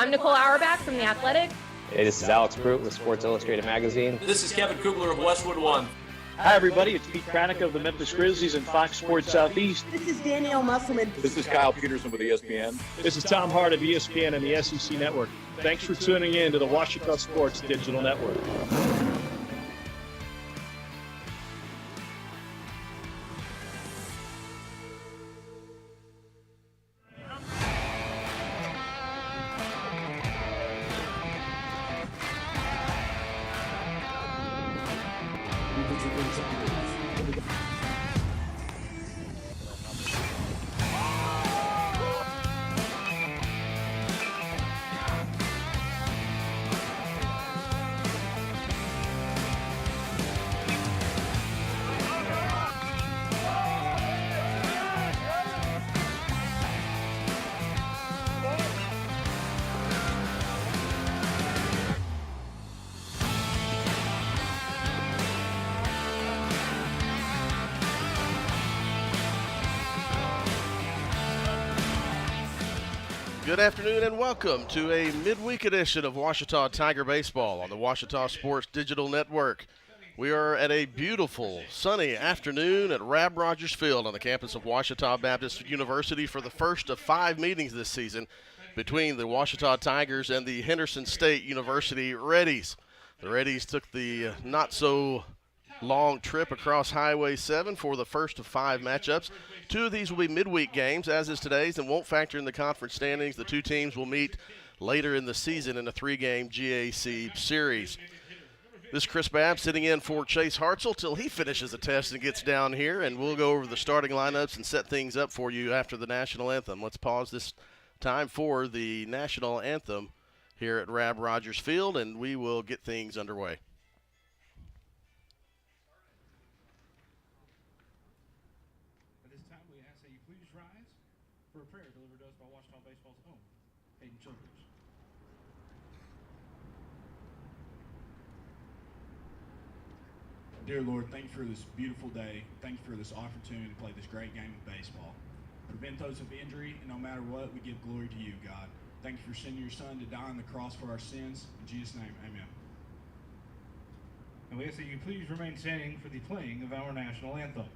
I'm Nicole Auerbach from The Athletic. Hey, this is Alex Brute with Sports Illustrated Magazine. This is Kevin Kugler of Westwood One. Hi, everybody. It's Pete Kranick of the Memphis Grizzlies and Fox Sports Southeast. This is Danielle Musselman. This is Kyle Peterson with ESPN. This is Tom Hart of ESPN and the SEC Network. Thanks for tuning in to the Washita Sports Digital Network. Good afternoon and welcome to a midweek edition of Washita Tiger Baseball on the Washita Sports Digital Network. We are at a beautiful sunny afternoon at Rab Rogers Field on the campus of Washita Baptist University for the first of 5 meetings this season between the Washita Tigers and the Henderson State University Reddies. The Reddies took the not-so-long trip across Highway 7 for the first of 5 matchups. 2 of these will be midweek games, as is today's, and won't factor in the conference standings. The 2 teams will meet later in the season in a 3-game GAC series. This is Chris Babb sitting in for Chase Hartzell till he finishes the test and gets down here, and we'll go over the starting lineups and set things up for you after the national anthem. Let's pause this time for the national anthem here at Rab Rogers Field, and we will get things underway. For a prayer delivered to us by Washita Baseball's own Hayden Childers. Dear Lord, thank you for this beautiful day. Thank you for this opportunity to play this great game of baseball. Prevent those of injury, and no matter what, we give glory to you, God. Thank you for sending your son to die on the cross for our sins. In Jesus' name, amen. And we ask that you please remain standing for the playing of our national anthem.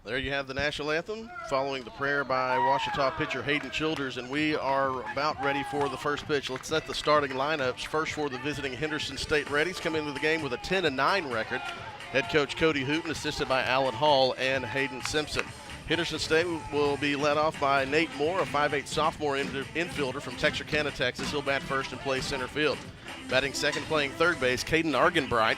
There you have the national anthem, following the prayer by Washita pitcher Hayden Childers, and we are about ready for the first pitch. Let's set the starting lineups. First for the visiting Henderson State Reddies, come into the game with a 10-9 record. Head coach Cody Hooten, assisted by Alan Hall and Hayden Simpson. Henderson State will be led off by Nate Moore, a 5'8 sophomore infielder from Texarkana, Texas. He'll bat first and play center field. Batting second, playing third base, Caden Argenbright,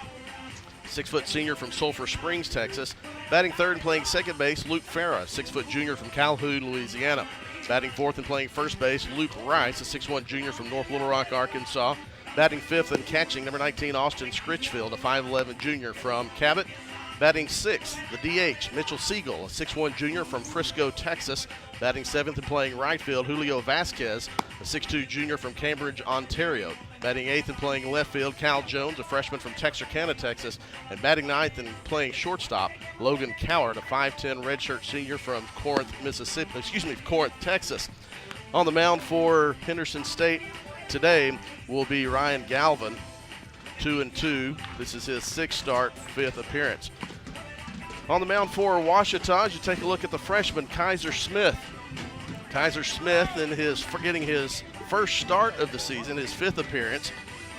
6-foot senior from Sulphur Springs, Texas. Batting third and playing second base, Luke Farah, 6-foot junior from Calhoun, Louisiana. Batting fourth and playing first base, Luke Rice, a 6'1 junior from North Little Rock, Arkansas. Batting fifth and catching, number 19, Austin Scritchfield, a 5'11 junior from Cabot. Batting sixth, the DH, Mitchell Siegel, a 6'1 junior from Frisco, Texas. Batting seventh and playing right field, Julio Vasquez, a 6'2 junior from Cambridge, Ontario. Batting eighth and playing left field, Cal Jones, a freshman from Texarkana, Texas. And batting ninth and playing shortstop, Logan Coward, a 5'10 redshirt senior from Corinth, Texas. On the mound for Henderson State, today will be Ryan Galvin, 2-2. This is his 6th start, 5th appearance. On the mound for Ouachita, as you take a look at the freshman, Kaiser Smith. Kaiser Smith getting his first start of the season, his 5th appearance,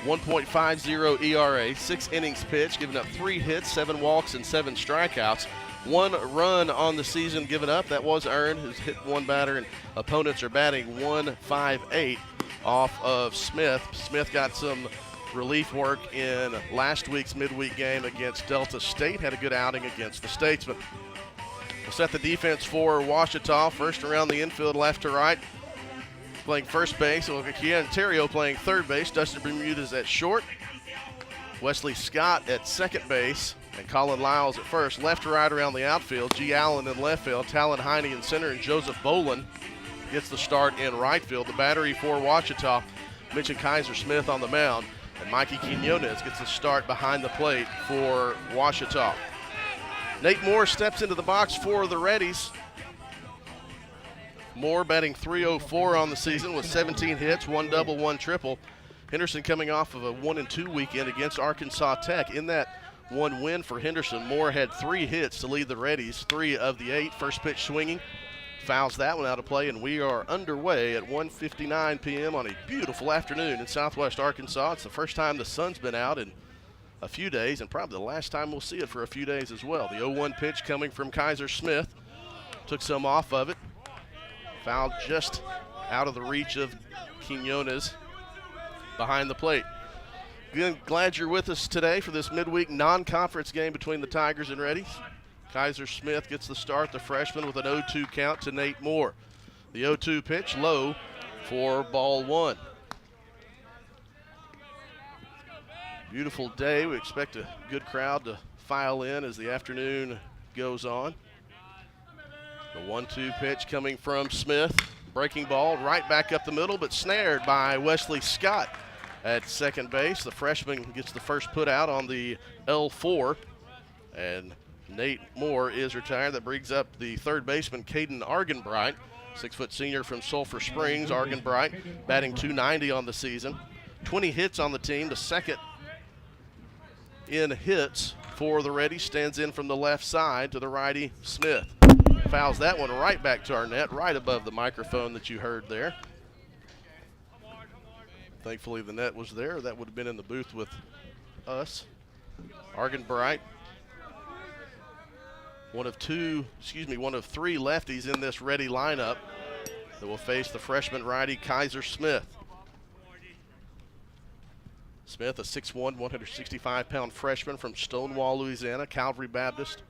1.50 ERA, 6 innings pitched, giving up 3 hits, 7 walks, and 7 strikeouts. 1 run on the season given up. That was earned. Has hit 1 batter, and opponents are batting .158 off of Smith. Smith got some relief work in last week's midweek game against Delta State. Had a good outing against the Statesmen. We'll set the defense for Ouachita. First around the infield, left to right. Playing first base. Kian Terrio playing third base. Dustin Bermudez at short. Wesley Scott at second base. And Colin Lyles at first. Left to right around the outfield. G. Allen in left field. Talon Heine in center. And Joseph Boland gets the start in right field. The battery for Ouachita. Mentioned Kaiser Smith on the mound. And Mikey Quinones gets the start behind the plate for Ouachita. Nate Moore steps into the box for the Reddies. Moore batting .304 on the season with 17 hits, 1 double, 1 triple. Henderson coming off of a 1-2 weekend against Arkansas Tech. In that 1 win for Henderson, Moore had 3 hits to lead the Reddies, 3 of the 8. First pitch swinging. Fouls that one out of play, and we are underway at 1:59 p.m. on a beautiful afternoon in southwest Arkansas. It's the first time the sun's been out in a few days, and probably the last time we'll see it for a few days as well. The 0-1 pitch coming from Kaiser Smith. Took some off of it. Fouled just out of the reach of Quinones behind the plate. Again, glad you're with us today for this midweek non-conference game between the Tigers and Reddies. Kaiser Smith gets the start, the freshman, with an 0-2 count to Nate Moore. The 0-2 pitch low for ball 1. Beautiful day. We expect a good crowd to file in as the afternoon goes on. The 1-2 pitch coming from Smith. Breaking ball right back up the middle, but snared by Wesley Scott at second base. The freshman gets the first put out on the L4, and Nate Moore is retired. That brings up the third baseman, Caden Argenbright, 6-foot senior from Sulphur Springs. Argenbright batting .290 on the season. 20 hits on the team, the second in hits for the Reddies. Stands in from the left side to the righty, Smith. Fouls that one right back to our net, right above the microphone that you heard there. Thankfully the net was there. That would have been in the booth with us. Argenbright, one of 3 lefties in this Reddy lineup that will face the freshman righty Kaiser Smith. Smith, a 6'1", 165-pound freshman from Stonewall, Louisiana, Calvary Baptist.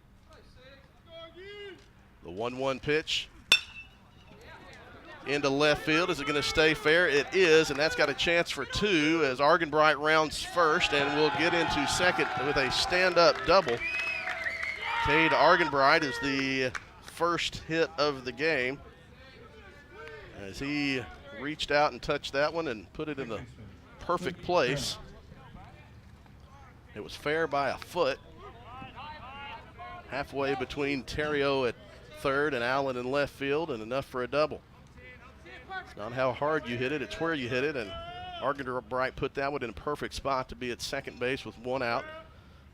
The 1-1 pitch into left field. Is it going to stay fair? It is, and that's got a chance for 2 as Argenbright rounds first and will get into second with a stand-up double. Cade Argenbright is the first hit of the game as he reached out and touched that one and put it in the perfect place. It was fair by a foot. Halfway between Terrio at third and Allen in left field, and enough for a double. It's not how hard you hit it, it's where you hit it, and Argenbright put that one in a perfect spot to be at second base with 1 out.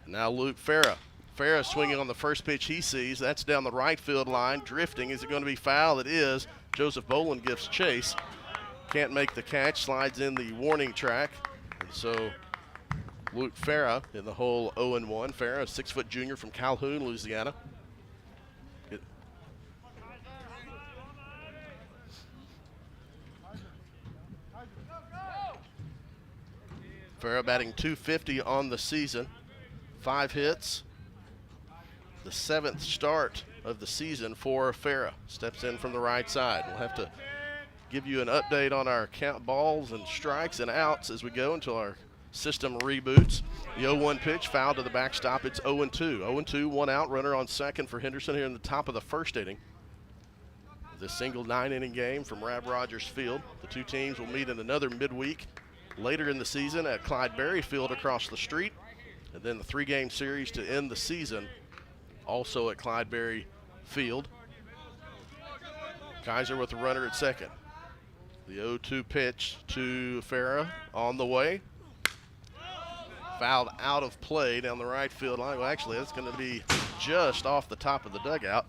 And now Luke Farah. Farah swinging on the first pitch he sees. That's down the right field line, drifting. Is it going to be foul? It is. Joseph Boland gives chase. Can't make the catch, slides in the warning track. And so Luke Farah in the hole 0-1. Farah, a 6-foot junior from Calhoun, Louisiana. Farah batting .250 on the season. 5 hits. The 7th start of the season for Farah. Steps in from the right side. We'll have to give you an update on our count balls and strikes and outs as we go until our system reboots. The 0-1 pitch, foul to the backstop. It's 0-2. 0-2, 1 out, runner on second for Henderson here in the top of the first inning. The single 9-inning game from Rab Rogers Field. The 2 teams will meet in another midweek later in the season at Clyde Berry Field across the street. And then the 3-game series to end the season also at Clyde Berry Field. Kaiser with the runner at second. The 0-2 pitch to Farah on the way. Fouled out of play down the right field line. Well, actually, that's going to be just off the top of the dugout.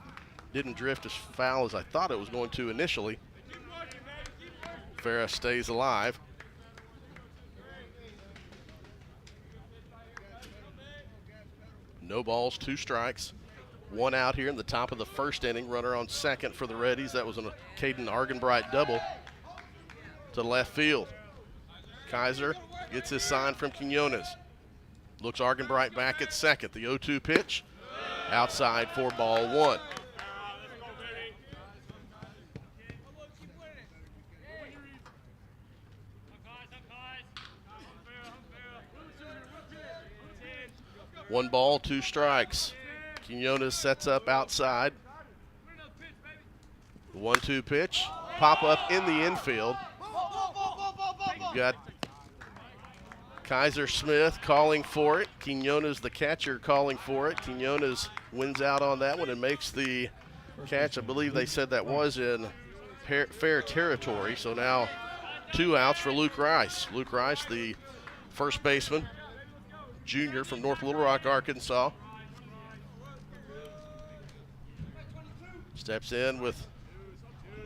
Didn't drift as foul as I thought it was going to initially. Farah stays alive. No balls, 2 strikes. 1 out here in the top of the first inning. Runner on second for the Reddies. That was a Caden Argenbright double to left field. Kaiser gets his sign from Quinones. Looks Argenbright back at second. The 0-2 pitch outside for ball 1. One ball, 2 strikes. Quinones sets up outside. The 1-2 pitch, pop up in the infield. You've got Kaiser Smith calling for it. Quinones, the catcher, calling for it. Quinones wins out on that one and makes the catch. I believe they said that was in fair territory. So now 2 outs for Luke Rice. Luke Rice, the first baseman, junior from North Little Rock, Arkansas. Steps in with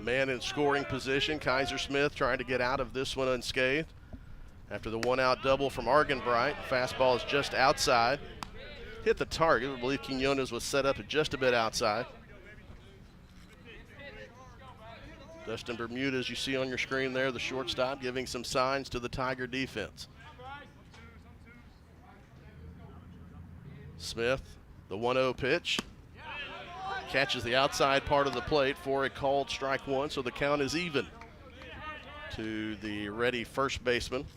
man in scoring position. Kaiser Smith trying to get out of this one unscathed. After the 1-out double from Argenbright, fastball is just outside. Hit the target. I believe Quinones was set up just a bit outside. Dustin Bermuda, as you see on your screen there, the shortstop, giving some signs to the Tiger defense. Smith, the 1-0 pitch. Catches the outside part of the plate for a called strike 1, so the count is even to the Reddy first baseman.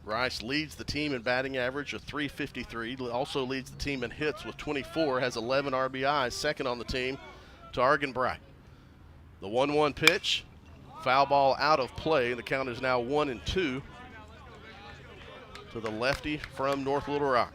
Rice leads the team in batting average of .353, also leads the team in hits with 24, has 11 RBIs, second on the team to Argenbright. The 1-1 pitch, foul ball out of play. The count is now 1-2 to the lefty from North Little Rock.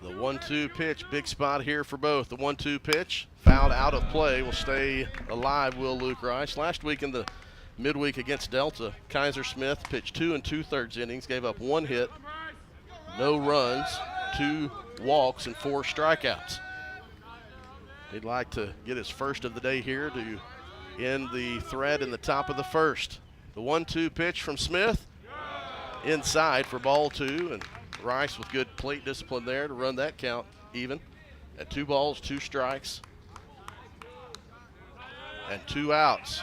The 1-2 pitch, big spot here for both. The 1-2 pitch, fouled out of play, will stay alive, will Luke Rice. Last week in the midweek against Delta, Kaiser Smith pitched 2 2/3 innings, gave up 1 hit, no runs, 2 walks, and 4 strikeouts. He'd like to get his first of the day here to end the thread in the top of the first. The 1-2 pitch from Smith, inside for ball 2, and Rice with good plate discipline there to run that count even at 2 balls, 2 strikes, and 2 outs.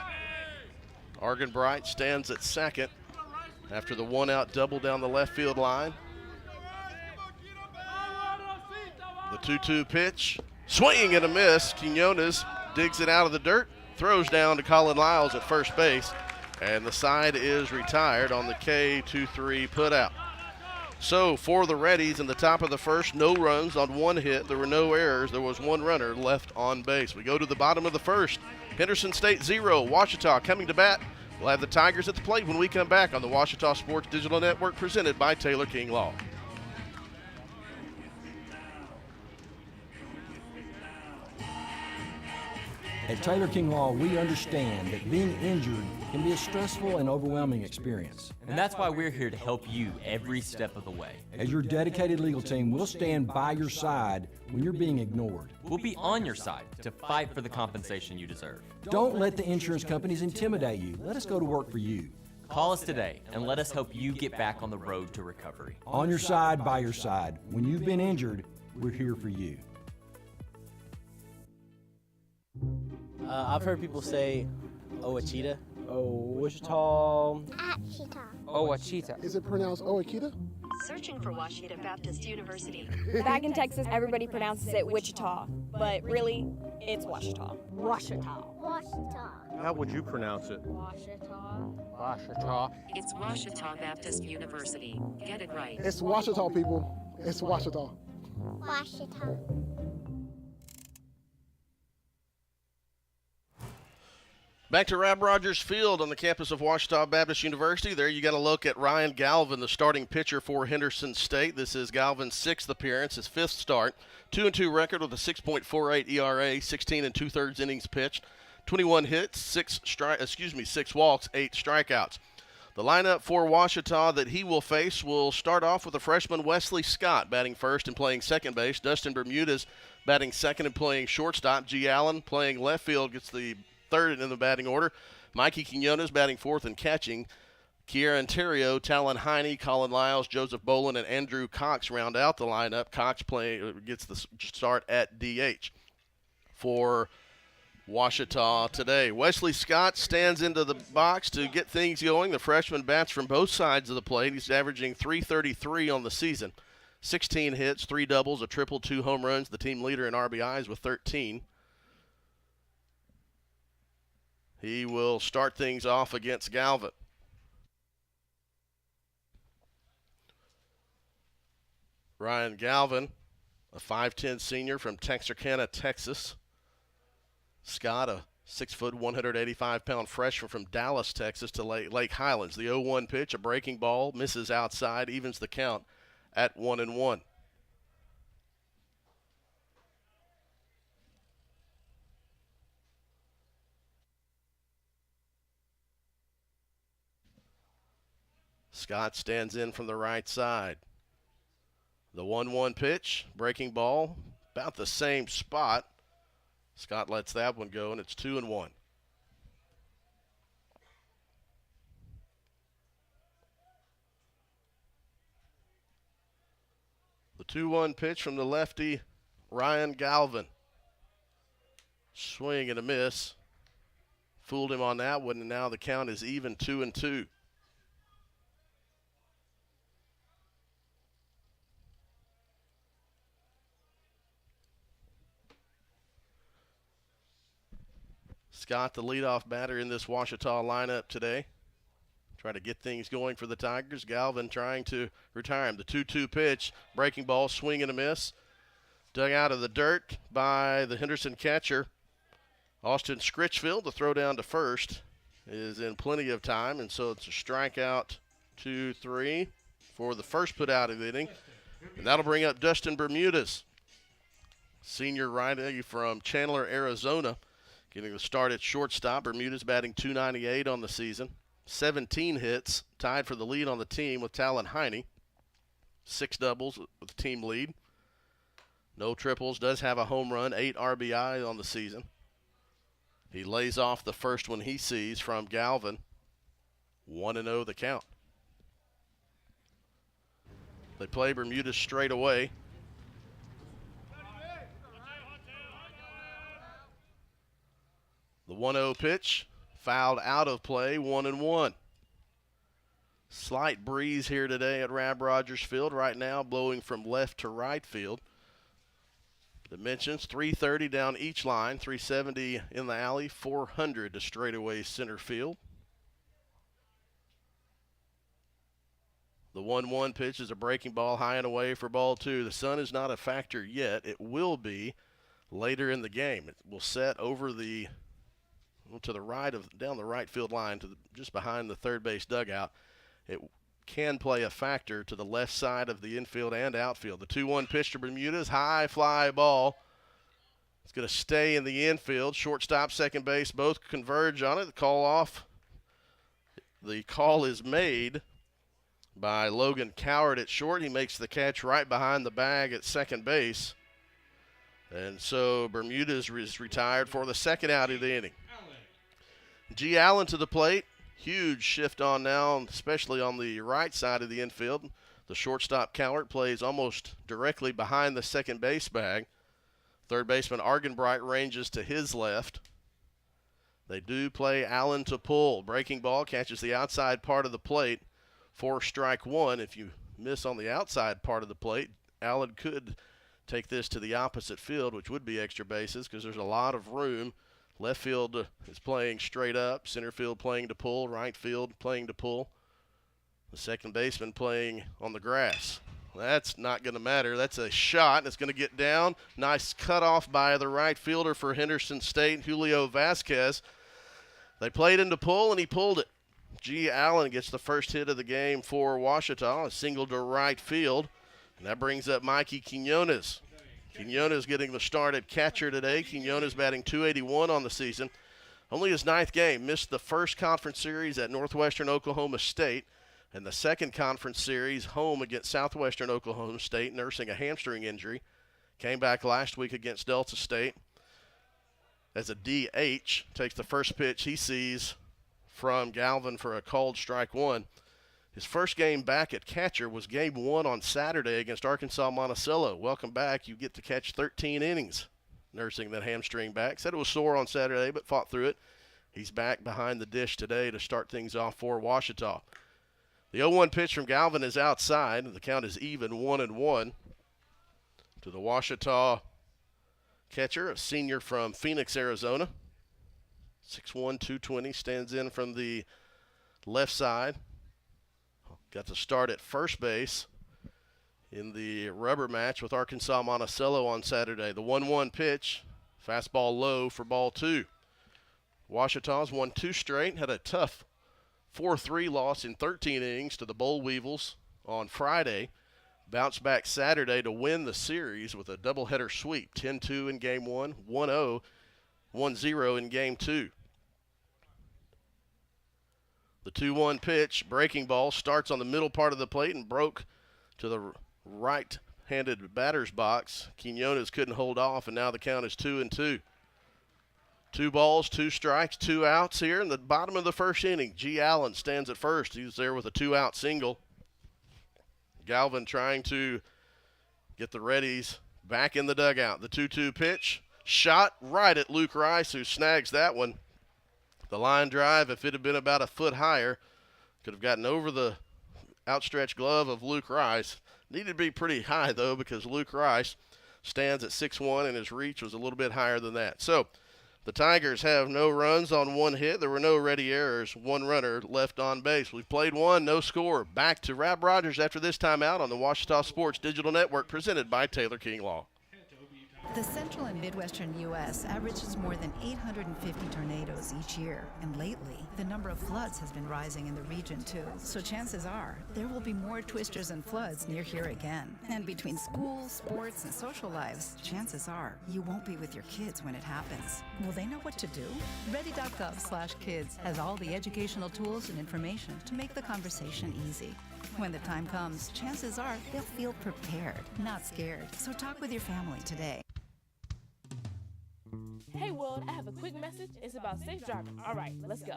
Argenbright stands at second after the 1-out double down the left field line. The 2-2 pitch, swing and a miss. Quinones digs it out of the dirt, throws down to Colin Lyles at first base, and the side is retired on the K-2-3 putout. So for the Reddies in the top of the first, no runs on 1 hit. There were no errors. There was 1 runner left on base. We go to the bottom of the first. Henderson State 0, Ouachita coming to bat. We'll have the Tigers at the plate when we come back on the Ouachita Sports Digital Network, presented by Taylor King Law. At Taylor King Law, we understand that being injured can be a stressful and overwhelming experience. And that's why we're here to help you every step of the way. As your dedicated legal team, we'll stand by your side when you're being ignored. We'll be on your side to fight for the compensation you deserve. Don't let the insurance companies intimidate you. Let us go to work for you. Call us today and let us help you get back on the road to recovery. On your side, by your side. When you've been injured, we're here for you. I've heard people say Ouachita. Ouachita. Ouachita. Is it pronounced Ouachita? Searching for Ouachita Baptist University. Back in Texas, everybody pronounces it Wichita, but really, it's Ouachita. Ouachita. Ouachita. How would you pronounce it? Ouachita. Ouachita. It's Ouachita Baptist University. Get it right. It's Ouachita, people. It's Ouachita. Back to Rab Rogers Field on the campus of Ouachita Baptist University. There you got a look at Ryan Galvin, the starting pitcher for Henderson State. This is Galvin's 6th appearance, his 5th start. 2-2 record with a 6.48 ERA, 16 2/3 innings pitched, 21 hits, 6 walks, 8 strikeouts. The lineup for Ouachita that he will face will start off with the freshman Wesley Scott batting first and playing second base. Dustin Bermudez batting second and playing shortstop. G. Allen playing left field gets the third in the batting order. Mikey Quinones batting fourth and catching. Kiera Ontario, Talon Heine, Colin Lyles, Joseph Bolin, and Andrew Cox round out the lineup. Cox gets the start at DH for Ouachita today. Wesley Scott stands into the box to get things going. The freshman bats from both sides of the plate. He's averaging .333 on the season. 16 hits, 3 doubles, a triple, 2 home runs. The team leader in RBIs with 13. He will start things off against Galvin. Ryan Galvin, a 5'10 senior from Texarkana, Texas. Scott, a 6', 185-pound freshman from Dallas, Texas to Lake Highlands. The 0-1 pitch, a breaking ball, misses outside, evens the count at 1-1. Scott stands in from the right side. The 1-1 pitch, breaking ball, about the same spot. Scott lets that one go, and it's 2-1. The 2-1 pitch from the lefty, Ryan Galvin. Swing and a miss. Fooled him on that one, and now the count is even 2-2. Scott, the leadoff batter in this Ouachita lineup today. Trying to get things going for the Tigers. Galvin trying to retire him. The 2-2 pitch, breaking ball, swing and a miss. Dug out of the dirt by the Henderson catcher. Austin Scritchfield, the throw down to first, is in plenty of time, and so it's a strikeout, 2-3 for the first put out of the inning. And that'll bring up Dustin Bermudez, senior righty from Chandler, Arizona. Getting the start at shortstop. Bermudez batting .298 on the season. 17 hits, tied for the lead on the team with Talon Heine. 6 doubles with the team lead. No triples, does have a home run, 8 RBI on the season. He lays off the first one he sees from Galvin. 1-0 the count. They play Bermudez straight away. The 1-0 pitch, fouled out of play, 1-1. Slight breeze here today at Rab Rogers Field. Right now blowing from left to right field. Dimensions, 330 down each line, 370 in the alley, 400 to straightaway center field. The 1-1 pitch is a breaking ball high and away for ball 2. The sun is not a factor yet. It will be later in the game. It will set over to the right down the right field line just behind the third base dugout. It can play a factor to the left side of the infield and outfield. The 2-1 pitch to Bermudez, high fly ball. It's going to stay in the infield. Shortstop, second base, both converge on it. The call is made by Logan Coward at short. He makes the catch right behind the bag at second base. And so Bermudez is retired for the second out of the inning. G. Allen to the plate. Huge shift on now, especially on the right side of the infield. The shortstop Cowart plays almost directly behind the second base bag. Third baseman Argenbright ranges to his left. They do play Allen to pull. Breaking ball catches the outside part of the plate for strike 1. If you miss on the outside part of the plate, Allen could take this to the opposite field, which would be extra bases because there's a lot of room. Left field is playing straight up. Center field playing to pull. Right field playing to pull. The second baseman playing on the grass. That's not going to matter. That's a shot. It's going to get down. Nice cutoff by the right fielder for Henderson State, Julio Vasquez. They played him to pull, and he pulled it. G. Allen gets the first hit of the game for Ouachita, a single to right field. And that brings up Mikey Quinones. Quinones getting the start at catcher today. Quinones batting .281 on the season. Only his 9th game. Missed the first conference series at Northwestern Oklahoma State and the second conference series home against Southwestern Oklahoma State, nursing a hamstring injury. Came back last week against Delta State as a DH. Takes the first pitch he sees from Galvin for a called strike one. His first game back at catcher was game 1 on Saturday against Arkansas Monticello. Welcome back. You get to catch 13 innings nursing that hamstring back. Said it was sore on Saturday, but fought through it. He's back behind the dish today to start things off for Ouachita. The 0-1 pitch from Galvin is outside. The count is even 1-1 to the Ouachita catcher, a senior from Phoenix, Arizona. 6'1", 220, stands in from the left side. Got to start at first base in the rubber match with Arkansas Monticello on Saturday. The 1-1 pitch, fastball low for ball 2. Ouachita's won 2 straight, had a tough 4-3 loss in 13 innings to the Boll Weevils on Friday. Bounced back Saturday to win the series with a doubleheader sweep, 10-2 in game 1, 1-0, 1-0 in game 2. The 2-1 pitch, breaking ball, starts on the middle part of the plate and broke to the right-handed batter's box. Quinones couldn't hold off, and now the count is 2-2. 2 balls, 2 strikes, 2 outs here in the bottom of the first inning. G. Allen stands at first. He's there with a 2-out single. Galvin trying to get the Reddies back in the dugout. The 2-2 pitch, shot right at Luke Rice, who snags that one. The line drive, if it had been about a foot higher, could have gotten over the outstretched glove of Luke Rice. Needed to be pretty high, though, because Luke Rice stands at 6'1", and his reach was a little bit higher than that. So the Tigers have no runs on 1 hit. There were no ready errors. 1 runner left on base. We've played 1, no score. Back to Rab Rogers after this timeout on the Ouachita Sports Digital Network, presented by Taylor King Law. The central and midwestern U.S. averages more than 850 tornadoes each year, and lately, the number of floods has been rising in the region too. So chances are, there will be more twisters and floods near here again. And between school, sports, and social lives, chances are, you won't be with your kids when it happens. Will they know what to do? Ready.gov/kids has all the educational tools and information to make the conversation easy. When the time comes, chances are they'll feel prepared, not scared. So talk with your family today. Hey world, I have a quick message. It's about safe driving. All right, let's go.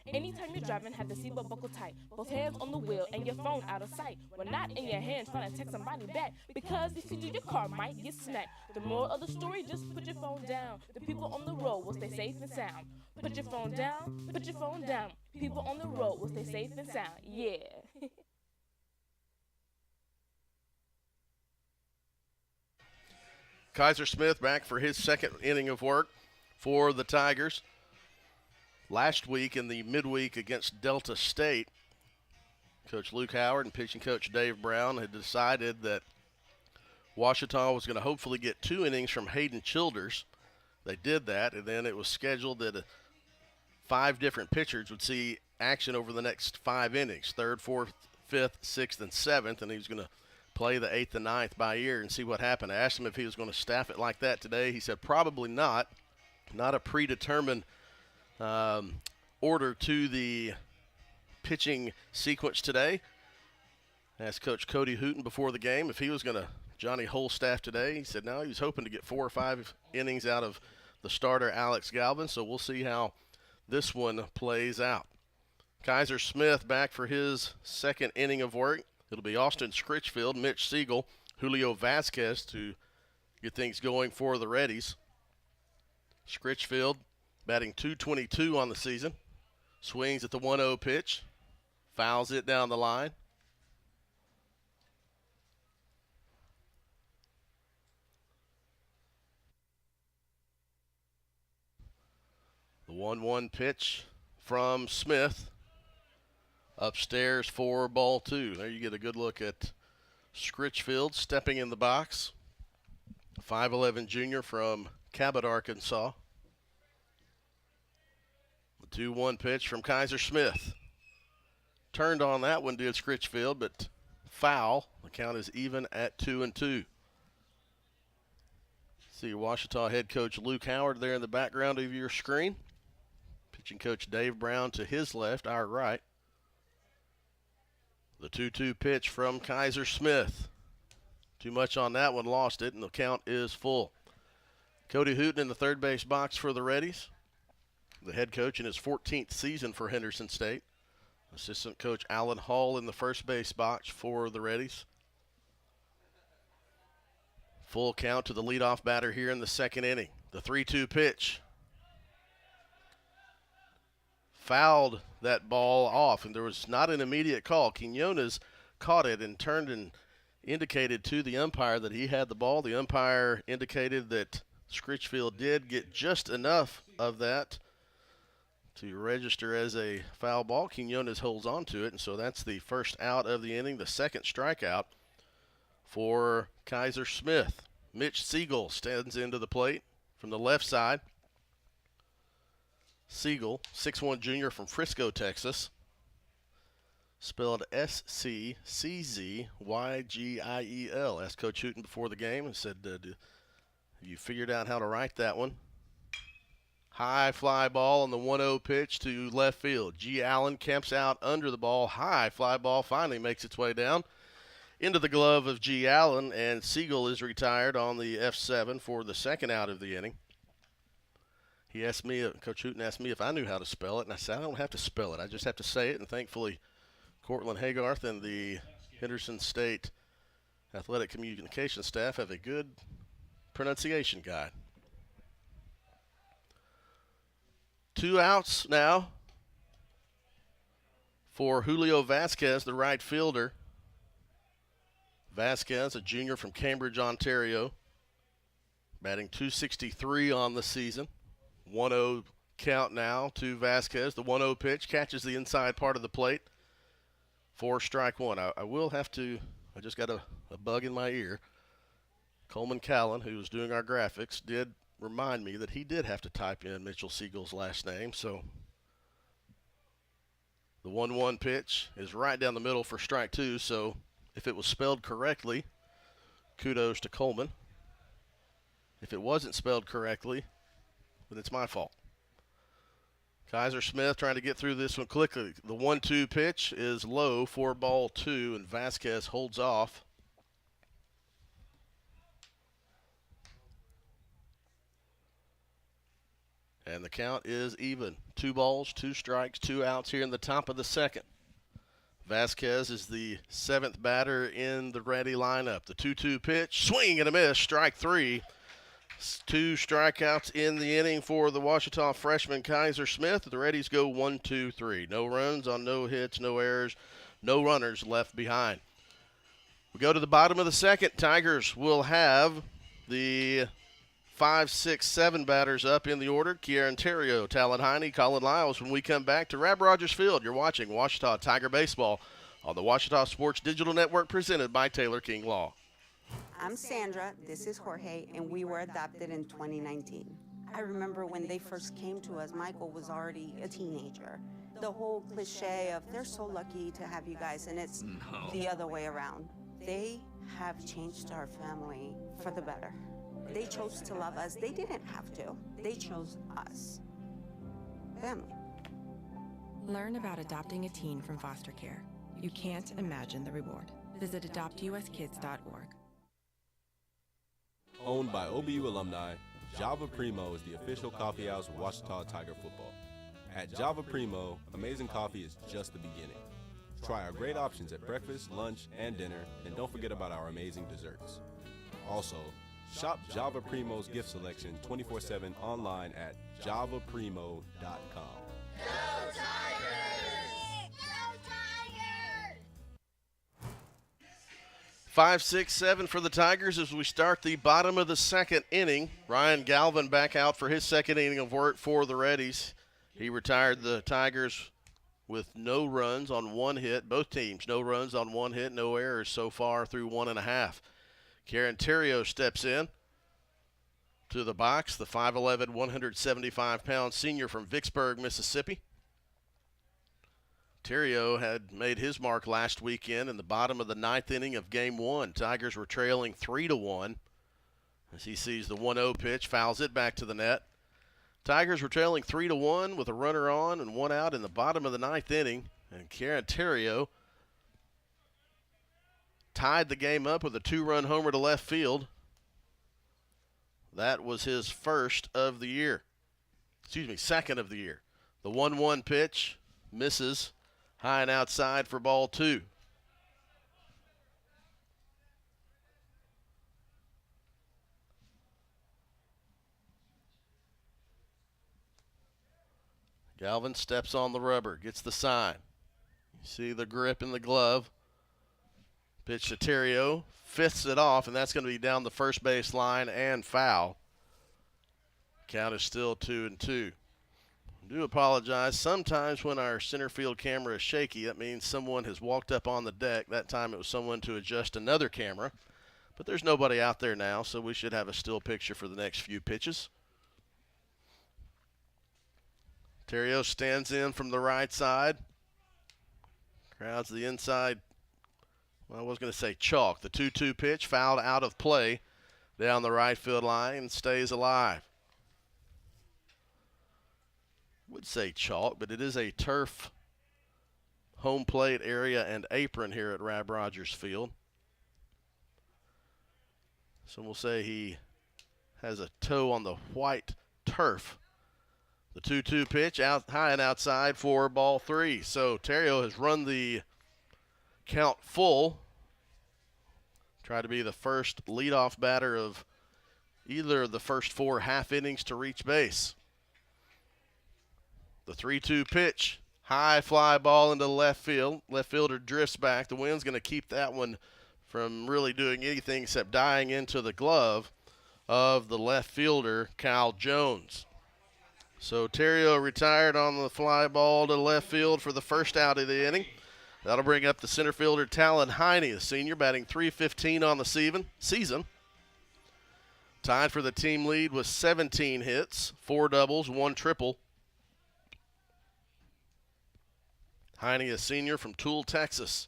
Anytime you're driving, have the seatbelt buckled tight. Both hands on the wheel and your phone out of sight. When not in your hand, trying to text somebody back. Because if you do, your car might get smacked. The moral of the story, just put your phone down. The people on the road will stay safe and sound. Put your phone down, put your phone down. People on the road will stay safe and sound. Yeah. Kaiser Smith back for his second inning of work for the Tigers. Last week in the midweek against Delta State, Coach Luke Howard and pitching coach Dave Brown had decided that Ouachita was going to hopefully get 2 innings from Hayden Childers. They did that, and then it was scheduled that 5 different pitchers would see action over the next 5 innings, 3rd, 4th, 5th, 6th, and 7th, and he was going to play the 8th and 9th by ear and see what happened. I asked him if he was going to staff it like that today. He said probably not. Not a predetermined order to the pitching sequence today. Asked Coach Cody Hooten before the game if he was going to Johnny Holstaff today. He said no, he was hoping to get 4 or 5 innings out of the starter Alex Galvin, so we'll see how this one plays out. Kaiser Smith back for his second inning of work. It'll be Austin Scritchfield, Mitch Siegel, Julio Vasquez to get things going for the Reddies. Scritchfield batting .222 on the season. Swings at the 1-0 pitch. Fouls it down the line. The 1-1 pitch from Smith. Upstairs for ball 2. There you get a good look at Scritchfield stepping in the box. 5'11 junior from Cabot, Arkansas. The 2-1 pitch from Kaiser Smith. Turned on that one, did Scritchfield, but foul. The count is even at 2-2. See Ouachita head coach Luke Howard there in the background of your screen. Pitching coach Dave Brown to his left, our right. The 2-2 pitch from Kaiser Smith. Too much on that one, lost it, and the count is full. Cody Hooten in the third base box for the Reddies. The head coach in his 14th season for Henderson State. Assistant coach Alan Hall in the first base box for the Reddies. Full count to the leadoff batter here in the second inning. The 3-2 pitch. Fouled that ball off, and there was not an immediate call. Quinones caught it and turned and indicated to the umpire that he had the ball. The umpire indicated that Scritchfield did get just enough of that to register as a foul ball. Quinones holds on to it, and so that's the first out of the inning, the second strikeout for Kaiser Smith. Mitch Siegel stands into the plate from the left side. Siegel, 6'1" junior from Frisco, Texas. Spelled S-C-C-Z-Y-G-I-E-L. Asked Coach Hooten before the game and said, you figured out how to write that one. High fly ball on the 1-0 pitch to left field. G. Allen camps out under the ball. High fly ball finally makes its way down into the glove of G. Allen, and Siegel is retired on the F7 for the second out of the inning. He asked me, Coach Hooten asked me if I knew how to spell it, and I said I don't have to spell it. I just have to say it, and thankfully Cortland Haygarth and the Henderson State Athletic Communication staff have a good pronunciation guide. 2 outs now for Julio Vasquez, the right fielder. Vasquez, a junior from Cambridge, Ontario, batting .263 on the season. 1-0 count now to Vasquez. The 1-0 pitch catches the inside part of the plate for strike one. I will have to, I just got a bug in my ear. Coleman Callan, who was doing our graphics, did remind me that he did have to type in Mitchell Siegel's last name. So the 1-1 pitch is right down the middle for strike two. So if it was spelled correctly, kudos to Coleman. If it wasn't spelled correctly, then it's my fault. Kaiser Smith trying to get through this one quickly. The 1-2 pitch is low for ball two, and Vasquez holds off. And the count is even. 2 balls, 2 strikes, 2 outs here in the top of the second. Vasquez is the 7th batter in the ready lineup. The 2-2 pitch, swing and a miss, strike 3. 2 strikeouts in the inning for the Ouachita freshman Kaiser Smith. The Reddies go 1-2-3. No runs on no hits, no errors, no runners left behind. We go to the bottom of the second. Tigers will have the 5, 6, 7 batters up in the order. Kieran Terrio, Talon Heine, Colin Lyles. When we come back to Rab Rogers Field, you're watching Ouachita Tiger Baseball on the Ouachita Sports Digital Network presented by Taylor King Law. I'm Sandra, this is Jorge, and we were adopted in 2019. I remember when they first came to us, Michael was already a teenager. The whole cliche of they're so lucky to have you guys, and it's the other way around. They have changed our family for the better. They chose to love us. They didn't have to. They chose us. Family. Learn about adopting a teen from foster care. You can't imagine the reward. Visit adoptuskids.org. Owned by OBU alumni, Java Primo is the official coffee house of Ouachita Tiger football. At Java Primo, amazing coffee is just the beginning. Try our great options at breakfast, lunch, and dinner, and don't forget about our amazing desserts. Also, shop Java Primo's gift selection 24/7 online at javaprimo.com. Go Tigers! Go Tigers! 5, 6, 7 for the Tigers as we start the bottom of the second inning. Ryan Galvin back out for his second inning of work for the Reddies. He retired the Tigers with no runs on 1 hit. Both teams, no runs on 1 hit, no errors so far through 1.5. Kieran Terrio steps in. To the box, the 5'11", 175-pound senior from Vicksburg, Mississippi. Terrio had made his mark last weekend in the bottom of the 9th inning of Game 1. Tigers were trailing 3-1. As he sees the 1-0 pitch, fouls it back to the net. Tigers were trailing 3-1 with a runner on and one out in the bottom of the 9th inning. And Karen Terrio tied the game up with a 2-run homer to left field. That was his first of the year. Second of the year. The 1-1 pitch misses high and outside for ball 2. Galvin steps on the rubber, gets the sign. You see the grip in the glove. Pitch to Terrio, fifths it off, and that's going to be down the first base line and foul. Count is still 2-2. I do apologize. Sometimes when our center field camera is shaky, that means someone has walked up on the deck. That time it was someone to adjust another camera. But there's nobody out there now, so we should have a still picture for the next few pitches. Terrio stands in from the right side. Crowds the inside. Well, I was going to say chalk. The 2-2 pitch fouled out of play down the right field line and stays alive. Would say chalk, but it is a turf home plate area and apron here at Rab Rogers Field. So we'll say he has a toe on the white turf. The 2-2 pitch out high and outside for ball 3. So Terrio has run the count full. Try to be the first leadoff batter of either of the first 4 half innings to reach base. The 3-2 pitch, high fly ball into left field. Left fielder drifts back. The wind's going to keep that one from really doing anything except dying into the glove of the left fielder, Kyle Jones. So Terrio retired on the fly ball to left field for the first out of the inning. That'll bring up the center fielder, Talon Heine, a senior, batting .315 on the season. Tied for the team lead with 17 hits, 4 doubles, 1 triple. Heine, a senior from Toole, Texas.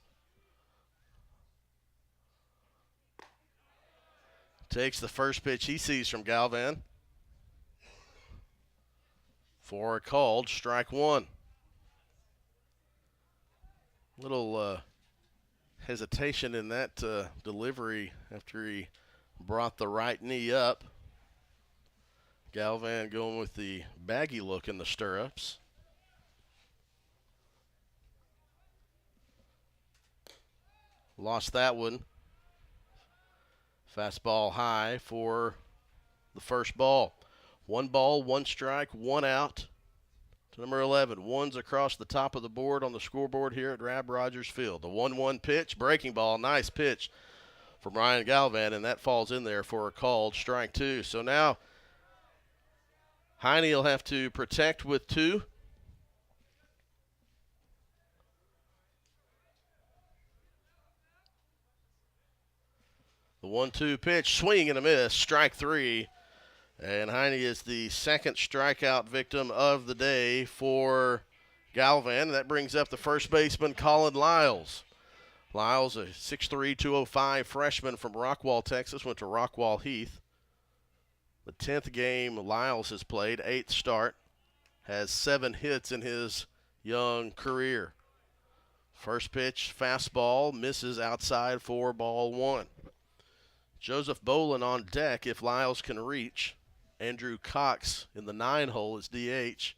Takes the first pitch he sees from Galvan. For a called strike 1. Little hesitation in that delivery after he brought the right knee up. Galvan going with the baggy look in the stirrups. Lost that one. Fastball high for the first ball. 1 ball, 1 strike, 1 out to number 11. 1's across the top of the board on the scoreboard here at Rab Rogers Field. The 1-1 pitch, breaking ball, nice pitch from Ryan Galvan, and that falls in there for a called strike 2. So now Heine will have to protect with 2. The 1-2 pitch, swing and a miss, strike 3. And Heine is the second strikeout victim of the day for Galvan. That brings up the first baseman, Colin Lyles. Lyles, a 6'3", 205 freshman from Rockwall, Texas, went to Rockwall Heath. The 10th game Lyles has played, 8th start, has 7 hits in his young career. First pitch, fastball, misses outside for ball 1. Joseph Bolin on deck if Lyles can reach. Andrew Cox in the 9 hole is DH.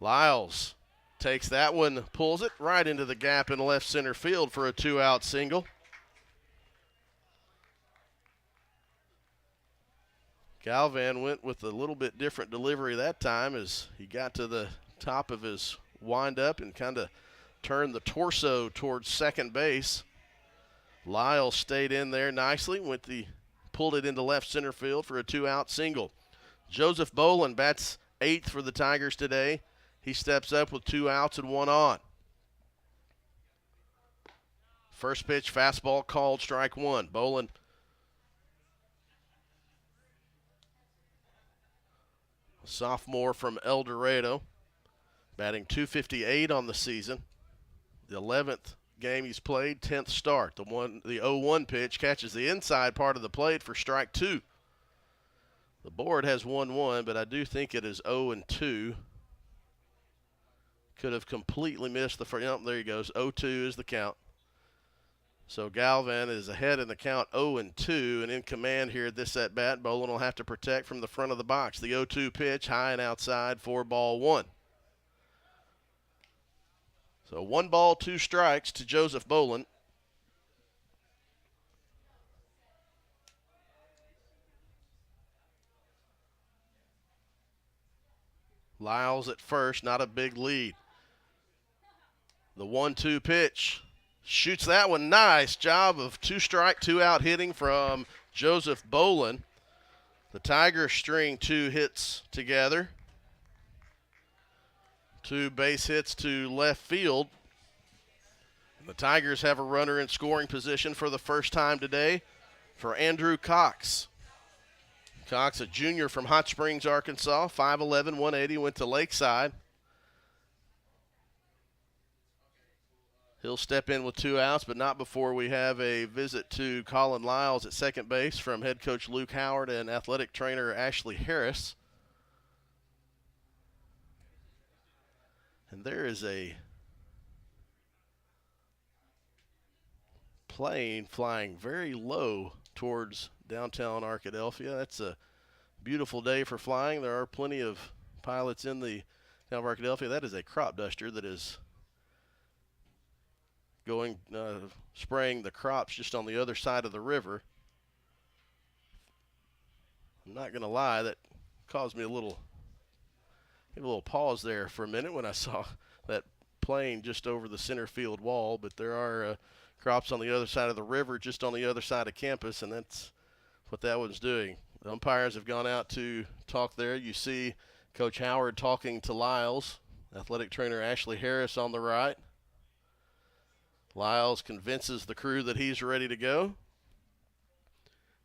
Lyles takes that one, pulls it right into the gap in left center field for a 2-out single. Galvan went with a little bit different delivery that time as he got to the top of his windup and kind of turned the torso towards second base. Lyles stayed in there nicely, pulled it into left center field for a 2-out single. Joseph Bolin bats 8th for the Tigers today. He steps up with 2 outs and 1 on. First pitch, fastball called, strike 1. Bolin sophomore from El Dorado, batting .258 on the season. The 11th game he's played, 10th start. The 0-1 pitch catches the inside part of the plate for strike 2. The board has 1-1, but I do think it is 0-2. Could have completely missed the first. Yep, there he goes. 0-2 is the count. So Galvan is ahead in the count 0-2, and in command here at this at-bat. Bolin will have to protect from the front of the box. The 0-2 pitch, high and outside for ball 1. So 1 ball, 2 strikes to Joseph Bolin. Lyles at first, not a big lead. The 1-2 pitch. Shoots that one. Nice job of 2 strike, 2 out hitting from Joseph Bolin. The Tigers string 2 hits together. 2 base hits to left field. The Tigers have a runner in scoring position for the first time today for Andrew Cox. Cox, a junior from Hot Springs, Arkansas, 5'11", 180, went to Lakeside. He'll step in with 2 outs, but not before we have a visit to Colin Lyles at second base from head coach Luke Howard and athletic trainer Ashley Harris. And there is a plane flying very low towards downtown Arkadelphia. That's a beautiful day for flying. There are plenty of pilots in the town of Arkadelphia. That is a crop duster that is going, spraying the crops just on the other side of the river. I'm not going to lie, that caused me a little pause there for a minute when I saw that plane just over the center field wall, but there are crops on the other side of the river, just on the other side of campus, and that's what that one's doing. The umpires have gone out to talk there. You see Coach Howard talking to Lyles, athletic trainer Ashley Harris on the right. Lyles convinces the crew that he's ready to go.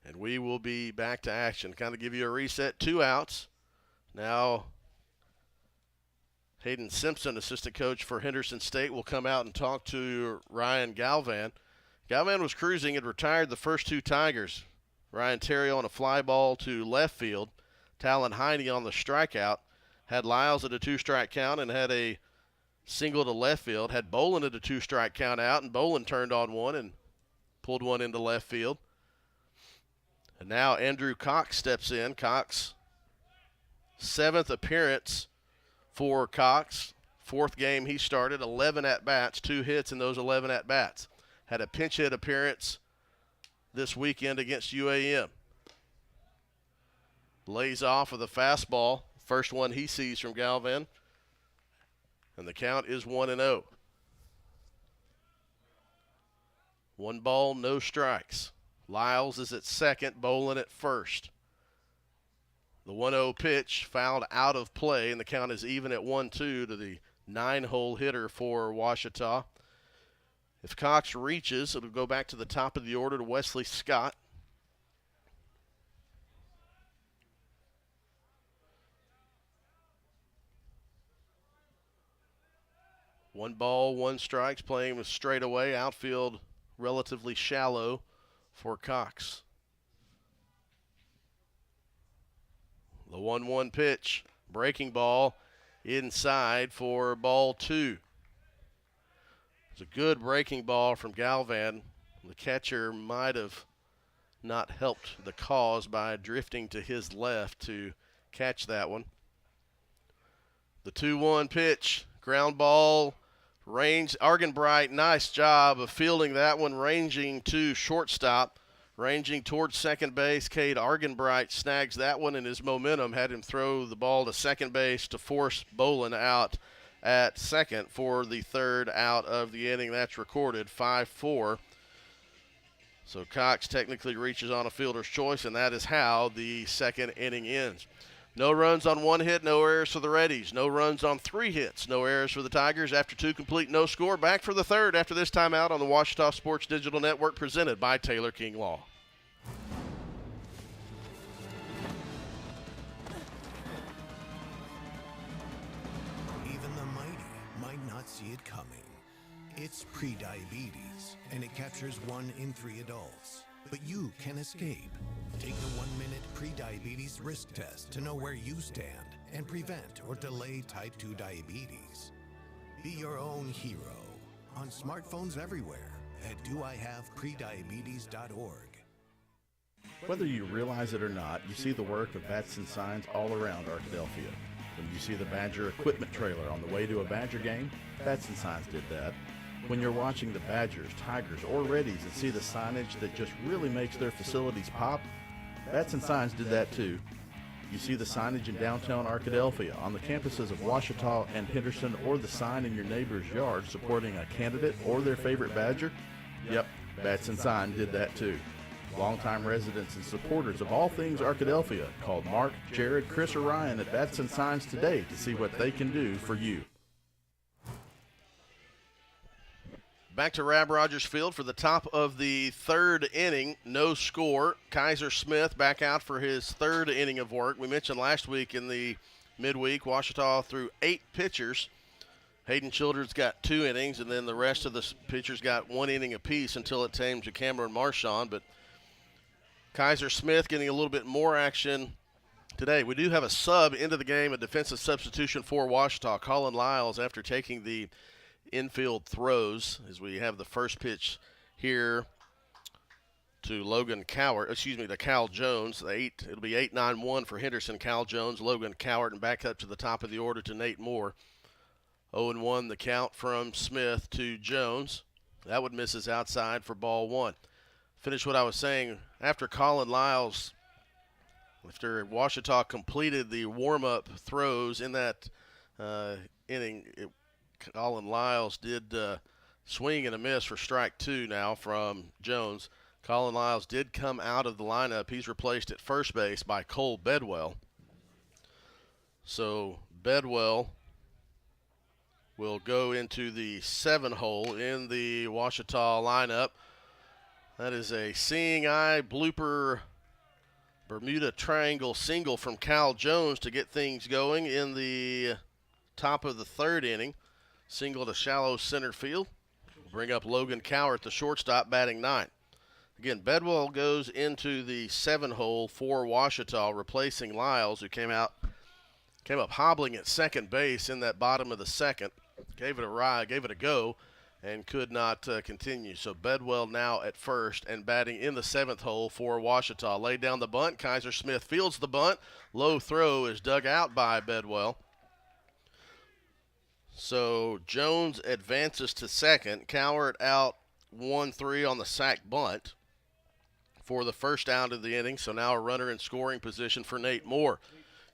And we will be back to action. Kind of give you a reset. 2 outs. Now Hayden Simpson, assistant coach for Henderson State, will come out and talk to Ryan Galvan. Galvan was cruising, had retired the first 2 Tigers. Ryan Terry on a fly ball to left field. Talon Heine on the strikeout. Had Lyles at a 2-strike count and had a single to left field. Had Bolin at a 2-strike count out, and Bolin turned on one and pulled one into left field. And now Andrew Cox steps in. Cox, 7th appearance for Cox. 4th game he started, 11 at-bats, 2 hits in those 11 at-bats. Had a pinch hit appearance this weekend against UAM. Lays off with a fastball. First one he sees from Galvan. And the count is 1-0. 1 ball, no strikes. Lyles is at second, Bolin at first. The 1-0 pitch fouled out of play, and the count is even at 1-2 to the 9-hole hitter for Ouachita. If Cox reaches, it'll go back to the top of the order to Wesley Scott. One ball, 1 strikes, playing with straightaway. Outfield relatively shallow for Cox. The 1-1 pitch, breaking ball inside for ball 2. It's a good breaking ball from Galvan. The catcher might have not helped the cause by drifting to his left to catch that one. The 2-1 pitch, ground ball, range. Argenbright, nice job of fielding that one, ranging to shortstop. Ranging towards second base, Cade Argenbright snags that one, and his momentum had him throw the ball to second base to force Bolin out at second for the 3rd out of the inning. That's recorded, 5-4. So Cox technically reaches on a fielder's choice, and that is how the 2nd inning ends. No runs on 1 hit, no errors for the Reddies. No runs on 3 hits, no errors for the Tigers. After 2 complete, no score. Back for the 3rd after this timeout on the Ouachita Sports Digital Network, presented by Taylor King Law. not see it coming. It's prediabetes, and it captures 1 in 3 adults. But you can escape. Take the 1-minute prediabetes risk test to know where you stand and prevent or delay type 2 diabetes. Be your own hero on smartphones everywhere at doihaveprediabetes.org. Whether you realize it or not, you see the work of Batson signs all around Arkadelphia. When you see the Badger equipment trailer on the way to a Badger game, Batson signs did that. When you're watching the Badgers, Tigers, or Reddies and see the signage that just really makes their facilities pop, Batson signs did that too. You see the signage in downtown Arkadelphia, on the campuses of Ouachita and Henderson, or the sign in your neighbor's yard supporting a candidate or their favorite Badger? Yep, Batson sign did that too. Longtime residents and supporters of all things Arkadelphia called Mark, Jared, Chris, or Ryan at Batson Signs today to see what they can do for you. Back to Rab Rogers Field for the top of the 3rd inning. No score. Kaiser Smith back out for his 3rd inning of work. We mentioned last week in the midweek, Ouachita threw 8 pitchers. Hayden Childers got 2 innings, and then the rest of the pitchers got 1 inning apiece until it came to Cameron Marchand. But Kaiser Smith getting a little bit more action today. We do have a sub into the game, a defensive substitution for Ouachita. Colin Lyles, after taking the infield throws, as we have the first pitch here to to Cal Jones. It'll be 8-9-1 for Henderson. Cal Jones, Logan Cowart, and back up to the top of the order to Nate Moore. 0-1 the count from Smith to Jones. That would miss his outside for ball 1. Finish what I was saying. After Colin Lyles, after Ouachita completed the warm-up throws in that inning, Colin Lyles did swing and a miss for strike 2 now from Jones. Colin Lyles did come out of the lineup. He's replaced at first base by Cole Bedwell. So Bedwell will go into the 7 hole in the Ouachita lineup. That is a seeing eye blooper Bermuda Triangle single from Cal Jones to get things going in the top of the 3rd inning. Single to shallow center field. Bring up Logan Cowart, the shortstop, batting 9. Again, Bedwell goes into the 7 hole for Ouachita, replacing Lyles, who came up hobbling at second base in that bottom of the 2nd. Gave it a go, and could not continue. So Bedwell now at first and batting in the 7th hole for Ouachita. Laid down the bunt. Kaiser Smith fields the bunt. Low throw is dug out by Bedwell. So Jones advances to second. Cowart out 1-3 on the sac bunt for the first out of the inning. So now a runner in scoring position for Nate Moore.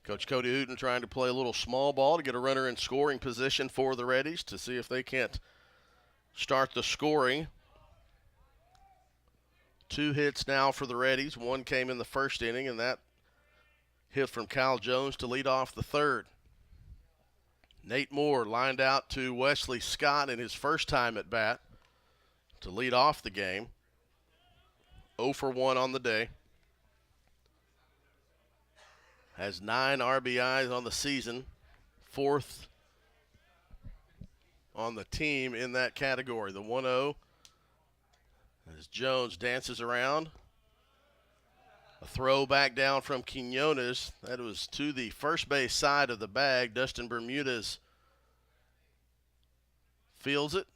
Coach Cody Hooten trying to play a little small ball to get a runner in scoring position for the Reddies to see if they can't start the scoring. 2 hits now for the Reddies. 1 came in the 1st inning, and that hit from Kyle Jones to lead off the 3rd. Nate Moore lined out to Wesley Scott in his first time at bat to lead off the game. 0 for 1 on the day. Has 9 RBIs on the season. 4th on the team in that category. The 1-0 as Jones dances around. A throw back down from Quinones. That was to the first base side of the bag. Dustin Bermudez fields it,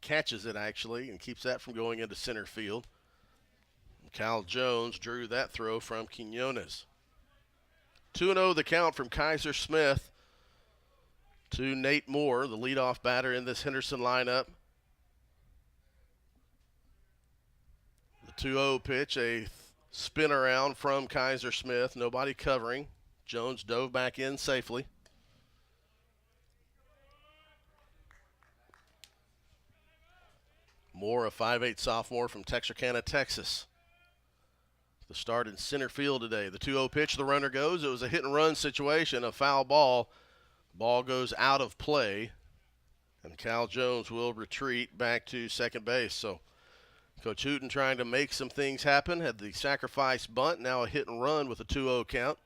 catches it actually, and keeps that from going into center field. Cal Jones drew that throw from Quinones. 2-0 the count from Kaiser Smith to Nate Moore, the leadoff batter in this Henderson lineup. The 2-0 pitch, a spin around from Kaiser Smith. Nobody covering. Jones dove back in safely. Moore, a 5'8" sophomore from Texarkana, Texas. The start in center field today. The 2-0 pitch, the runner goes. It was a hit-and-run situation, a foul ball. Ball goes out of play, and Cal Jones will retreat back to second base. So Coach Hooten trying to make some things happen. Had the sacrifice bunt, now a hit and run with a 2-0 count.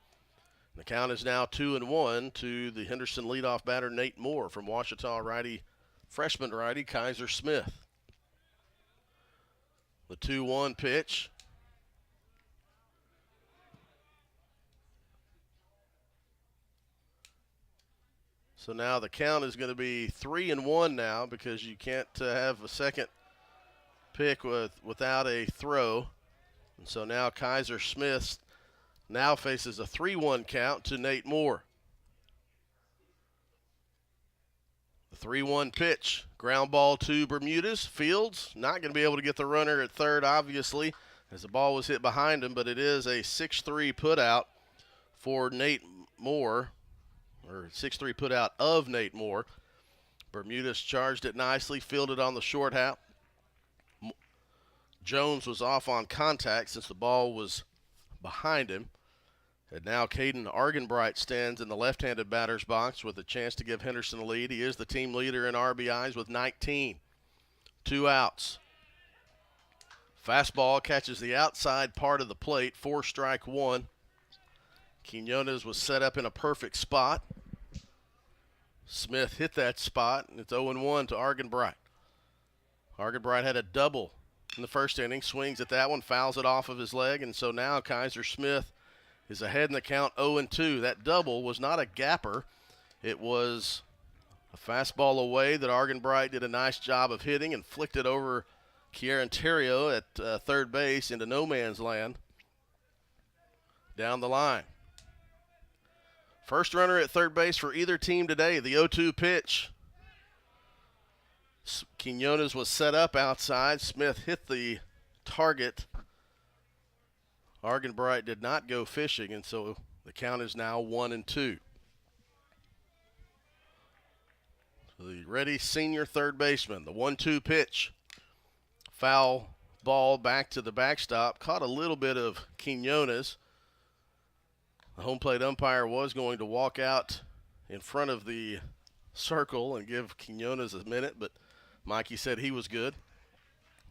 The count is now 2-1 to the Henderson leadoff batter, Nate Moore, from Ouachita freshman righty Kaiser Smith. The 2-1 pitch. So now the count is going to be 3-1 now, because you can't have a second pick without a throw. And so now Kaiser Smith now faces a 3-1 count to Nate Moore. The 3-1 pitch, ground ball to Bermudez. Fields not going to be able to get the runner at third, obviously, as the ball was hit behind him, but it is a 6-3 put out for Nate Moore, or 6-3 put out of Nate Moore. Bermudez charged it nicely, fielded on the short half. Jones was off on contact since the ball was behind him. And now Caden Argenbright stands in the left-handed batter's box with a chance to give Henderson a lead. He is the team leader in RBIs with 19. 2 outs. Fastball catches the outside part of the plate, 4-1. Quinones was set up in a perfect spot. Smith hit that spot, and it's 0-1 to Argenbright. Argenbright had a double in the first inning, swings at that one, fouls it off of his leg, and so now Kaiser Smith is ahead in the count, 0-2. That double was not a gapper. It was a fastball away that Argenbright did a nice job of hitting and flicked it over Kieran Terrio at third base into no man's land down the line. First runner at third base for either team today. The 0-2 pitch. Quinones was set up outside. Smith hit the target. Argenbright did not go fishing, and so the count is now 1-2. So the Reddies senior third baseman. The 1-2 pitch. Foul ball back to the backstop. Caught a little bit of Quinones. The home plate umpire was going to walk out in front of the circle and give Quinones a minute, but Mikey said he was good.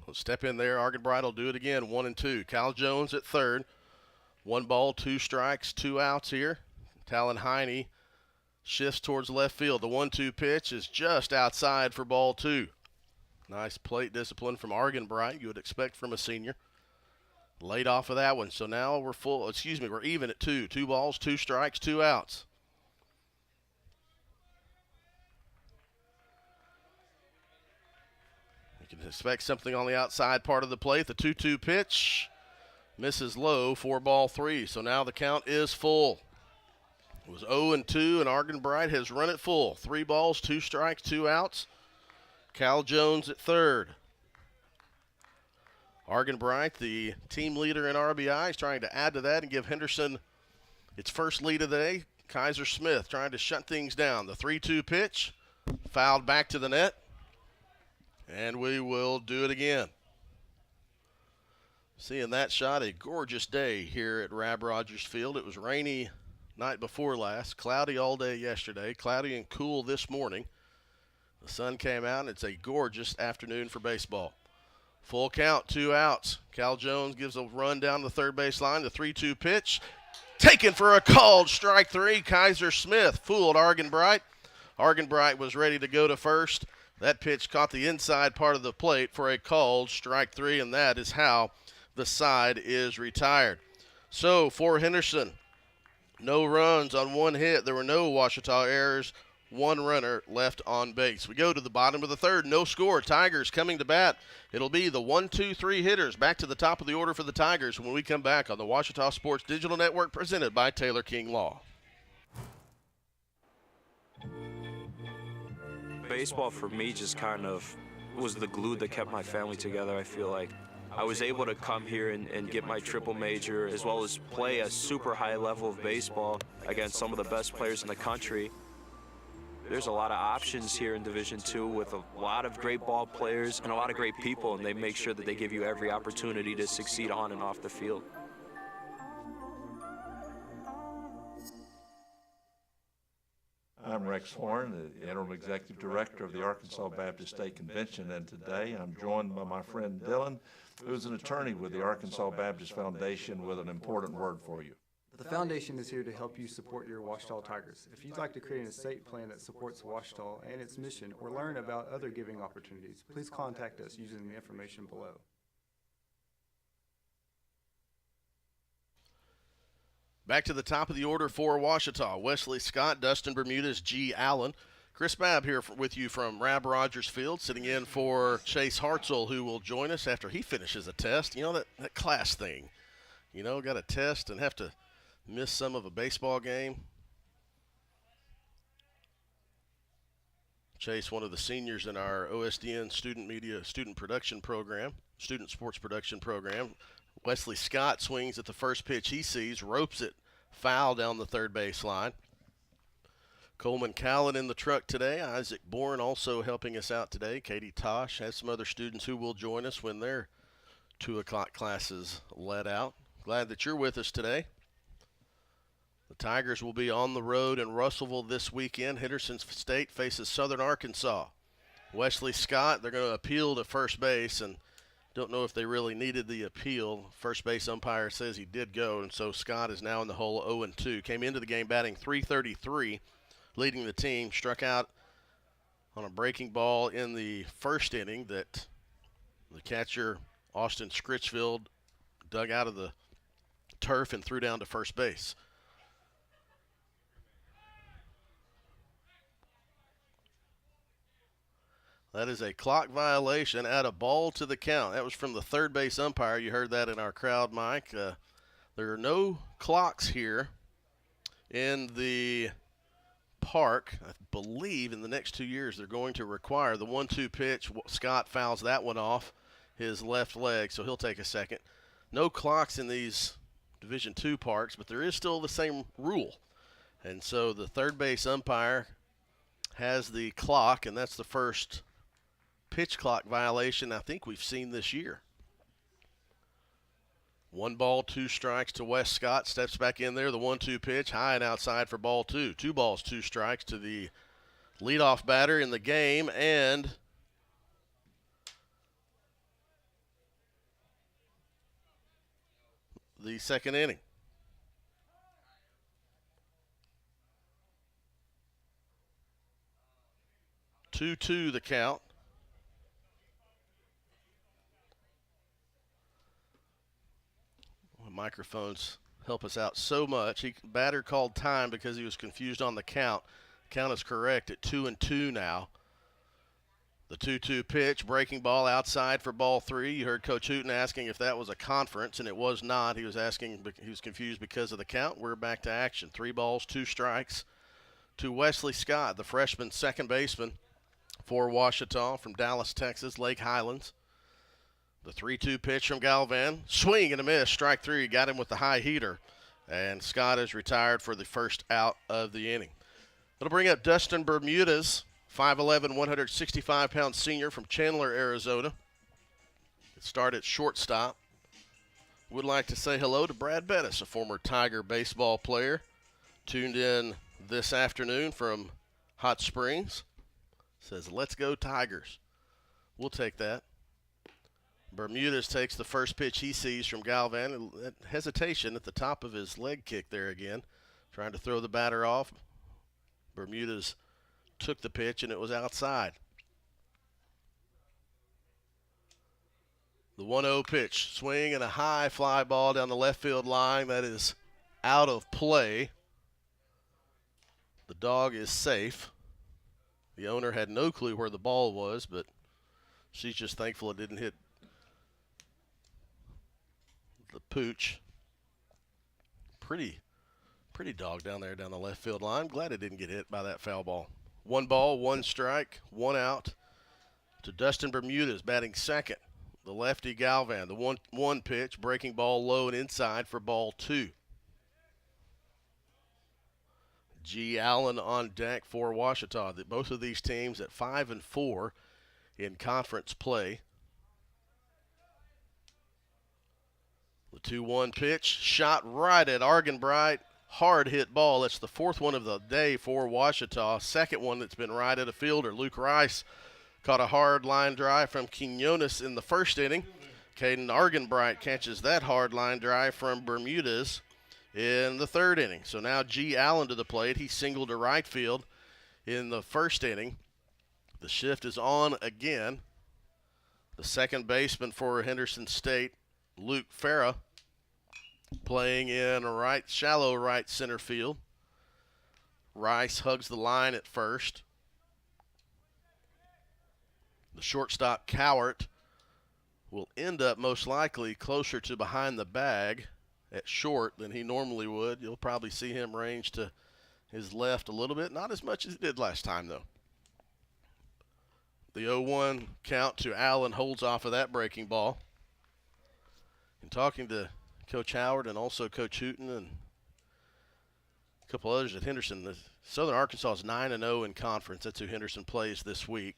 We'll step in there. Argenbright will do it again, 1-2. Kyle Jones at third. 1 ball, 2 strikes, 2 outs here. Talon Heine shifts towards left field. The 1-2 pitch is just outside for ball 2. Nice plate discipline from Argenbright, you would expect from a senior. Laid off of that one. So now we're we're even at 2. 2 balls, 2 strikes, 2 outs. You can expect something on the outside part of the plate. The 2-2 pitch misses low, 4-3. So now the count is full. It was 0-2, and Argenbright has run it full. 3 balls, 2 strikes, 2 outs. Cal Jones at third. Argenbright, the team leader in RBI, is trying to add to that and give Henderson its first lead of the day. Kaiser Smith trying to shut things down. The 3-2 pitch, fouled back to the net, and we will do it again. Seeing that shot, a gorgeous day here at Rab Rogers Field. It was rainy night before last, cloudy all day yesterday, cloudy and cool this morning. The sun came out, and it's a gorgeous afternoon for baseball. Full count, 2 outs. Cal Jones gives a run down the third base line. The 3-2 pitch, taken for a called strike 3. Kaiser Smith fooled Argenbright. Argenbright was ready to go to first. That pitch caught the inside part of the plate for a called strike 3, and that is how the side is retired. So for Henderson, no runs on 1 hit. There were no Ouachita errors. 1 runner left on base. We go to the bottom of the third. No score. Tigers coming to bat. It'll be the 1-2-3 hitters back to the top of the order for the Tigers when we come back on the Ouachita Sports Digital Network, presented by Taylor King Law. Baseball for me just kind of was the glue that kept my family together. I feel like I was able to come here and get my triple major, as well as play a super high level of baseball against some of the best players in the country. There's a lot of options here in Division II with a lot of great ball players and a lot of great people, and they make sure that they give you every opportunity to succeed on and off the field. I'm Rex Horn, the Interim Executive Director of the Arkansas Baptist State Convention, and today I'm joined by my friend Dylan, who's an attorney with the Arkansas Baptist Foundation, with an important word for you. The foundation is here to help you support your Ouachita Tigers. If you'd like to create an estate plan that supports Ouachita and its mission or learn about other giving opportunities, please contact us using the information below. Back to the top of the order for Ouachita. Wesley Scott, Dustin Bermudez, G. Allen. Chris Babb here with you from Rab Rogers Field, sitting in for Chase Hartzell, who will join us after he finishes a test. You know, that class thing. You know, got a test and have to miss some of a baseball game. Chase, one of the seniors in our OSDN student production program, student sports production program. Wesley Scott swings at the first pitch he sees, ropes it foul down the third base line. Coleman Callan in the truck today. Isaac Bourne also helping us out today. Katie Tosh has some other students who will join us when their 2 o'clock classes let out. Glad that you're with us today. The Tigers will be on the road in Russellville this weekend. Henderson State faces Southern Arkansas. Wesley Scott, they're going to appeal to first base, and don't know if they really needed the appeal. First base umpire says he did go, and so Scott is now in the hole 0-2. Came into the game batting .333, leading the team. Struck out on a breaking ball in the first inning that the catcher, Austin Scritchfield, dug out of the turf and threw down to first base. That is a clock violation at a ball to the count. That was from the third base umpire. You heard that in our crowd, Mike. There are no clocks here in the park. I believe in the next 2 years they're going to require the 1-2 pitch. Scott fouls that one off his left leg, so he'll take a second. No clocks in these Division II parks, but there is still the same rule. And so the third base umpire has the clock, and that's the first pitch clock violation I think we've seen this year. 1 ball, 2 strikes to Wes Scott. Steps back in there. The 1-2 pitch, high and outside for ball 2. 2 balls, 2 strikes to the leadoff batter in the game, and the second inning. 2-2 the count. Microphones help us out so much. Batter called time because he was confused on the count. Count is correct at 2-2 now. The 2-2 pitch, breaking ball outside for ball 3. You heard Coach Hooten asking if that was a conference, and it was not. He was confused because of the count. We're back to action. 3 balls, 2 strikes to Wesley Scott, the freshman second baseman for Ouachita from Dallas, Texas, Lake Highlands. The 3-2 pitch from Galvan. Swing and a miss. Strike 3. Got him with the high heater. And Scott is retired for the first out of the inning. It'll bring up Dustin Bermudez, 5'11", 165-pound senior from Chandler, Arizona. Start at shortstop. Would like to say hello to Brad Bettis, a former Tiger baseball player. Tuned in this afternoon from Hot Springs. Says, let's go Tigers. We'll take that. Bermudez takes the first pitch he sees from Galvan. Hesitation at the top of his leg kick there again. Trying to throw the batter off. Bermudez took the pitch, and it was outside. The 1-0 pitch. Swing and a high fly ball down the left field line. That is out of play. The dog is safe. The owner had no clue where the ball was, but she's just thankful it didn't hit the pooch. Pretty dog down there down the left field line. Glad it didn't get hit by that foul ball. 1 ball, 1 strike, 1 out to Dustin Bermudez batting second. The lefty Galvan, the 1-1 pitch, breaking ball low and inside for ball 2. G. Allen on deck for Ouachita. Both of these teams at 5-4 in conference play. The 2-1 pitch, shot right at Argenbright. Hard hit ball. That's the 4th one of the day for Ouachita. Second one that's been right at a fielder. Luke Rice caught a hard line drive from Quinones in the first inning. Caden Argenbright catches that hard line drive from Bermudez in the third inning. So now G. Allen to the plate. He singled to right field in the first inning. The shift is on again. The second baseman for Henderson State, Luke Farah, playing in shallow right center field. Rice hugs the line at first. The shortstop, Cowart, will end up most likely closer to behind the bag at short than he normally would. You'll probably see him range to his left a little bit. Not as much as he did last time, though. The 0-1 count to Allen holds off of that breaking ball. And talking to Coach Howard and also Coach Hooten and a couple others at Henderson, Southern Arkansas is 9-0 in conference. That's who Henderson plays this week.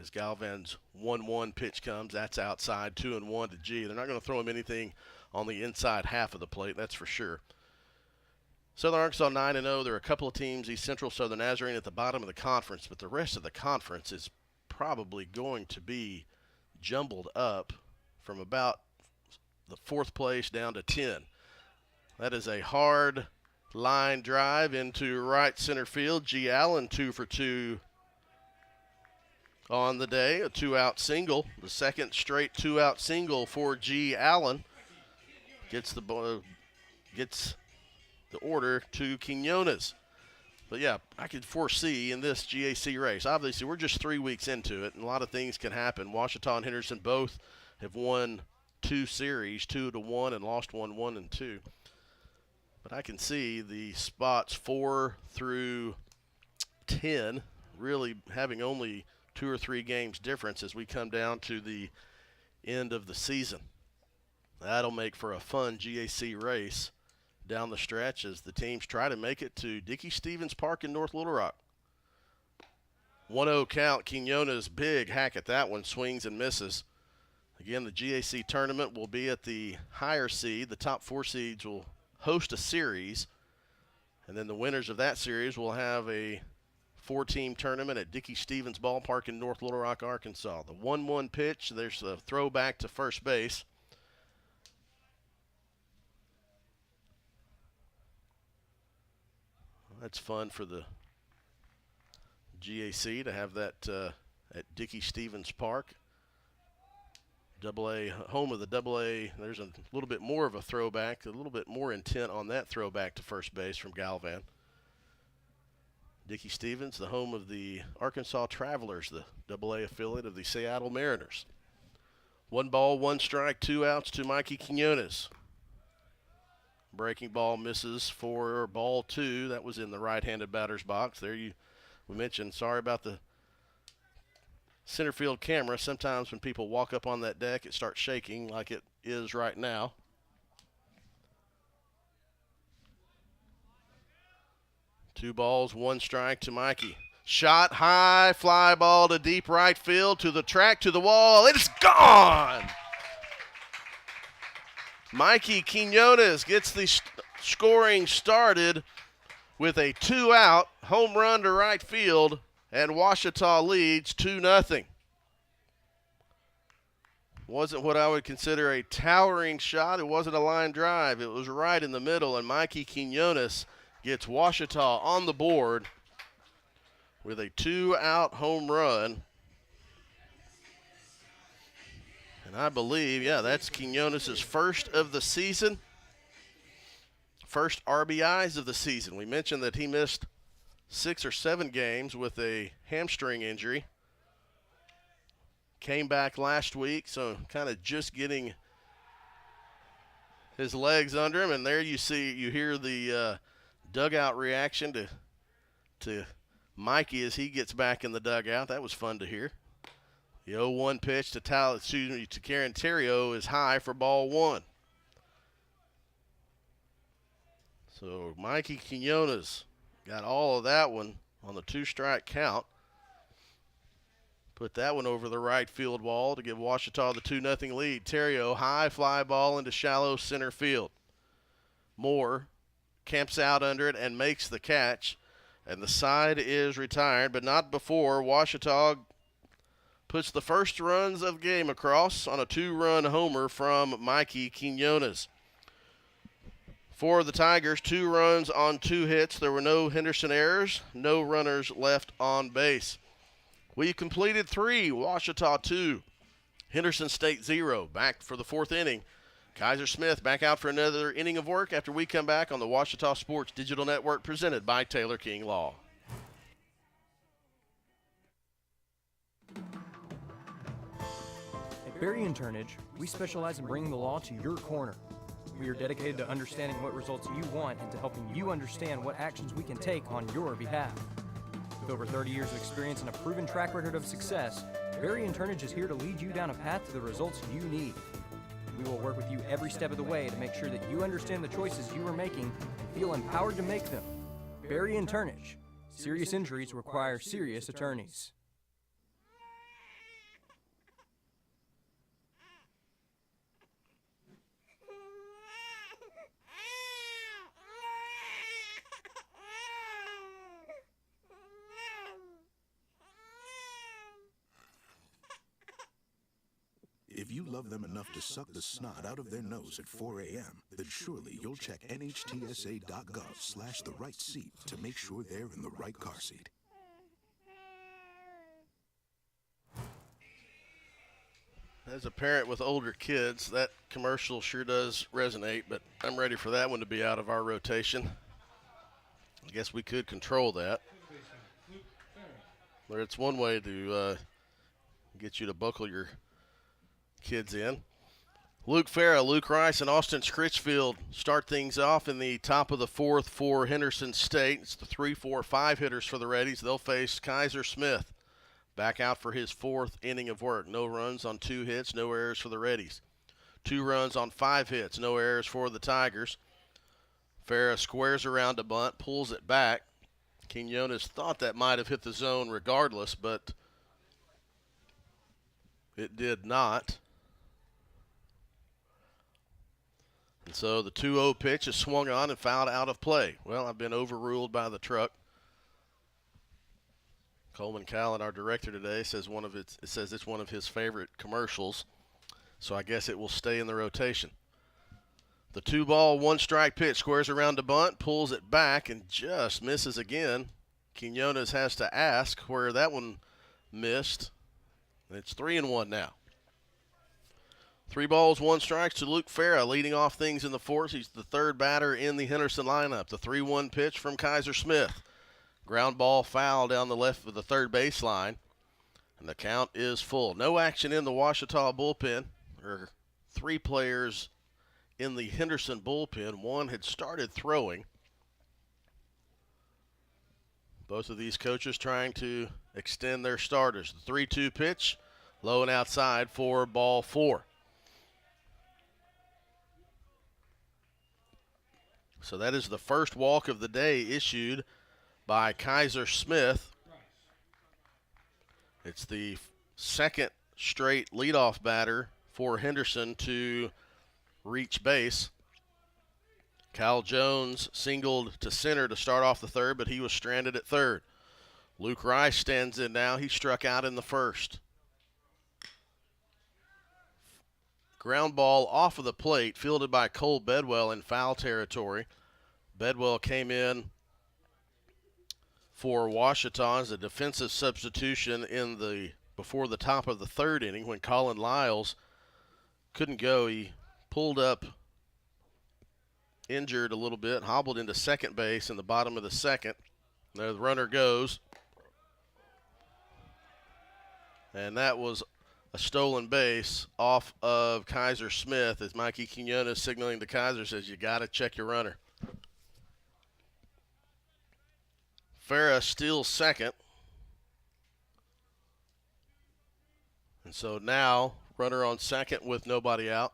As Galvan's 1-1 pitch comes, that's outside, 2-1 to G. They're not going to throw him anything on the inside half of the plate, that's for sure. Southern Arkansas 9-0. There are a couple of teams, East Central, Southern Nazarene, at the bottom of the conference, but the rest of the conference is probably going to be jumbled up from about the fourth place down to 10. That is a hard line drive into right center field. G. Allen 2 for 2 on the day, a 2-out single. The second straight 2-out single for G. Allen. Gets the order to Quinones. But, yeah, I could foresee in this GAC race. Obviously, we're just 3 weeks into it, and a lot of things can happen. Ouachita and Henderson both have won 2 series, 2-1, and lost 1, 1-2. But I can see the spots 4 through 10 really having only 2 or 3 games difference as we come down to the end of the season. That'll make for a fun GAC race down the stretch as the teams try to make it to Dickey-Stevens Park in North Little Rock. 1-0 count. Quinones, big hack at that one, swings and misses. Again, the GAC tournament will be at the higher seed. The top 4 seeds will host a series, and then the winners of that series will have a 4-team tournament at Dickey-Stevens Ballpark in North Little Rock, Arkansas. The 1-1 pitch, there's a throwback to first base. That's fun for the GAC to have that at Dickey-Stevens Park. AA, home of the AA. There's a little bit more of a throwback, a little bit more intent on that throwback to first base from Galvan. Dickey-Stevens, the home of the Arkansas Travelers, the AA affiliate of the Seattle Mariners. 1 ball, 1 strike, 2 outs to Mikey Quinones. Breaking ball misses for ball 2. That was in the right-handed batter's box. We mentioned, sorry about the center field camera. Sometimes when people walk up on that deck, it starts shaking like it is right now. Two balls, 1 strike to Mikey. Shot high, fly ball to deep right field, to the track, to the wall. It's gone! Mikey Quinones gets the scoring started with a 2-out home run to right field, and Ouachita leads 2-0. Wasn't what I would consider a towering shot. It wasn't a line drive. It was right in the middle, and Mikey Quinones gets Ouachita on the board with a 2-out home run. And I believe, that's Quinones' first of the season, first RBIs of the season. We mentioned that he missed 6 or 7 games with a hamstring injury. Came back last week, so kind of just getting his legs under him. And there you hear the dugout reaction to Mikey as he gets back in the dugout. That was fun to hear. The 0-1 pitch to Karen Terrio is high for ball 1. So Mikey Quinones got all of that one on the 2-strike count. Put that one over the right field wall to give Ouachita the 2-0 lead. Terrio, high fly ball into shallow center field. Moore camps out under it and makes the catch. And the side is retired, but not before Ouachita puts the first runs of the game across on a 2-run homer from Mikey Quinones. For the Tigers, 2 runs on 2 hits. There were no Henderson errors, no runners left on base. We completed 3, Ouachita 2, Henderson State 0. Back for the 4th inning. Kaiser Smith back out for another inning of work after we come back on the Ouachita Sports Digital Network presented by Taylor King Law. At Berry and Turnage, we specialize in bringing the law to your corner. We are dedicated to understanding what results you want and to helping you understand what actions we can take on your behalf. With over 30 years of experience and a proven track record of success, Berry and Turnage is here to lead you down a path to the results you need. We will work with you every step of the way to make sure that you understand the choices you are making and feel empowered to make them. Berry and Turnage. Serious injuries require serious attorneys. If you love them enough to suck the snot out of their nose at 4 a.m., then surely you'll check NHTSA.gov/the right seat to make sure they're in the right car seat. As a parent with older kids, that commercial sure does resonate, but I'm ready for that one to be out of our rotation. I guess we could control that. But it's one way to get you to buckle your kids in. Luke Farah, Luke Rice, and Austin Scritchfield start things off in the top of the 4th for Henderson State. It's the 3, 4, 5 hitters for the Reddies. They'll face Kaiser Smith back out for his 4th inning of work. No runs on 2 hits, no errors for the Reddies. 2 runs on 5 hits, no errors for the Tigers. Farah squares around a bunt, pulls it back. Quinones thought that might have hit the zone regardless, but it did not. And so the 2-0 pitch is swung on and fouled out of play. Well, I've been overruled by the truck. Coleman Callan, our director today, says it's one of his favorite commercials. So I guess it will stay in the rotation. The 2-ball, 1-strike pitch squares around the bunt, pulls it back, and just misses again. Quinones has to ask where that one missed. It's 3-1 now. 3 balls, 1 strike to Luke Farah, leading off things in the 4th. He's the 3rd batter in the Henderson lineup. The 3-1 pitch from Kaiser Smith. Ground ball foul down the left of the 3rd baseline, and the count is full. No action in the Ouachita bullpen. There are 3 players in the Henderson bullpen. One had started throwing. Both of these coaches trying to extend their starters. The 3-2 pitch, low and outside for ball 4. So that is the first walk of the day issued by Kaiser Smith. It's the 2nd straight leadoff batter for Henderson to reach base. Cal Jones singled to center to start off the 3rd, but he was stranded at 3rd. Luke Rice stands in now. He struck out in the 1st. Ground ball off of the plate, fielded by Cole Bedwell in foul territory. Bedwell came in for Ouachita as a defensive substitution before the top of the 3rd inning when Colin Lyles couldn't go. He pulled up injured a little bit, hobbled into second base in the bottom of the 2nd. There the runner goes. And that was a stolen base off of Kaiser Smith as Mikey Quinones signaling to Kaiser, says you got to check your runner. Farah steals 2nd. And so now runner on 2nd with nobody out.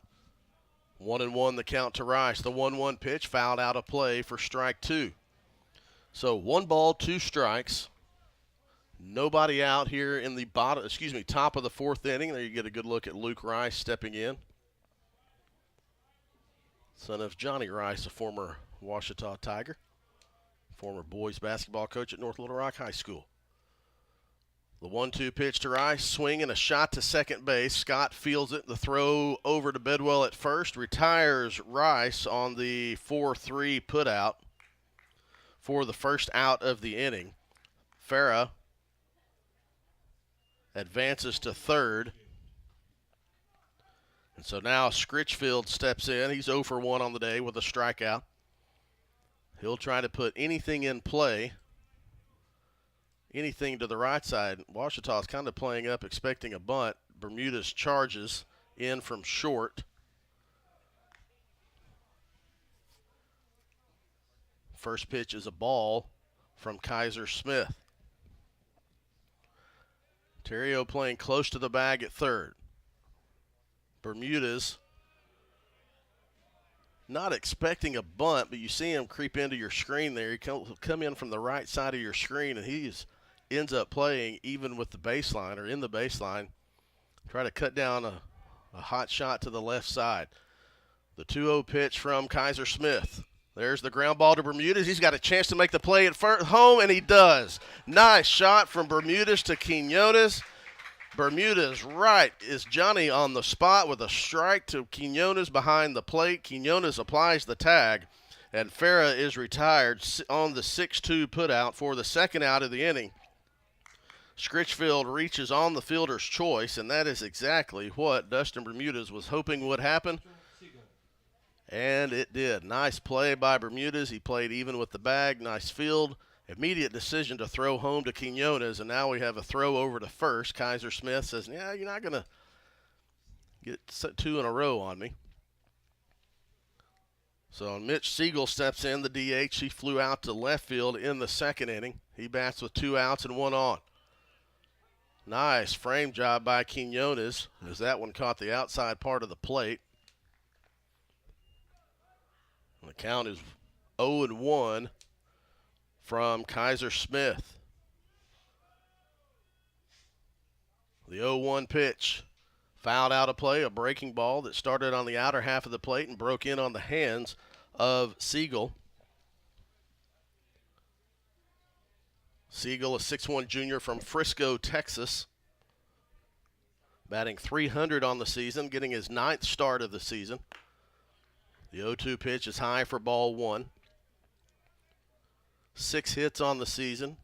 1-1 the count to Rice. The 1-1 pitch fouled out of play for strike 2. So 1 ball, 2 strikes. Nobody out here in the top of the 4th inning. There you get a good look at Luke Rice stepping in. Son of Johnny Rice, a former Ouachita Tiger, former boys basketball coach at North Little Rock High School. The 1-2 pitch to Rice, swing and a shot to second base. Scott fields it. The throw over to Bedwell at first. Retires Rice on the 4-3 putout for the first out of the inning. Farah advances to third. And so now Scritchfield steps in. He's 0 for 1 on the day with a strikeout. He'll try to put anything in play, anything to the right side. Ouachita's kind of playing up, expecting a bunt. Bermudez charges in from short. First pitch is a ball from Kaiser Smith. Terrio playing close to the bag at third. Bermudez not expecting a bunt, but you see him creep into your screen there. He'll come in from the right side of your screen, and he ends up playing even with the baseline or in the baseline. Try to cut down a hot shot to the left side. The 2-0 pitch from Kaiser Smith. There's the ground ball to Bermudez. He's got a chance to make the play at home, and he does. Nice shot from Bermudez to Quinones. Bermudez right is Johnny on the spot with a strike to Quinones behind the plate. Quinones applies the tag, and Farah is retired on the 6-2 putout for the second out of the inning. Scritchfield reaches on the fielder's choice, and that is exactly what Dustin Bermudez was hoping would happen. And it did. Nice play by Bermudez. He played even with the bag. Nice field. Immediate decision to throw home to Quinones, and now we have a throw over to first. Kaiser Smith says, yeah, you're not going to get 2 in a row on me. So Mitch Siegel steps in, the DH. He flew out to left field in the second inning. He bats with 2 outs and 1 on. Nice frame job by Quinones as that one caught the outside part of the plate. The count is 0-1 from Kaiser Smith. The 0-1 pitch. Fouled out of play, a breaking ball that started on the outer half of the plate and broke in on the hands of Siegel. Siegel, a 6'1 junior from Frisco, Texas. Batting .300 on the season, getting his 9th start of the season. The 0-2 pitch is high for ball 1. 6 hits on the season,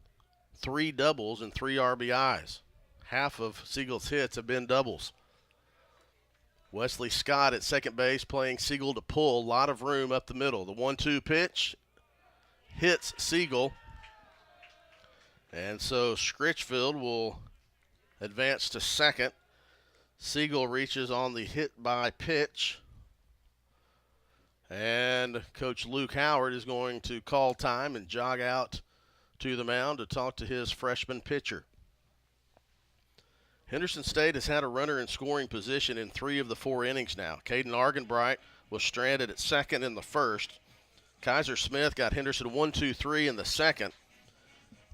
3 doubles and 3 RBIs. Half of Siegel's hits have been doubles. Wesley Scott at second base playing Siegel to pull. A lot of room up the middle. The 1-2 pitch hits Siegel. And so Scritchfield will advance to second. Siegel reaches on the hit by pitch. And Coach Luke Howard is going to call time and jog out to the mound to talk to his freshman pitcher. Henderson State has had a runner in scoring position in 3 of the 4 innings now. Caden Argenbright was stranded at second in the first. Kaiser Smith got Henderson 1-2-3 in the second.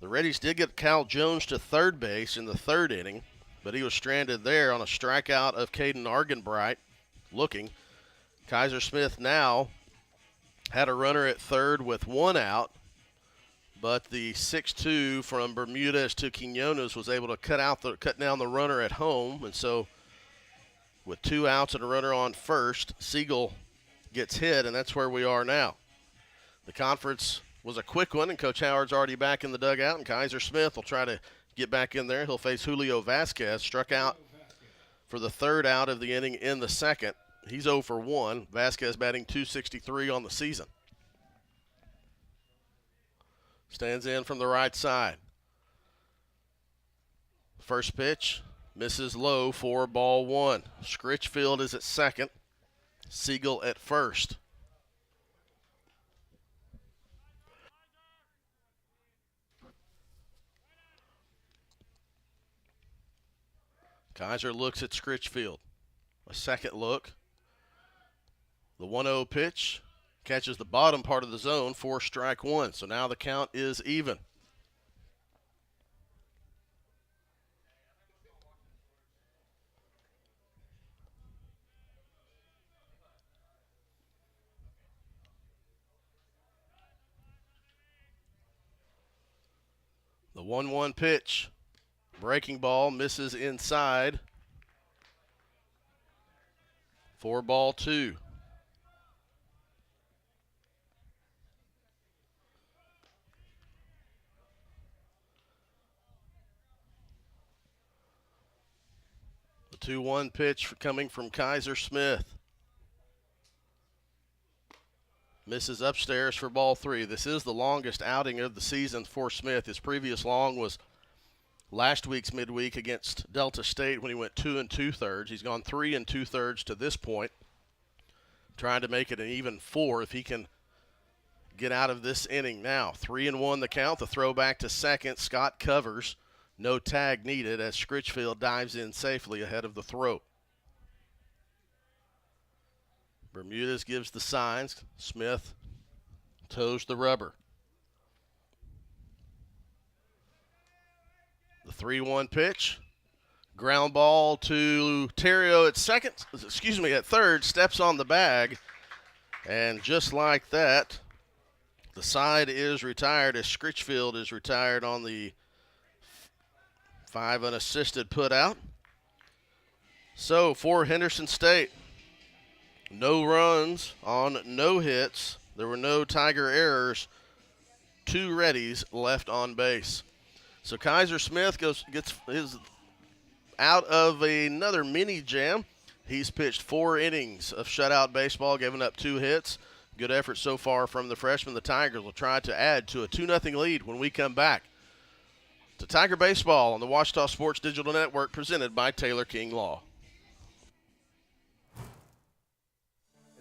The Reddies did get Cal Jones to third base in the 3rd inning, but he was stranded there on a strikeout of Caden Argenbright looking. Kaiser Smith now had a runner at third with 1 out, but the 6-2 from Bermudez to Quinones was able to cut down the runner at home, and so with 2 outs and a runner on first, Siegel gets hit, and that's where we are now. The conference was a quick one, and Coach Howard's already back in the dugout, and Kaiser Smith will try to get back in there. He'll face Julio Vasquez, struck out for the 3rd out of the inning in the second. He's 0 for 1. Vasquez batting .263 on the season. Stands in from the right side. First pitch misses low for ball 1. Scritchfield is at second. Siegel at first. Kaiser looks at Scritchfield. A second look. The 1-0 pitch catches the bottom part of the zone for strike 1. So now the count is even. The 1-1 pitch Breaking ball misses inside for ball 2. The 2-1 pitch coming from Kaiser Smith. Misses upstairs for ball 3. This is the longest outing of the season for Smith. His previous long was last week's midweek against Delta State when he went 2 2/3. He's gone 3 2/3 to this point, trying to make it an even 4 if he can get out of this inning now. 3-1 the count. The throw back to second. Scott covers. No tag needed as Scritchfield dives in safely ahead of the throw. Bermudez gives the signs. Smith toes the rubber. The 3-1 pitch. Ground ball to Terrio at third, steps on the bag. And just like that, the side is retired as Scritchfield is retired on the 5 unassisted put out. So for Henderson State, no runs on no hits. There were no Tiger errors. 2 Reddies left on base. So Kaiser Smith gets his out of another mini jam. He's pitched 4 innings of shutout baseball, giving up 2 hits. Good effort so far from the freshman. The Tigers will try to add to a 2-0 lead when we come back to Tiger Baseball on the Ouachita Sports Digital Network, presented by Taylor King Law.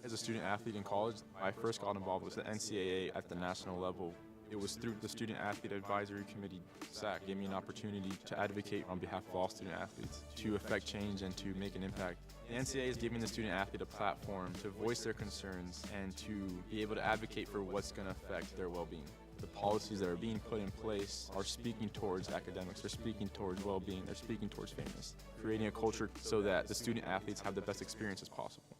As a student athlete in college, I first got involved with the NCAA at the national level. It was through the Student Athlete Advisory Committee, SAC, gave me an opportunity to advocate on behalf of all student athletes, to affect change and to make an impact. The NCAA is giving the student athlete a platform to voice their concerns and to be able to advocate for what's going to affect their well-being. The policies that are being put in place are speaking towards academics, they're speaking towards well-being, they're speaking towards fairness, creating a culture so that the student athletes have the best experiences possible.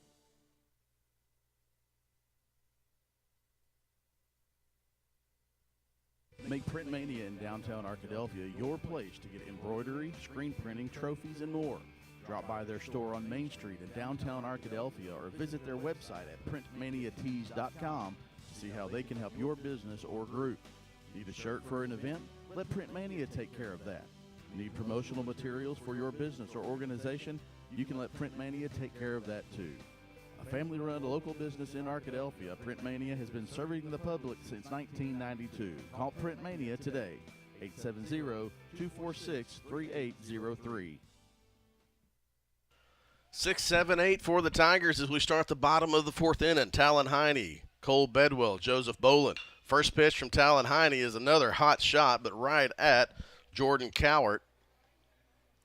Make Print Mania in downtown Arkadelphia your place to get embroidery, screen printing, trophies, and more. Drop by their store on Main Street in downtown Arkadelphia or visit their website at printmaniatees.com to see how they can help your business or group. Need a shirt for an event? Let Print Mania take care of that. Need promotional materials for your business or organization? You can let Print Mania take care of that too. A family-run local business in Arkadelphia, Print Mania has been serving the public since 1992. Call Print Mania today, 870-246-3803. 6-7-8 for the Tigers as we start the bottom of the 4th inning. Talon Heine, Cole Bedwell, Joseph Boland. First pitch from Talon Heine is another hot shot, but right at Jordan Cowart.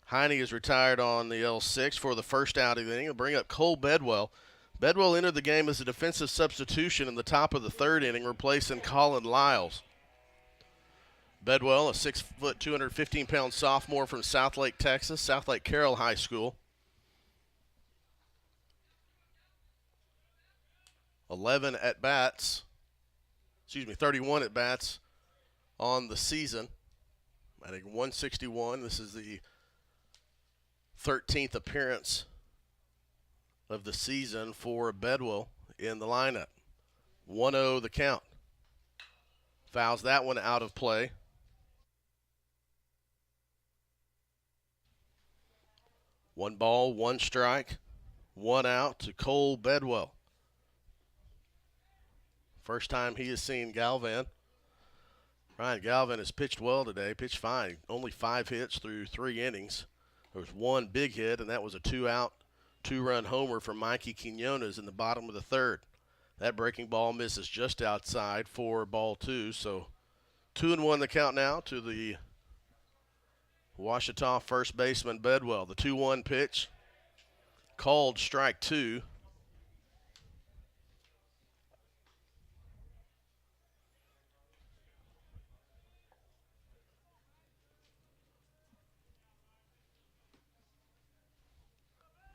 Heine is retired on the L6 for the first out of the inning. He'll bring up Cole Bedwell. Bedwell entered the game as a defensive substitution in the top of the 3rd inning, replacing Colin Lyles. Bedwell, a 6-foot, 215-pound sophomore from Southlake, Texas, Southlake Carroll High School. 31 at-bats on the season. Batting 161. This is the 13th appearance of the season for Bedwell in the lineup. 1-0 the count. Fouls that one out of play. One ball, one strike, one out to Cole Bedwell. First time he has seen Galvan. Ryan Galvan has pitched well today, pitched fine. Only 5 hits through 3 innings. There was one big hit, and that was a 2-out, 2-run homer from Mikey Quinones in the bottom of the 3rd. That breaking ball misses just outside for ball 2. So 2-1 the count now to the Ouachita first baseman Bedwell. The 2-1 pitch called strike 2.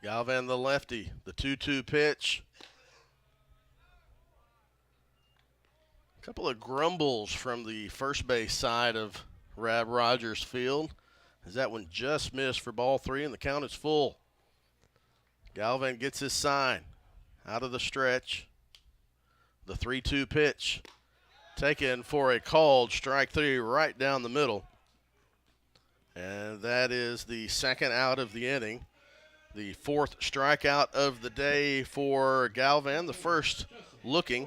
Galvan the lefty, the 2-2 pitch. A couple of grumbles from the first base side of Rab Rogers Field as that one just missed for ball 3, and the count is full. Galvan gets his sign out of the stretch. The 3-2 pitch taken for a called strike 3 right down the middle. And that is the second out of the inning. The 4th strikeout of the day for Galvan, the first looking.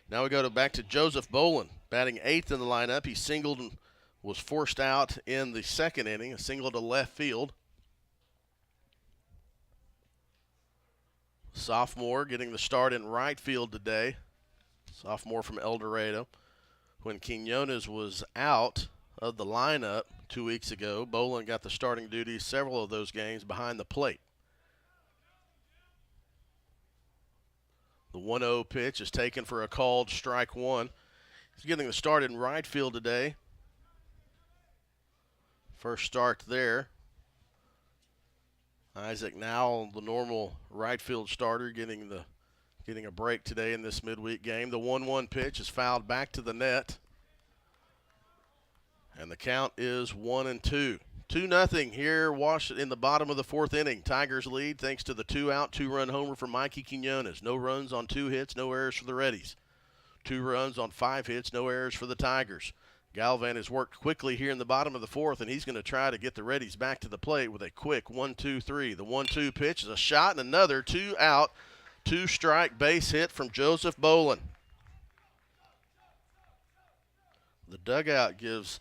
Now we go back to Joseph Bolin, batting 8th in the lineup. He singled and was forced out in the 2nd inning, a single to left field. Sophomore getting the start in right field today. Sophomore from El Dorado. When Quinones was out of the lineup 2 weeks ago, Bolin got the starting duties several of those games behind the plate. The 1-0 pitch is taken for a called strike 1. He's getting the start in right field today. First start there. Isaac now, the normal right field starter, getting a break today in this midweek game. The 1-1 pitch is fouled back to the net. And the count is 1-2. 2-0 here, Washington in the bottom of the 4th inning. Tigers lead thanks to the 2-out, 2-run homer from Mikey Quinones. No runs on 2 hits, no errors for the Reddies. 2 runs on 5 hits, no errors for the Tigers. Galvan has worked quickly here in the bottom of the 4th, and he's going to try to get the Reddies back to the plate with a quick 1-2-3. The 1-2 pitch is a shot and another 2-out, 2-strike base hit from Joseph Bolin. The dugout gives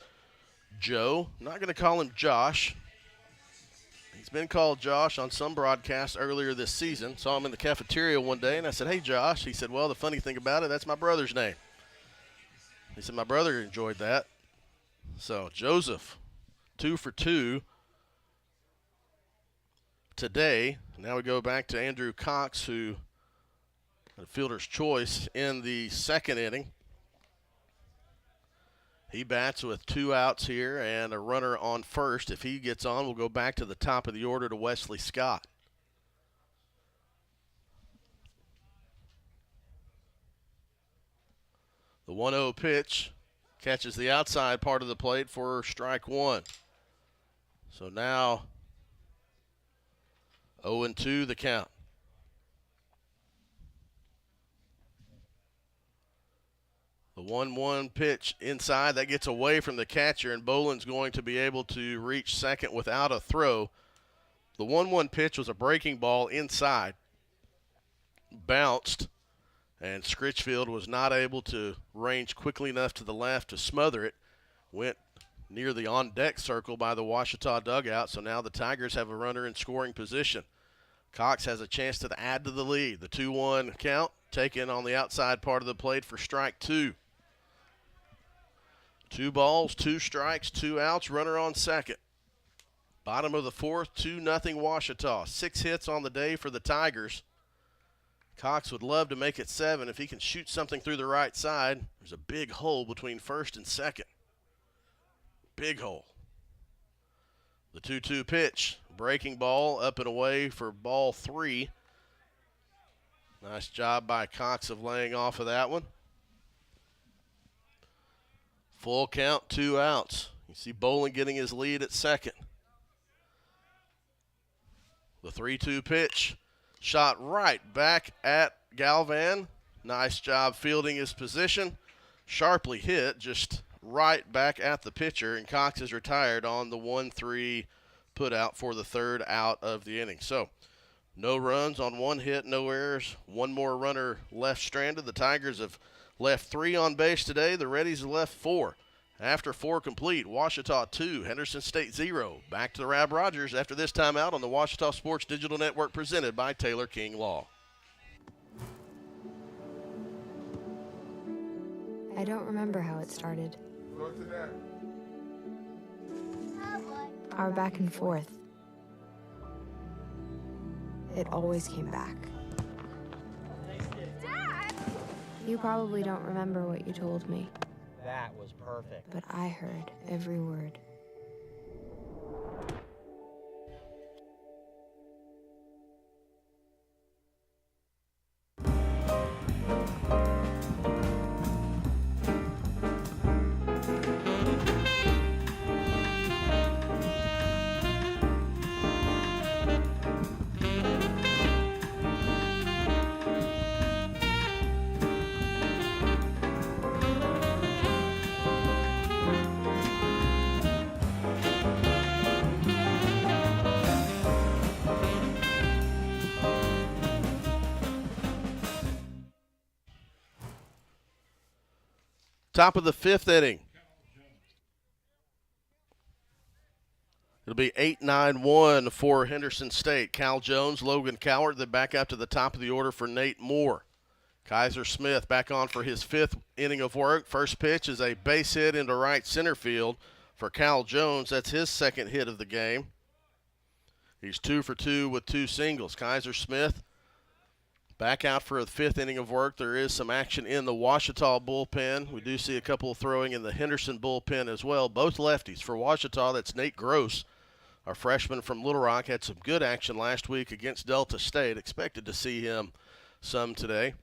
Joe, I'm not going to call him Josh. He's been called Josh on some broadcasts earlier this season. Saw him in the cafeteria one day, and I said, "Hey, Josh." He said, "Well, the funny thing about it, that's my brother's name." He said, "My brother enjoyed that." So Joseph, 2 for 2 today. Now we go back to Andrew Cox, who had a fielder's choice in the 2nd inning. He bats with 2 outs here and a runner on first. If he gets on, we'll go back to the top of the order to Wesley Scott. The 1-0 pitch catches the outside part of the plate for strike 1. So now 0-2 the count. The 1-1 pitch inside, that gets away from the catcher, and Bolin's going to be able to reach second without a throw. The 1-1 pitch was a breaking ball inside, bounced, and Scritchfield was not able to range quickly enough to the left to smother it. Went near the on-deck circle by the Ouachita dugout, so now the Tigers have a runner in scoring position. Cox has a chance to add to the lead. The 2-1 count taken on the outside part of the plate for strike 2. 2 balls, 2 strikes, 2 outs, runner on second. Bottom of the 4th, 2-0 Ouachita. 6 hits on the day for the Tigers. Cox would love to make it 7 if he can shoot something through the right side. There's a big hole between first and second. Big hole. The 2-2 pitch, breaking ball up and away for ball 3. Nice job by Cox of laying off of that one. Full count, 2 outs. You see Bolin getting his lead at second. The 3-2 pitch, shot right back at Galvan. Nice job fielding his position. Sharply hit, just right back at the pitcher, and Cox is retired on the 1-3 put out for the 3rd out of the inning. So no runs on 1 hit, no errors. 1 more runner left stranded. The Tigers have left 3 on base today. The Reddies have left 4. After 4 complete, Ouachita 2, Henderson State 0. Back to the Rab Rogers after this timeout on the Ouachita Sports Digital Network presented by Taylor King Law. I don't remember how it started. Our back and forth. It always came back. Dad! You probably don't remember what you told me. That was perfect. But I heard every word. Top of the 5th inning. It'll be 8-9-1 for Henderson State. Cal Jones, Logan Cowart, then back up to the top of the order for Nate Moore. Kaiser Smith back on for his 5th inning of work. First pitch is a base hit into right center field for Cal Jones. That's his 2nd hit of the game. He's 2 for 2 with 2 singles. Kaiser Smith back out for the 5th inning of work. There is some action in the Ouachita bullpen. We do see a couple throwing in the Henderson bullpen as well. Both lefties for Ouachita. That's Nate Gross, our freshman from Little Rock. Had some good action last week against Delta State. Expected to see him some today.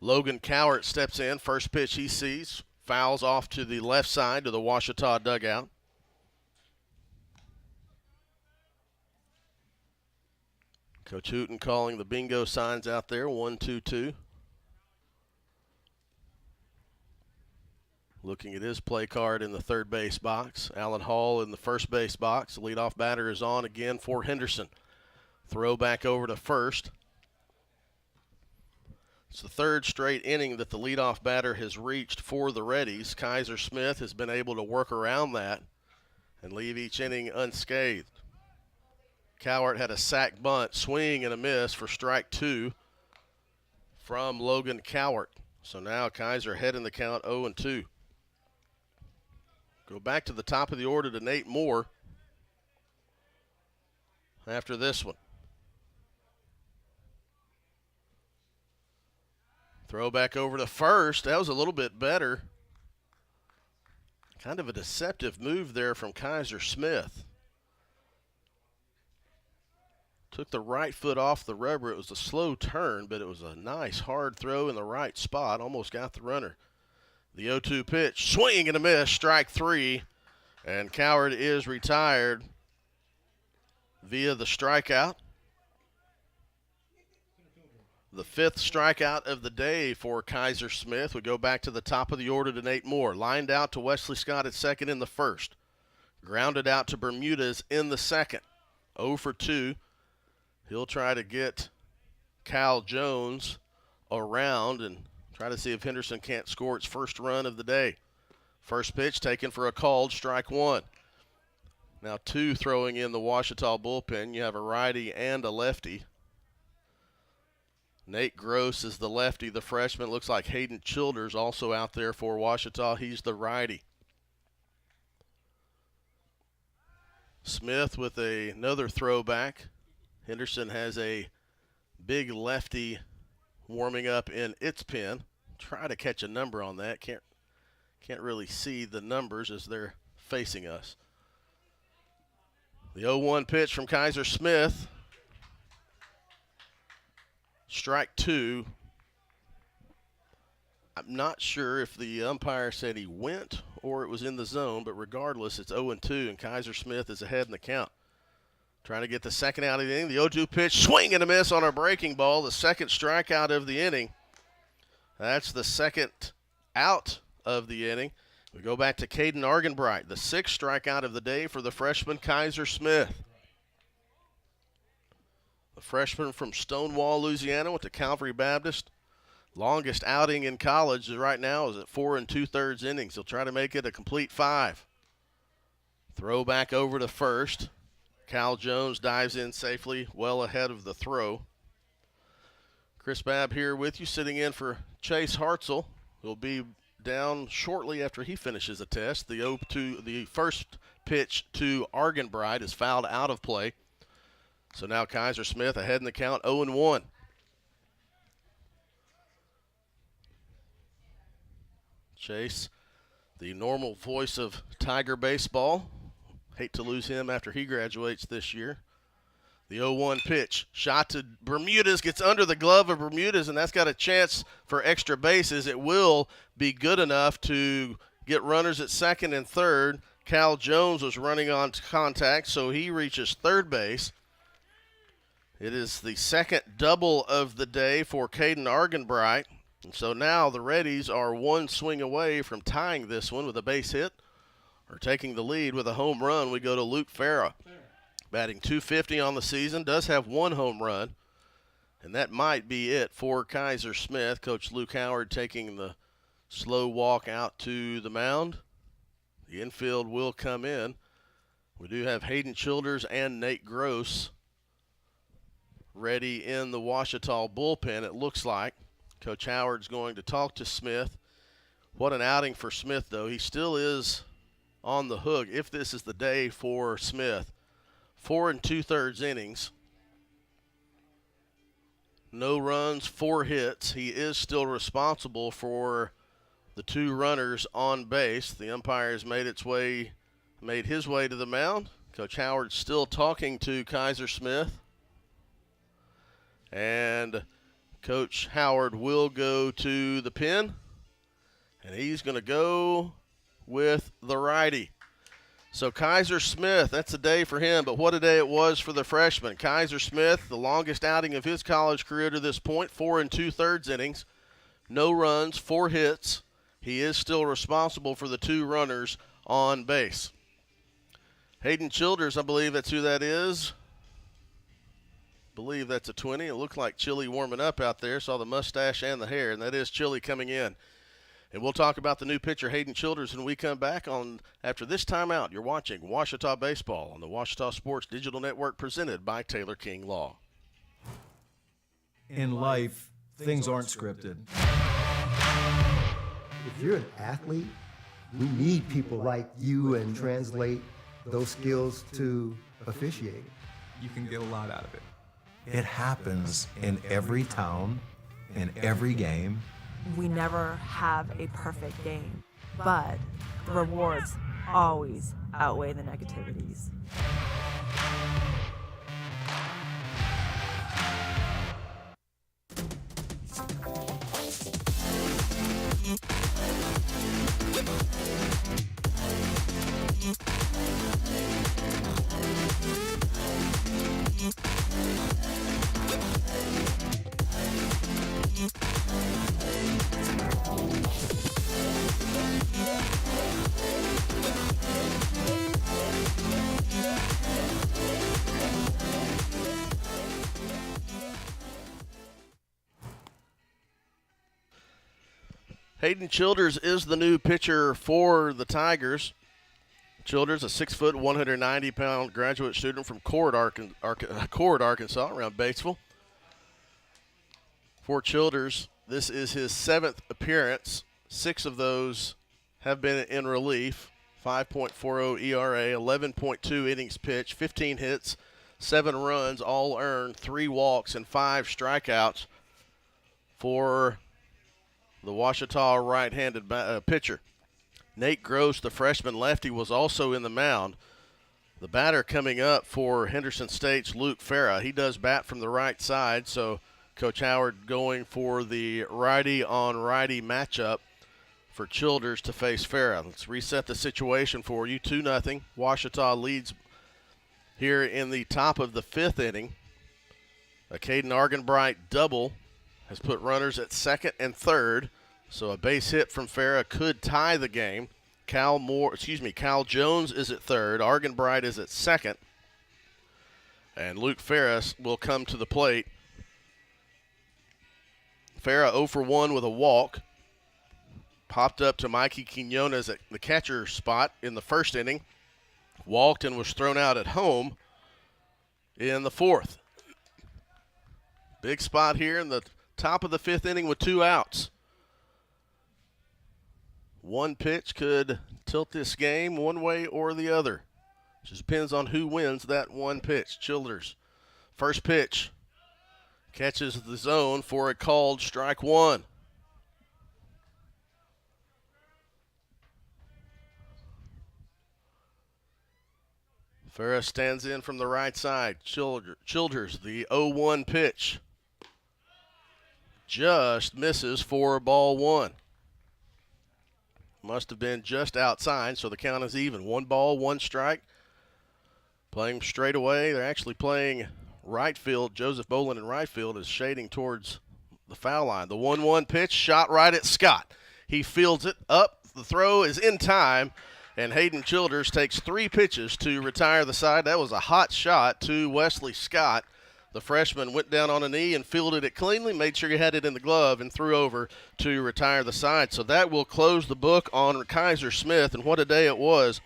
Logan Cowart steps in. First pitch he sees. Fouls off to the left side to the Ouachita dugout. Coach Hooten calling the bingo signs out there. 1-2-2. Looking at his play card in the third base box. Alan Hall in the first base box. The leadoff batter is on again for Henderson. Throw back over to first. It's the 3rd straight inning that the leadoff batter has reached for the Reddies. Kaiser Smith has been able to work around that and leave each inning unscathed. Cowart had a sac bunt, swing and a miss for strike 2 from Logan Cowart. So now Kaiser head in the count 0-2. Go back to the top of the order to Nate Moore after this one. Throw back over to first. That was a little bit better. Kind of a deceptive move there from Kaiser Smith. Took the right foot off the rubber. It was a slow turn, but it was a nice hard throw in the right spot. Almost got the runner. The 0-2 pitch, swing and a miss, strike 3. And Cowart is retired via the strikeout. The 5th strikeout of the day for Kaiser Smith. We go back to the top of the order to Nate Moore. Lined out to Wesley Scott at second in the first. Grounded out to Bermudez in the second. 0 for 2. He'll try to get Cal Jones around and try to see if Henderson can't score its first run of the day. First pitch taken for a called strike 1. Now 2 throwing in the Ouachita bullpen. You have a righty and a lefty. Nate Gross is the lefty. The freshman looks like Hayden Childers also out there for Ouachita. He's the righty. Smith with another throwback. Henderson has a big lefty warming up in its pen. Try to catch a number on that. Can't really see the numbers as they're facing us. The 0-1 pitch from Kaiser Smith. Strike 2. I'm not sure if the umpire said he went or it was in the zone, but regardless, it's 0-2, and Kaiser Smith is ahead in the count. Trying to get the second out of the inning. The 0-2 pitch, swing and a miss on a breaking ball. The second strikeout of the inning. That's the second out of the inning. We go back to Caden Argenbright, the 6th strikeout of the day for the freshman Kaiser Smith. The freshman from Stonewall, Louisiana, went to Calvary Baptist. Longest outing in college right now is at 4 2/3 innings. He'll try to make it a complete 5. Throw back over to first. Cal Jones dives in safely, well ahead of the throw. Chris Babb here with you, sitting in for Chase Hartzell. He'll be down shortly after he finishes a test. The first pitch to Argenbright is fouled out of play. So now Kaiser Smith ahead in the count, 0-1. Chase, the normal voice of Tiger baseball. Hate to lose him after he graduates this year. The 0-1 pitch, shot to Bermudez, gets under the glove of Bermudez, and that's got a chance for extra bases. It will be good enough to get runners at second and third. Cal Jones was running on contact, so he reaches third base. It is the second double of the day for Caden Argenbright. And so now the Reddies are one swing away from tying this one with a base hit or taking the lead with a home run. We go to Luke Farah, batting .250 on the season, does have one home run, and that might be it for Kaiser Smith. Coach Luke Howard taking the Slow walk out to the mound. The infield will come in. We do have Hayden Childers and Nate Gross ready in the Ouachita bullpen, it looks like. Coach Howard's going to talk to Smith. What an outing for Smith, though. He still is on the hook if this is the day for Smith. 4 2/3 innings. No runs, 4 hits. He is still responsible for the 2 runners on base. The umpire has made his way to the mound. Coach Howard's still talking to Kaiser Smith. And Coach Howard will go to the pen. And he's going to go with the righty. So Kaiser Smith, that's a day for him, but what a day it was for the freshman. Kaiser Smith, the longest outing of his college career to this point, 4 2/3 innings. No runs, 4 hits. He is still responsible for the 2 runners on base. Hayden Childers, I believe that's who that is. I believe that's a 20. It looked like Chili warming up out there. Saw the mustache and the hair, and that is Chili coming in. And we'll talk about the new pitcher, Hayden Childers, when we come back on after this timeout. You're watching Ouachita Baseball on the Ouachita Sports Digital Network presented by Taylor King Law. In life, things aren't scripted. If you're an athlete, we need people like you and translate those skills to officiating. You can get a lot out of it. It happens in every town, in every game. We never have a perfect game, but the rewards always outweigh the negativities. Hayden Childers is the new pitcher for the Tigers. Childers, a 6 foot, 190-pound graduate student from Cord, Arkansas, around Batesville. For Childers, this is his 7th appearance. 6 of those have been in relief. 5.40 ERA, 11.2 innings pitched, 15 hits, 7 runs, all earned, 3 walks, and 5 strikeouts for the Ouachita right-handed pitcher. Nate Gross, the freshman lefty, was also in the mound. The batter coming up for Henderson State's Luke Farah. He does bat from the right side, so Coach Howard going for the righty-on-righty matchup for Childers to face Farah. Let's reset the situation for you. 2-0. Ouachita leads here in the top of the 5th inning. A Caden Argenbright double has put runners at 2nd and 3rd, so a base hit from Farah could tie the game. Cal Jones is at 3rd, Argenbright is at 2nd, and Luke Ferris will come to the plate. Farah 0 for 1 with a walk. Popped up to Mikey Quinones at the catcher spot in the 1st inning. Walked and was thrown out at home in the 4th. Big spot here in the top of the 5th inning with 2 outs. One pitch could tilt this game one way or the other. Just depends on who wins that one pitch. Childers, first pitch, catches the zone for a called strike 1. Ferris stands in from the right side. Childers, the 0-1 pitch, just misses for ball 1. Must have been just outside, so the count is even. 1 ball, 1 strike. Playing straight away. They're actually playing right field. Joseph Bolin in right field is shading towards the foul line. The 1-1 pitch, shot right at Scott. He fields it up. The throw is in time, and Hayden Childers takes 3 pitches to retire the side. That was a hot shot to Wesley Scott. The freshman went down on a knee and fielded it cleanly, made sure he had it in the glove, and threw over to retire the side. So that will close the book on Kaiser Smith, and what a day it was.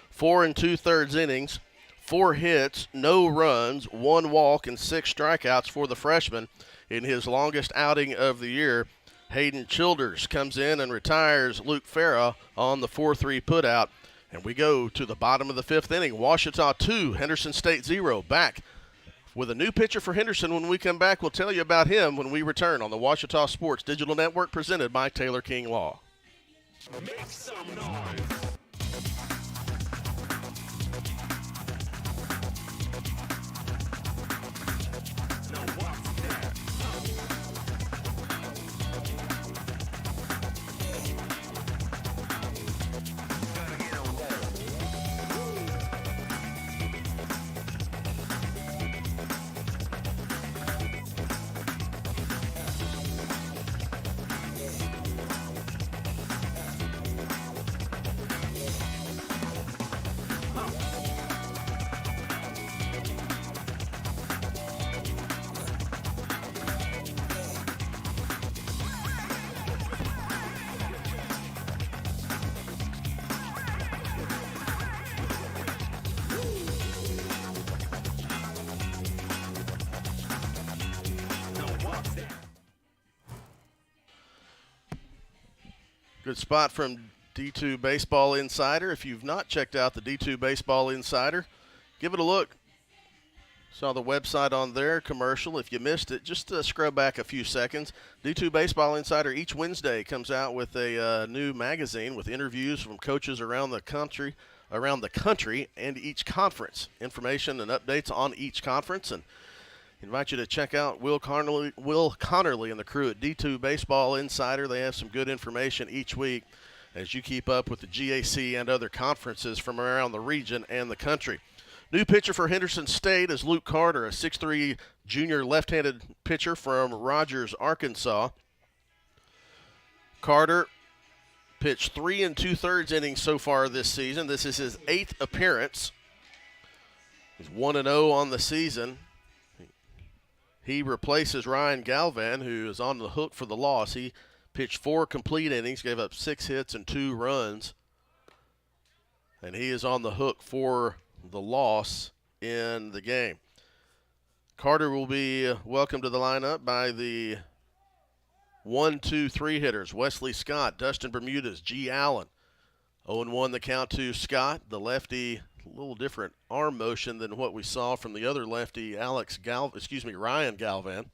4 2/3 innings, 4 hits, no runs, 1 walk, and 6 strikeouts for the freshman in his longest outing of the year. Hayden Childers comes in and retires Luke Farah on the 4-3 putout. And we go to the bottom of the 5th inning. Ouachita 2, Henderson State 0. Back with a new pitcher for Henderson. When we come back, we'll tell you about him when we return on the Ouachita Sports Digital Network presented by Taylor King Law. Make some noise. Good spot from D2 Baseball Insider. If you've not checked out the D2 Baseball Insider, give it a look. Saw the website on their commercial. If you missed it, just scrub back a few seconds. D2 Baseball Insider each Wednesday comes out with a new magazine with interviews from coaches around the country and each conference. Information and updates on each conference. And invite you to check out Will Connerly and the crew at D2 Baseball Insider. They have some good information each week as you keep up with the GAC and other conferences from around the region and the country. New pitcher for Henderson State is Luke Carter, a 6'3" junior left-handed pitcher from Rogers, Arkansas. Carter pitched 3 2/3 innings so far this season. This is his 8th appearance. He's 1-0 on the season. He replaces Ryan Galvan, who is on the hook for the loss. He pitched 4 complete innings, gave up 6 hits and 2 runs. And he is on the hook for the loss in the game. Carter will be welcomed to the lineup by the 1-2-3 hitters, Wesley Scott, Dustin Bermudez, G. Allen. 0-1 the count to Scott, the lefty. A little different arm motion than what we saw from the other lefty, Ryan Galvan.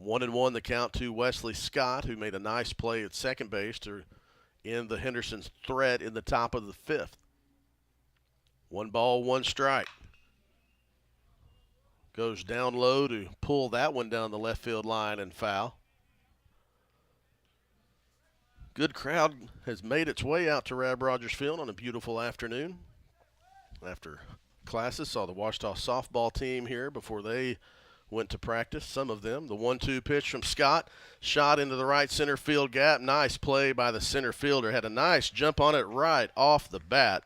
1-1 the count to Wesley Scott, who made a nice play at second base to end the Henderson's threat in the top of the 5th. 1 ball, 1 strike. Goes down low to pull that one down the left field line and foul. Good crowd has made its way out to Rab Rogers Field on a beautiful afternoon. After classes, saw the Ouachita softball team here before they went to practice, some of them. The 1-2 pitch from Scott, shot into the right center field gap. Nice play by the center fielder. Had a nice jump on it right off the bat.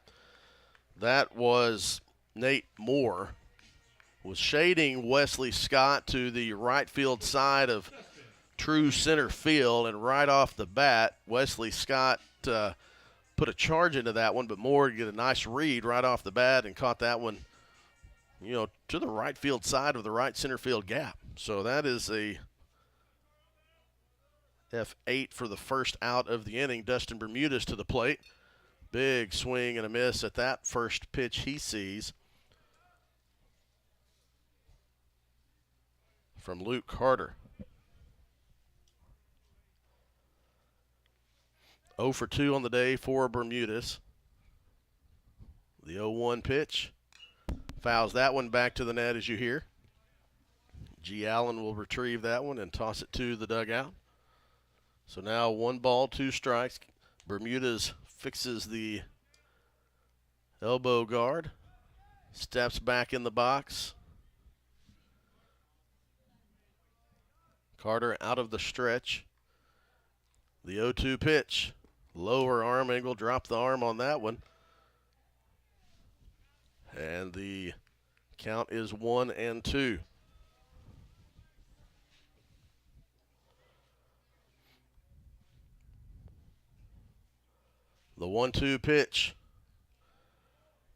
That was Nate Moore. Was shading Wesley Scott to the right field side of true center field, and right off the bat, Wesley Scott put a charge into that one, but Moore get a nice read right off the bat and caught that one, to the right field side of the right center field gap. So that is a F8 for the first out of the inning. Dustin Bermudez to the plate. Big swing and a miss at that first pitch he sees from Luke Carter. 0 for 2 on the day for Bermudez. The 0-1 pitch. Fouls that one back to the net as you hear. G. Allen will retrieve that one and toss it to the dugout. So now 1 ball, 2 strikes. Bermudez fixes the elbow guard. Steps back in the box. Carter out of the stretch. The 0-2 pitch. Lower arm angle, drop the arm on that one. And the count is 1-2. The 1-2 pitch.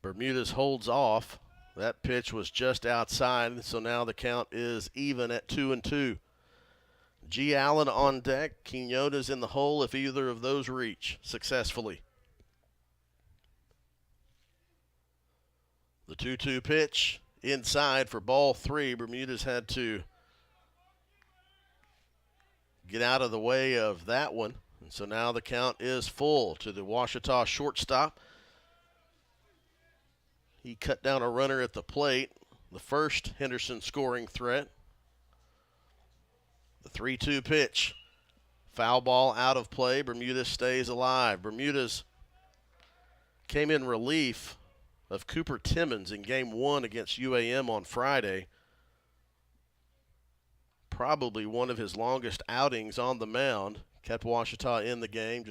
Bermudez holds off. That pitch was just outside, so now the count is even at 2-2. G. Allen on deck. Quinones in the hole if either of those reach successfully. The 2-2 pitch inside for ball 3. Bermudez had to get out of the way of that one. And so now the count is full to the Ouachita shortstop. He cut down a runner at the plate, the first Henderson scoring threat. The 3-2 pitch. Foul ball out of play. Bermudez stays alive. Bermudez came in relief of Cooper Timmons in Game 1 against UAM on Friday. Probably one of his longest outings on the mound. Kept Ouachita in the game.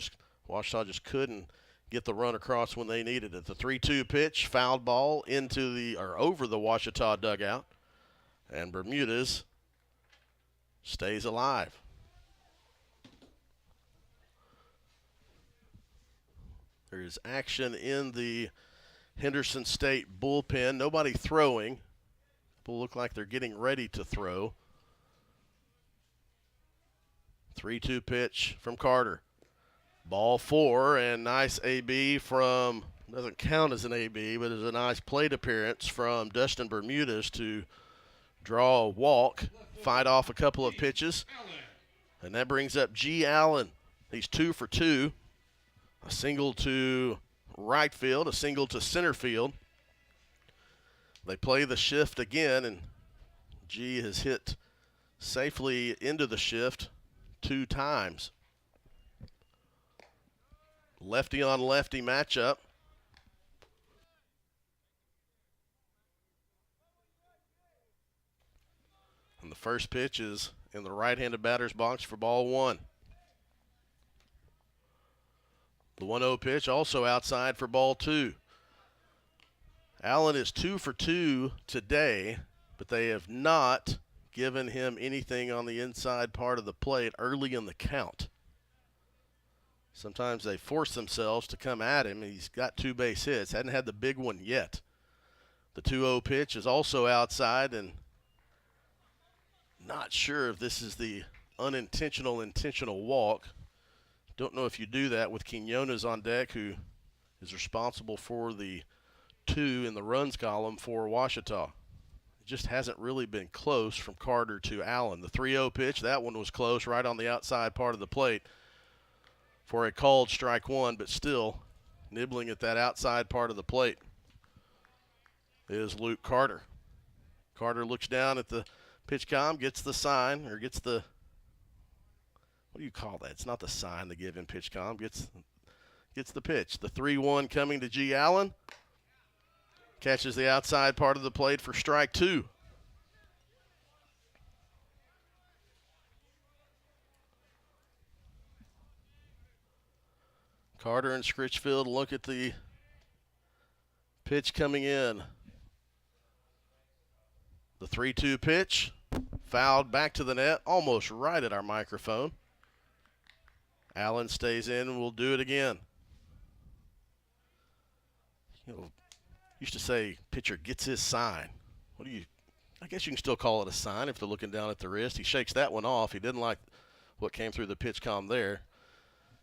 Ouachita just couldn't get the run across when they needed it. The 3-2 pitch, fouled ball over the Ouachita dugout. And Bermudez stays alive. There is action in the Henderson State bullpen. Nobody throwing. People look like they're getting ready to throw. 3-2 pitch from Carter. Ball 4, and nice AB from, doesn't count as an AB, but is a nice plate appearance from Dustin Bermudez to draw a walk, fight off a couple of pitches. And that brings up G. Allen. He's 2 for 2. A single to right field, a single to center field. They play the shift again, and G has hit safely into the shift 2 times. Lefty on lefty matchup. And the first pitch is in the right-handed batter's box for ball 1. The 1-0 pitch also outside for ball 2. Allen is 2 for 2 today, but they have not given him anything on the inside part of the plate early in the count. Sometimes they force themselves to come at him, and he's got 2 base hits. Hadn't had the big one yet. The 2-0 pitch is also outside, and not sure if this is the intentional walk. Don't know if you do that with Quinones on deck, who is responsible for the 2 in the runs column for Ouachita. It just hasn't really been close from Carter to Allen. The 3-0 pitch, that one was close, right on the outside part of the plate for a called strike 1, but still nibbling at that outside part of the plate is Luke Carter. Carter looks down at the pitch comm, gets the sign, or gets the, what do you call that? It's not the sign they give in pitch comm, gets the pitch. The 3-1 coming to G. Allen. Catches the outside part of the plate for strike 2. Carter and Scritchfield look at the pitch coming in. The 3-2 pitch, fouled back to the net, almost right at our microphone. Allen stays in and will do it again. Used to say pitcher gets his sign. I guess you can still call it a sign if they're looking down at the wrist. He shakes that one off. He didn't like what came through the pitch comm there.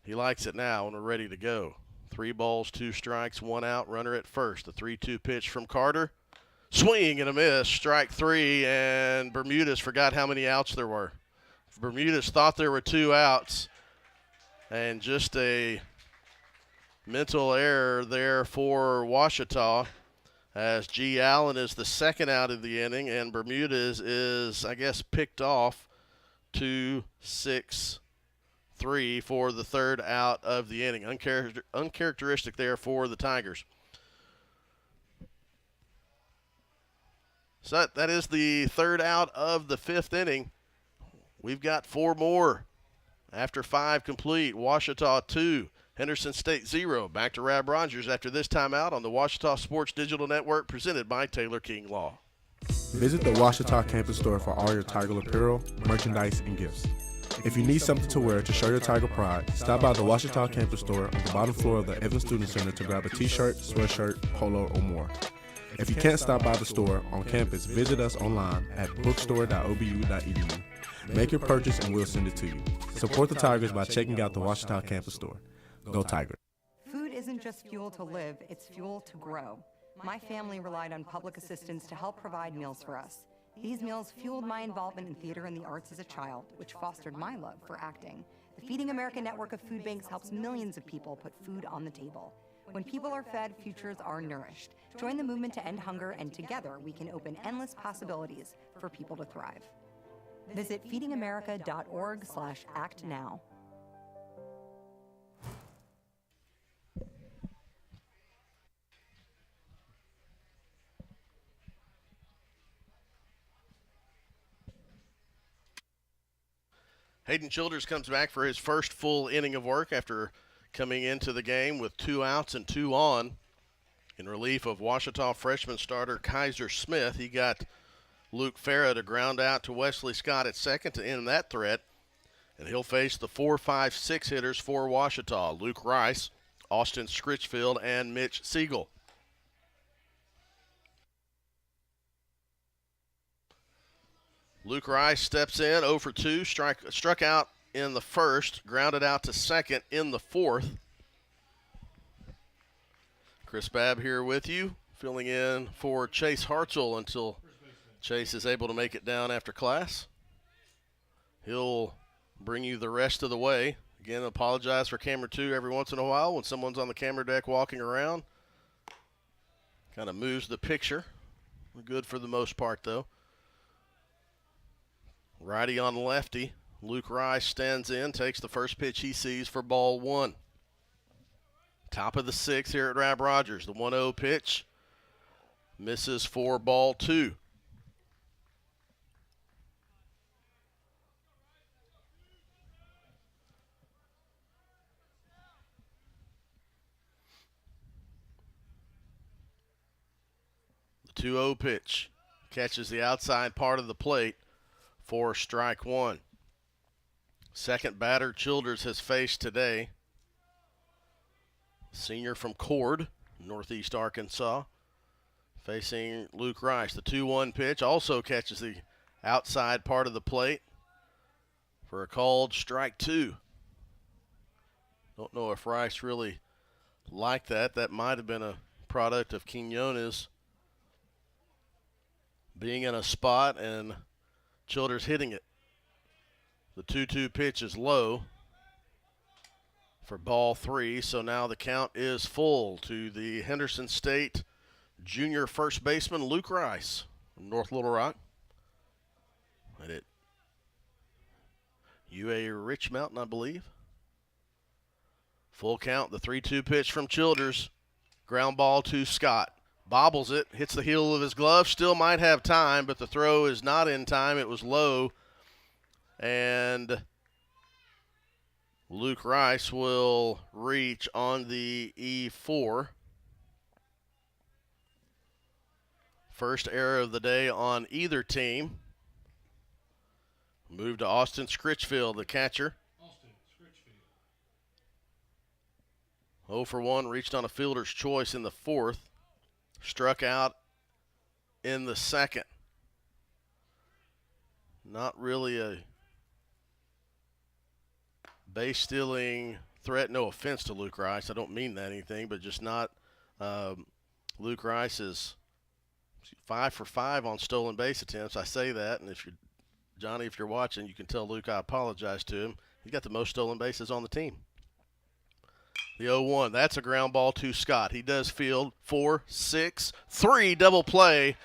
He likes it now, and we're ready to go. 3 balls, 2 strikes, 1 out, runner at first. The 3-2 pitch from Carter. Swing and a miss, strike 3, and Bermudez forgot how many outs there were. Bermudez thought there were 2 outs, and just a mental error there for Ouachita, as G. Allen is the second out of the inning, and Bermudez is, I guess, picked off 2-6-3 for the third out of the inning. Uncharacteristic there for the Tigers. So that is the third out of the 5th inning. We've got 4 more after 5 complete. Ouachita 2, Henderson State 0. Back to Rab Rogers after this timeout on the Ouachita Sports Digital Network, presented by Taylor King Law. Visit the Ouachita campus store for all your Tiger apparel, merchandise, and gifts. If you need something to wear to show your Tiger pride, stop by the Washita campus store on the bottom floor of the Evans Student Center to grab a t-shirt, sweatshirt, polo, or more. If you can't stop by the store on campus, visit us online at bookstore.obu.edu. Make your purchase and we'll send it to you. Support the Tigers by checking out the Washita campus store. Go Tigers. Food isn't just fuel to live, it's fuel to grow. My family relied on public assistance to help provide meals for us. These meals fueled my involvement in theater and the arts as a child, which fostered my love for acting. The Feeding America network of food banks helps millions of people put food on the table. When people are fed, futures are nourished. Join the movement to end hunger, and together we can open endless possibilities for people to thrive. Visit feedingamerica.org/actnow. Hayden Childers comes back for his first full inning of work after coming into the game with 2 outs and 2 on. In relief of Washita freshman starter Kaiser Smith, he got Luke Farah to ground out to Wesley Scott at second to end that threat. And he'll face the 4, 5, 6 hitters for Washita: Luke Rice, Austin Scritchfield, and Mitch Siegel. Luke Rice steps in 0 for 2, struck out in the first, grounded out to second in the fourth. Chris Babb here with you, filling in for Chase Hartzell until Chase is able to make it down after class. He'll bring you the rest of the way. Again, apologize for camera 2 every once in a while when someone's on the camera deck walking around. Kind of moves the picture. We're good for the most part, though. Righty on lefty. Luke Rice stands in, takes the first pitch he sees for ball 1. Top of the 6th here at Rab Rogers. The 1-0 pitch misses for ball 2. The 2-0 pitch catches the outside part of the plate for strike 1. Second batter Childers has faced today, senior from Cord, Northeast Arkansas, facing Luke Rice. The 2-1 pitch also catches the outside part of the plate for a called strike 2. Don't know if Rice really liked that. That might have been a product of Quinones being in a spot and Childers hitting it. The 2-2 pitch is low for ball 3, so now the count is full to the Henderson State junior first baseman Luke Rice from North Little Rock. And it UA Rich Mountain, I believe. Full count, the 3-2 pitch from Childers. Ground ball to Scott. Bobbles it, hits the heel of his glove, still might have time, but the throw is not in time. It was low, and Luke Rice will reach on the E4. First error of the day on either team. Move to Austin Scritchfield, the catcher. 0 for 1, reached on a fielder's choice in the fourth. Struck out in the second. Not really a base stealing threat. No offense to Luke Rice. I don't mean that anything, but just not. Luke Rice is 5 for 5 on stolen base attempts. I say that, and if you're Johnny, if you're watching, you can tell Luke I apologize to him. He got the most stolen bases on the team. The 0-1, that's a ground ball to Scott. He does field 4, 6, 3, double play.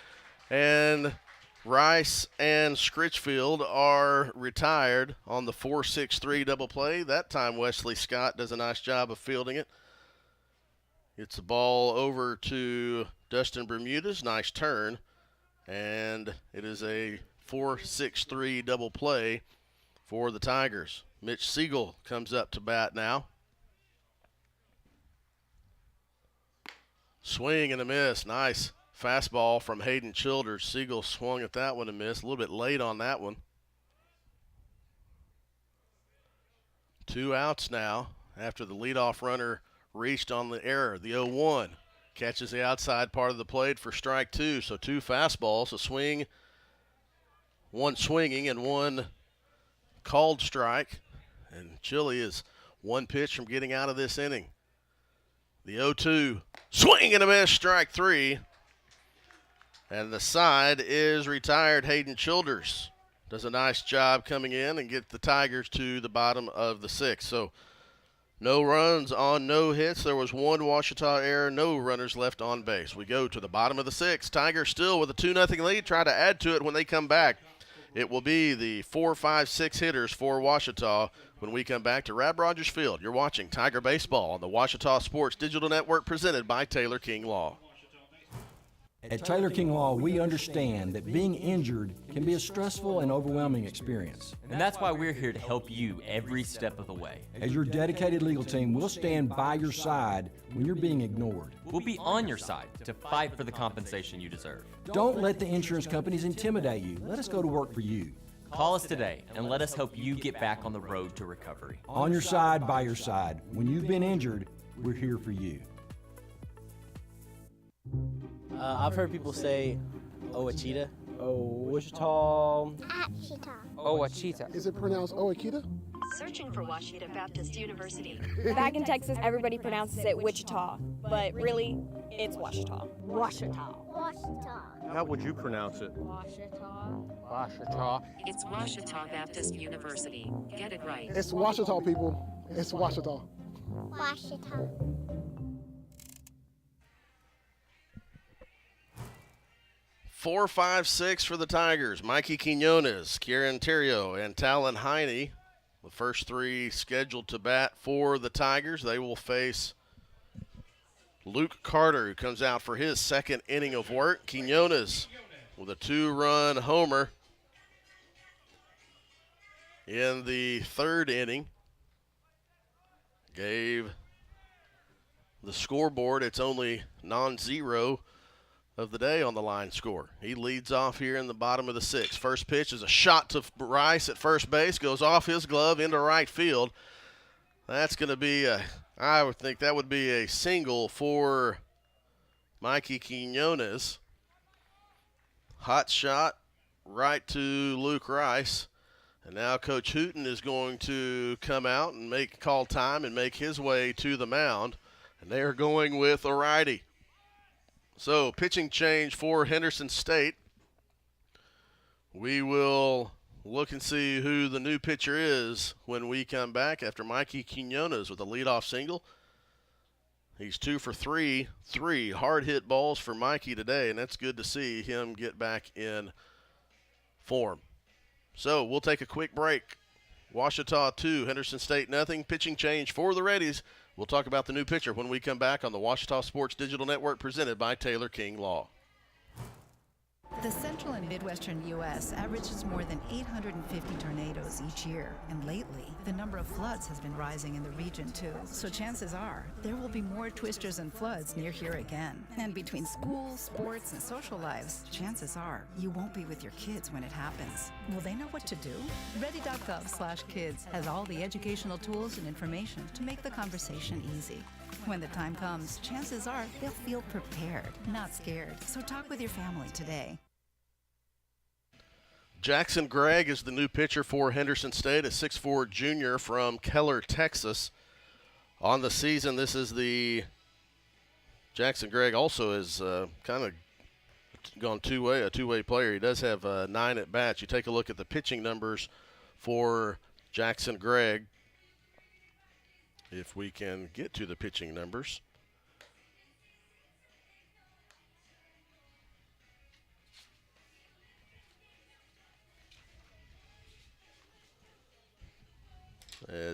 And Rice and Scritchfield are retired on the 4-6-3 double play. That time Wesley Scott does a nice job of fielding it. Gets the ball over to Dustin Bermudez. Nice turn. And it is a 4-6-3 double play for the Tigers. Mitch Siegel comes up to bat now. Swing and a miss. Nice fastball from Hayden Childers. Siegel swung at that one and missed. A little bit late on that one. 2 outs now after the leadoff runner reached on the error. The 0-1 catches the outside part of the plate for strike 2. So 2 fastballs, a swing, 1 swinging and 1 called strike. And Chile is 1 pitch from getting out of this inning. The 0-2, swing and a miss, strike 3. And the side is retired. Hayden Childers does a nice job coming in and get the Tigers to the bottom of the 6th. So no runs on no hits. There was 1 Ouachita error, no runners left on base. We go to the bottom of the 6th. Tigers still with a 2-0 lead. Try to add to it when they come back. It will be the 4, 5, 6 hitters for Ouachita when we come back to Rab Rogers Field. You're watching Tiger Baseball on the Ouachita Sports Digital Network presented by Taylor King Law. At Taylor King Law, we understand that being injured can be a stressful and overwhelming experience. And that's why we're here to help you every step of the way. As your dedicated legal team, we'll stand by your side when you're being ignored. We'll be on your side to fight for the compensation you deserve. Don't let the insurance companies intimidate you. Let us go to work for you. Call us today and let us help you get back on the road to recovery. On your side, by your side. When you've been injured, we're here for you. I've heard people say Ouachita. Ouachita. Ouachita. Is it pronounced Ouachita? Searching for Ouachita Baptist University. Back in Texas, everybody pronounces it Wichita, but really, it's Ouachita. Ouachita. How would you pronounce it? Ouachita. It's Ouachita Baptist University. Get it right. It's Ouachita, people. It's Ouachita. Ouachita. 4, 5, 6 for the Tigers. Mikey Quinones, Kieran Terrio, and Talon Heine. The first 3 scheduled to bat for the Tigers. They will face Luke Carter, who comes out for his 2nd inning of work. Quinones with a 2-run homer in the 3rd inning. Gave the scoreboard its only non-zero of the day on the line score. He leads off here in the bottom of the 6th. First pitch is a shot to Rice at first base, goes off his glove into right field. That's going to be I would think that would be a single for Mikey Quinones. Hot shot right to Luke Rice. And now Coach Hooten is going to come out and call time and make his way to the mound. And they are going with a righty. So, pitching change for Henderson State. We will look and see who the new pitcher is when we come back after Mikey Quinones with a leadoff single. He's 2 for 3. 3 hard-hit balls for Mikey today, and that's good to see him get back in form. So, we'll take a quick break. Ouachita 2, Henderson State nothing. Pitching change for the Reddies. We'll talk about the new pitcher when we come back on the Ouachita Sports Digital Network presented by Taylor King Law. The central and midwestern U.S. averages more than 850 tornadoes each year, and lately, the number of floods has been rising in the region too. So chances are, there will be more twisters and floods near here again. And between school, sports, and social lives, chances are, you won't be with your kids when it happens. Will they know what to do? Ready.gov/kids has all the educational tools and information to make the conversation easy. When the time comes, chances are they'll feel prepared, not scared. So talk with your family today. Jackson Gregg is the new pitcher for Henderson State, a 6'4 junior from Keller, Texas. On the season, this is the Jackson Gregg also is kind of gone a two-way player. He does have 9 at-bats. You take a look at the pitching numbers for Jackson Gregg. If we can get to the pitching numbers.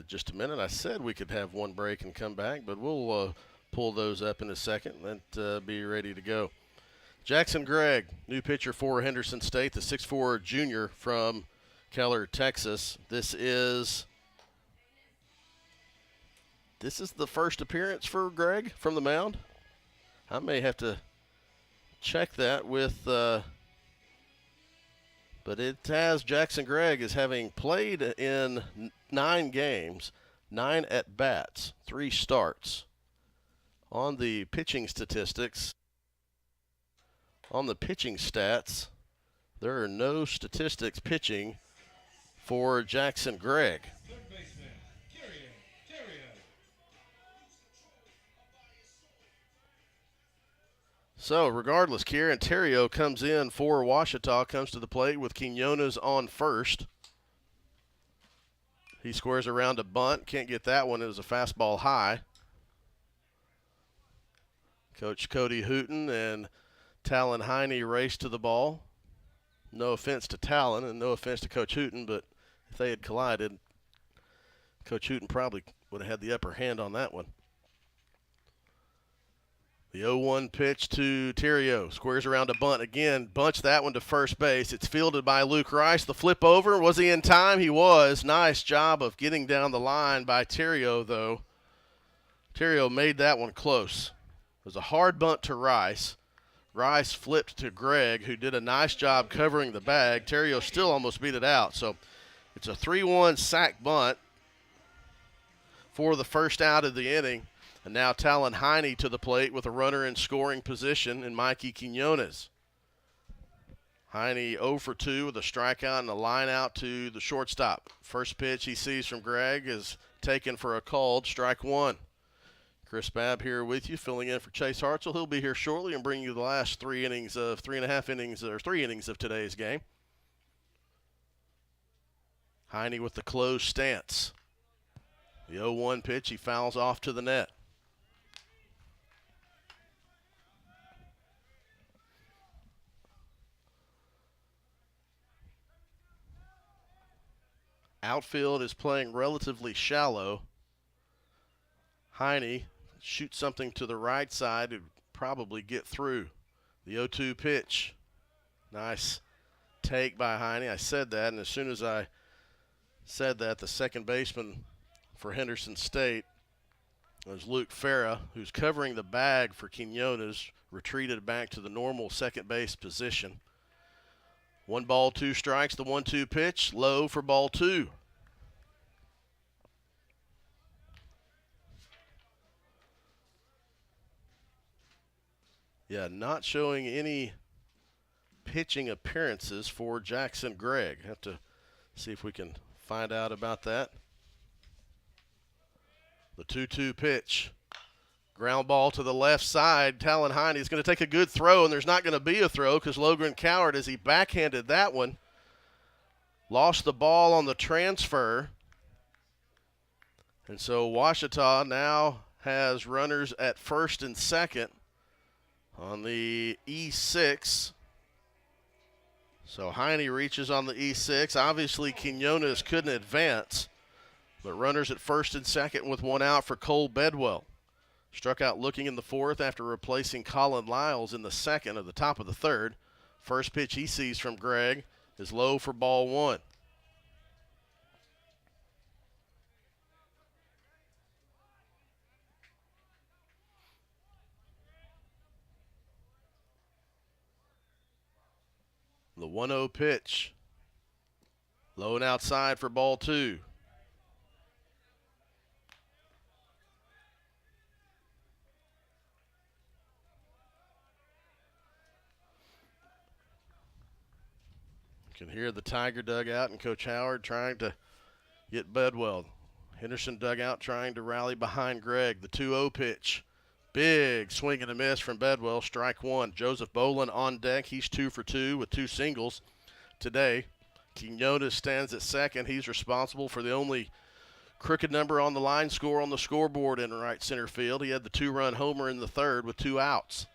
Just a minute. I said we could have one break and come back, but we'll pull those up in a second and be ready to go. Jackson Gregg, new pitcher for Henderson State, the 6'4 junior from Keller, Texas. This is the first appearance for Gregg from the mound. I may have to check that with but it has Jackson Gregg as having played in 9 games, 9 at-bats, 3 starts. On the pitching statistics, on the pitching stats, there are no statistics pitching for Jackson Gregg. So regardless, Kieran Terrio comes in for Ouachita, comes to the plate with Quinones on first. He squares around a bunt. Can't get that one. It was a fastball high. Coach Cody Hooten and Talon Heine race to the ball. No offense to Talon and no offense to Coach Hooten, but if they had collided, Coach Hooten probably would have had the upper hand on that one. The 0-1 pitch to Terrio. Squares around a bunt again. Bunts that one to first base. It's fielded by Luke Rice. The flip over. Was he in time? He was. Nice job of getting down the line by Terrio, though. Terrio made that one close. It was a hard bunt to Rice. Rice flipped to Gregg, who did a nice job covering the bag. Terrio still almost beat it out. So it's a 3-1 sack bunt for the first out of the inning. And now Talon Heine to the plate with a runner in scoring position in Mikey Quinones. Heine 0 for 2 with a strikeout and a line out to the shortstop. First pitch he sees from Gregg is taken for a called strike one. Chris Babb here with you, filling in for Chase Hartzell. He'll be here shortly and bring you the last 3 innings of 3.5 innings or 3 innings of today's game. Heine with the closed stance. The 0-1 pitch, he fouls off to the net. Outfield is playing relatively shallow. Heine shoots something to the right side to probably get through. The 0-2 pitch. Nice take by Heine. I said that, and as soon as I said that, the second baseman for Henderson State was Luke Farah, who's covering the bag for Quinones, retreated back to the normal second base position. 1 ball, 2 strikes, the 1-2 pitch, low for ball 2. Yeah, not showing any pitching appearances for Jackson Gregg. Have to see if we can find out about that. The 2-2 pitch. Ground ball to the left side. Talon Heine is going to take a good throw, and there's not going to be a throw because Logan Coward, as he backhanded that one, lost the ball on the transfer. And so Ouachita now has runners at first and second on the E6. So Heine reaches on the E6. Obviously, Quinones couldn't advance, but runners at first and second with 1 out for Cole Bedwell. Struck out looking in the 4th after replacing Colin Lyles in the 2nd of the top of the 3rd. First pitch he sees from Gregg is low for ball 1. The 1-0 pitch. Low and outside for ball 2. You can hear the Tiger dugout and Coach Howard trying to get Bedwell. Henderson dugout trying to rally behind Gregg. The 2-0 pitch. Big swing and a miss from Bedwell. Strike 1. Joseph Bolin on deck. He's 2 for 2 with 2 singles today. Quinones stands at second. He's responsible for the only crooked number on the line score on the scoreboard in right center field. He had the 2-run homer in the 3rd with 2 outs.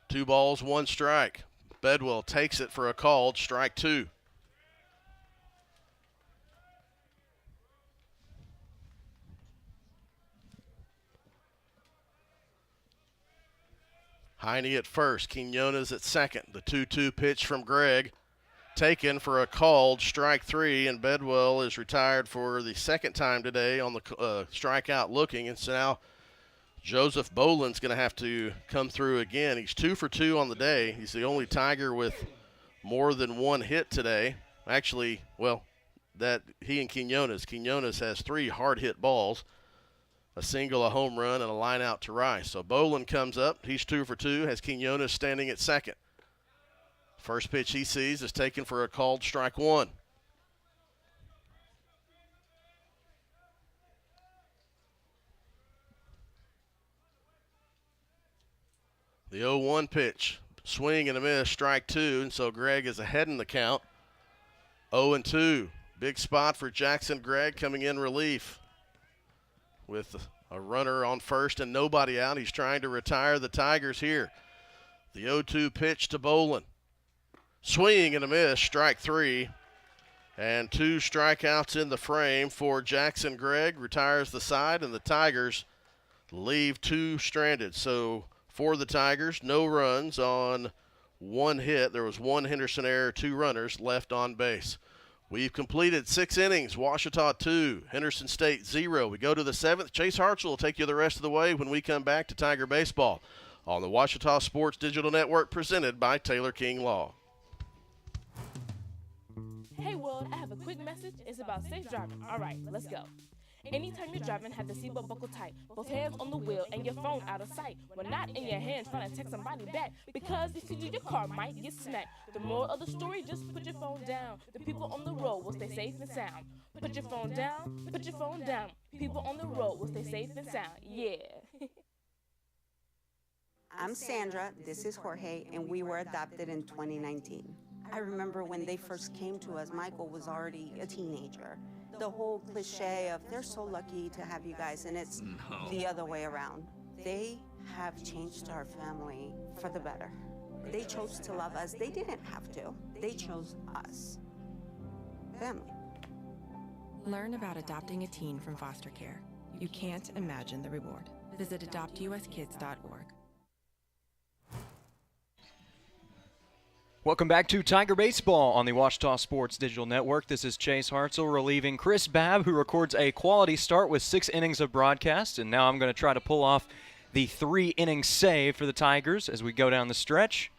2 balls, 1 strike. Bedwell takes it for a called strike 2. Heine at first, Quinones at second. The 2-2 pitch from Gregg taken for a called strike 3, and Bedwell is retired for the 2nd time today on the strikeout looking, and so now Joseph Boland's going to have to come through again. He's 2 for 2 on the day. He's the only Tiger with more than 1 hit today. Actually, well, that he and Quinones. Quinones has 3 hard-hit balls, a single, a home run, and a line out to Rice. So Bolin comes up. He's 2 for 2, has Quinones standing at second. First pitch he sees is taken for a called strike 1. The 0-1 pitch, swing and a miss, strike 2, and so Gregg is ahead in the count. 0-2, big spot for Jackson Gregg coming in relief. With a runner on first and nobody out, he's trying to retire the Tigers here. The 0-2 pitch to Bolin. Swing and a miss, strike 3. And 2 strikeouts in the frame for Jackson Gregg. Retires the side, and the Tigers leave 2 stranded. So for the Tigers, no runs on 1 hit. There was 1 Henderson error, 2 runners left on base. We've completed 6 innings. Ouachita 2, Henderson State 0. We go to the 7th. Chase Hartzell will take you the rest of the way when we come back to Tiger Baseball on the Ouachita Sports Digital Network, presented by Taylor King Law. Hey world, I have a quick message. It's about safe driving. All right, let's go. Anytime you're driving, have the seatbelt buckled tight. Both hands on the wheel and your phone out of sight. When not in your hand, trying to text somebody back. Because if you do, your car might get smacked. The moral of the story, just put your phone down. The people on the road will stay safe and sound. Put your phone down, put your phone down. People on the road will stay safe and sound. Yeah. I'm Sandra, this is Jorge, and we were adopted in 2019. I remember when they first came to us, Michael was already a teenager. The whole cliche of they're so lucky to have you guys, and it's the other way around. They have changed our family for the better. They chose to love us. They didn't have to. They chose us. Family. Learn about adopting a teen from foster care. You can't imagine the reward. Visit adoptuskids.org. Welcome back to Tiger Baseball on the Ouachita Sports Digital Network. This is Chase Hartzell relieving Chris Babb, who records a quality start with 6 innings of broadcast. And now I'm going to try to pull off the 3-inning save for the Tigers as we go down the stretch.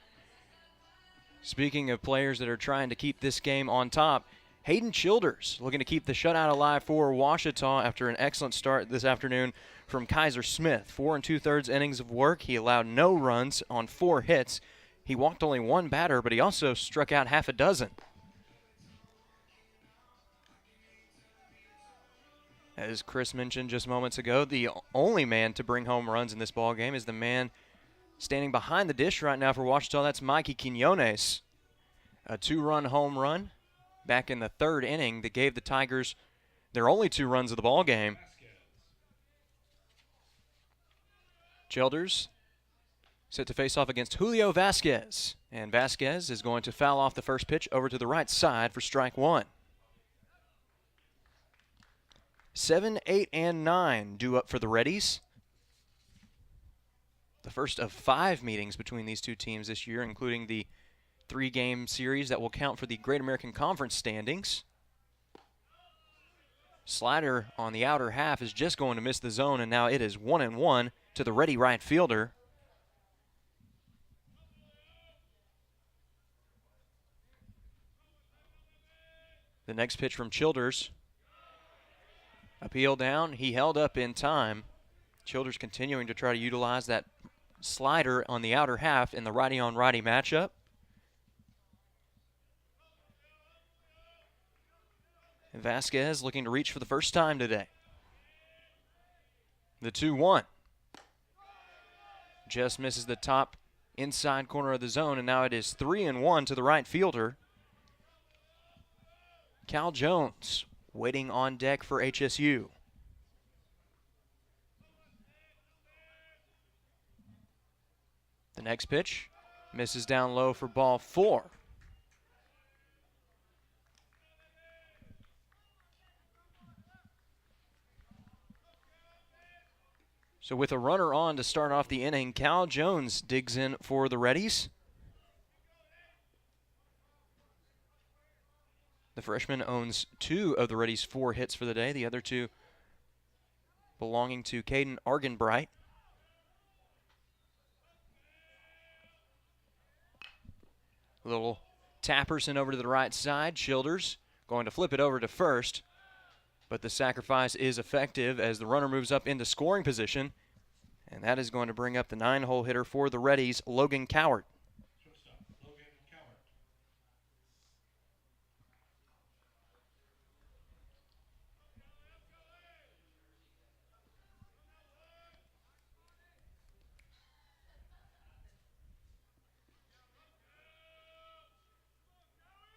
Speaking of players that are trying to keep this game on top, Hayden Childers looking to keep the shutout alive for Ouachita after an excellent start this afternoon from Kaiser Smith. 4 2/3 innings of work. He allowed no runs on 4 hits. He walked only 1 batter, but he also struck out half a dozen. As Chris mentioned just moments ago, the only man to bring home runs in this ballgame is the man standing behind the dish right now for Ouachita. That's Mikey Quinones. A 2-run home run back in the 3rd inning that gave the Tigers their only 2 runs of the ballgame. Childers set to face off against Julio Vasquez. And Vasquez is going to foul off the first pitch over to the right side for strike 1. 7, 8, and 9 due up for the Reddies. The first of 5 meetings between these 2 teams this year, including the 3-game series that will count for the Great American Conference standings. Slider on the outer half is just going to miss the zone, and now it is 1-1 to the ready right fielder. The next pitch from Childers. Appeal down. He held up in time. Childers continuing to try to utilize that slider on the outer half in the righty-on-righty matchup. And Vasquez looking to reach for the first time today. The 2-1. Just misses the top inside corner of the zone, and now it is 3-1 to the right fielder. Cal Jones waiting on deck for HSU. The next pitch misses down low for ball 4. So with a runner on to start off the inning, Cal Jones digs in for the Reddies. The freshman owns 2 of the Reddies' 4 hits for the day, the other 2 belonging to Caden Argenbright. Little Tapperson over to the right side. Childers going to flip it over to first, but the sacrifice is effective as the runner moves up into scoring position, and that is going to bring up the 9-hole hitter for the Reddies, Logan Cowart.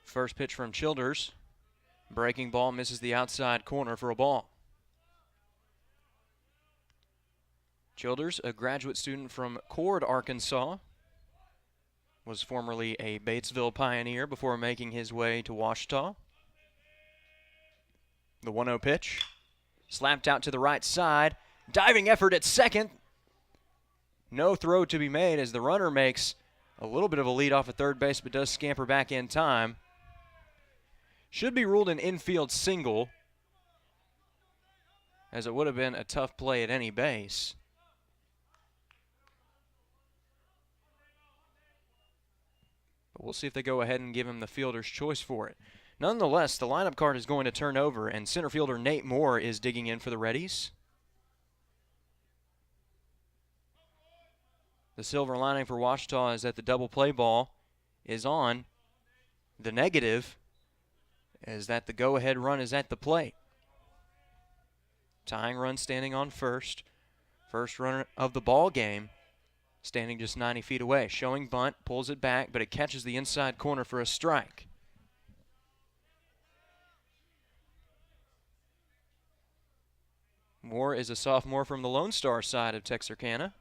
First pitch from Childers. Breaking ball misses the outside corner for a ball. Childers, a graduate student from Cord, Arkansas, was formerly a Batesville Pioneer before making his way to Ouachita. The 1-0 pitch. Slapped out to the right side. Diving effort at second. No throw to be made as the runner makes a little bit of a lead off at third base but does scamper back in time. Should be ruled an infield single, as it would have been a tough play at any base. But we'll see if they go ahead and give him the fielder's choice for it. Nonetheless, the lineup card is going to turn over, and center fielder Nate Moore is digging in for the Reddies. The silver lining for Ouachita is that the double play ball is on. The negative is that the go-ahead run is at the plate. Tying run standing on first. First runner of the ball game standing just 90 feet away. Showing bunt, pulls it back, but it catches the inside corner for a strike. Moore is a sophomore from the Lone Star side of Texarkana.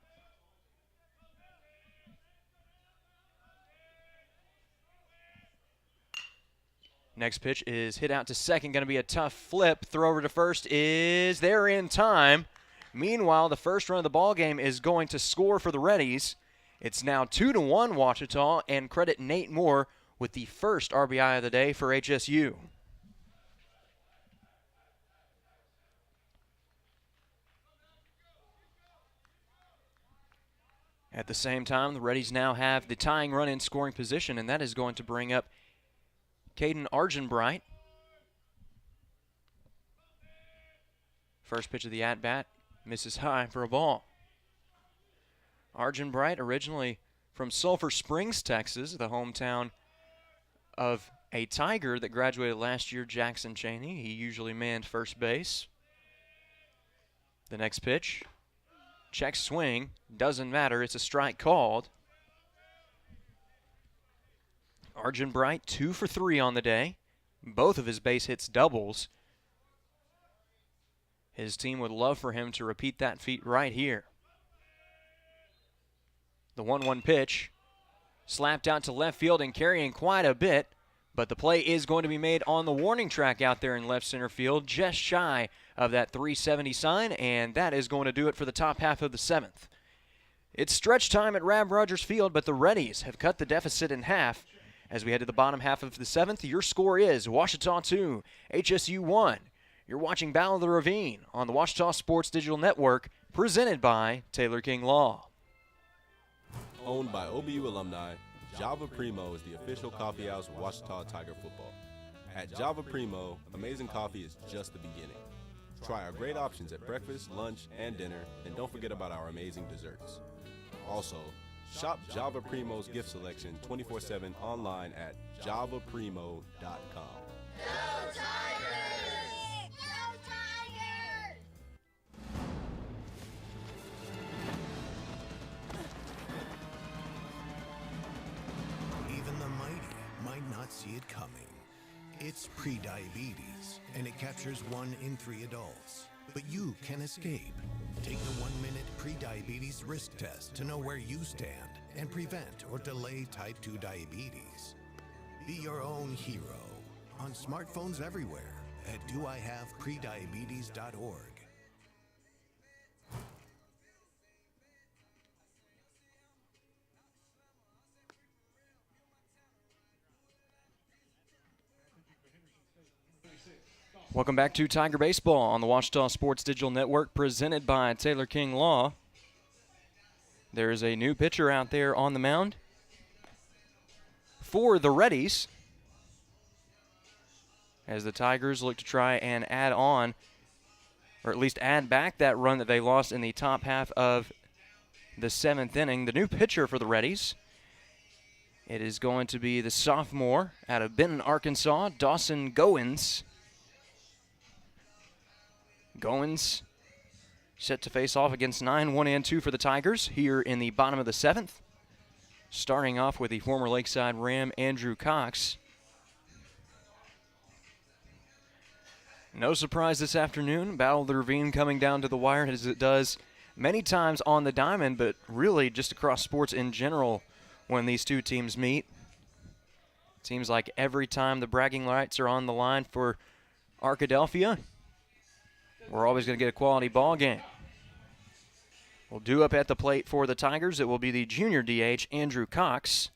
Next pitch is hit out to second. Going to be a tough flip. Throw over to first is there in time. Meanwhile, the first run of the ball game is going to score for the Reddies. It's now 2-1 Ouachita, and credit Nate Moore with the first RBI of the day for HSU. At the same time, the Reddies now have the tying run in scoring position, and that is going to bring up Caden Argenbright. First pitch of the at-bat misses high for a ball. Argenbright, originally from Sulphur Springs, Texas, the hometown of a Tiger that graduated last year, Jackson Chaney. He usually manned first base. The next pitch, check swing, doesn't matter, it's a strike called. Argenbright 2 for 3 on the day. Both of his base hits doubles. His team would love for him to repeat that feat right here. The 1-1 pitch slapped out to left field and carrying quite a bit, but the play is going to be made on the warning track out there in left center field, just shy of that 370 sign, and that is going to do it for the top half of the 7th. It's stretch time at Rab Rogers Field, but the Reddies have cut the deficit in half. As we head to the bottom half of the 7th, your score is Ouachita 2, HSU 1. You're watching Battle of the Ravine on the Ouachita Sports Digital Network, presented by Taylor King Law. Owned by OBU alumni, Java Primo is the official coffee house of Ouachita Tiger football. At Java Primo, amazing coffee is just the beginning. Try our great options at breakfast, lunch, and dinner, and don't forget about our amazing desserts. Also, shop Java Primo's gift selection 24/7 online at javaprimo.com. Go Tigers! Go Tigers! Even the mighty might not see it coming. It's prediabetes, and it captures 1 in 3 adults. But you can escape. Take the 1-minute prediabetes risk test to know where you stand and prevent or delay type 2 diabetes. Be your own hero on smartphones everywhere at doihaveprediabetes.org. Welcome back to Tiger Baseball on the Ouachita Sports Digital Network, presented by Taylor King Law. There is a new pitcher out there on the mound for the Reddies. as the Tigers look to try and add on, or at least add back that run that they lost in the top half of the 7th inning. The new pitcher for the Reddies, it is going to be the sophomore out of Benton, Arkansas, Dawson Goins. Goins set to face off against 9-1-2 for the Tigers here in the bottom of the 7th. Starting off with the former Lakeside Ram, Andrew Cox. No surprise this afternoon. Battle of the Ravine coming down to the wire as it does many times on the diamond, but really just across sports in general when these two teams meet. It seems like every time the bragging rights are on the line for Arkadelphia, we're always going to get a quality ball game. We'll do up at the plate for the Tigers. It will be the junior DH, Andrew Cox.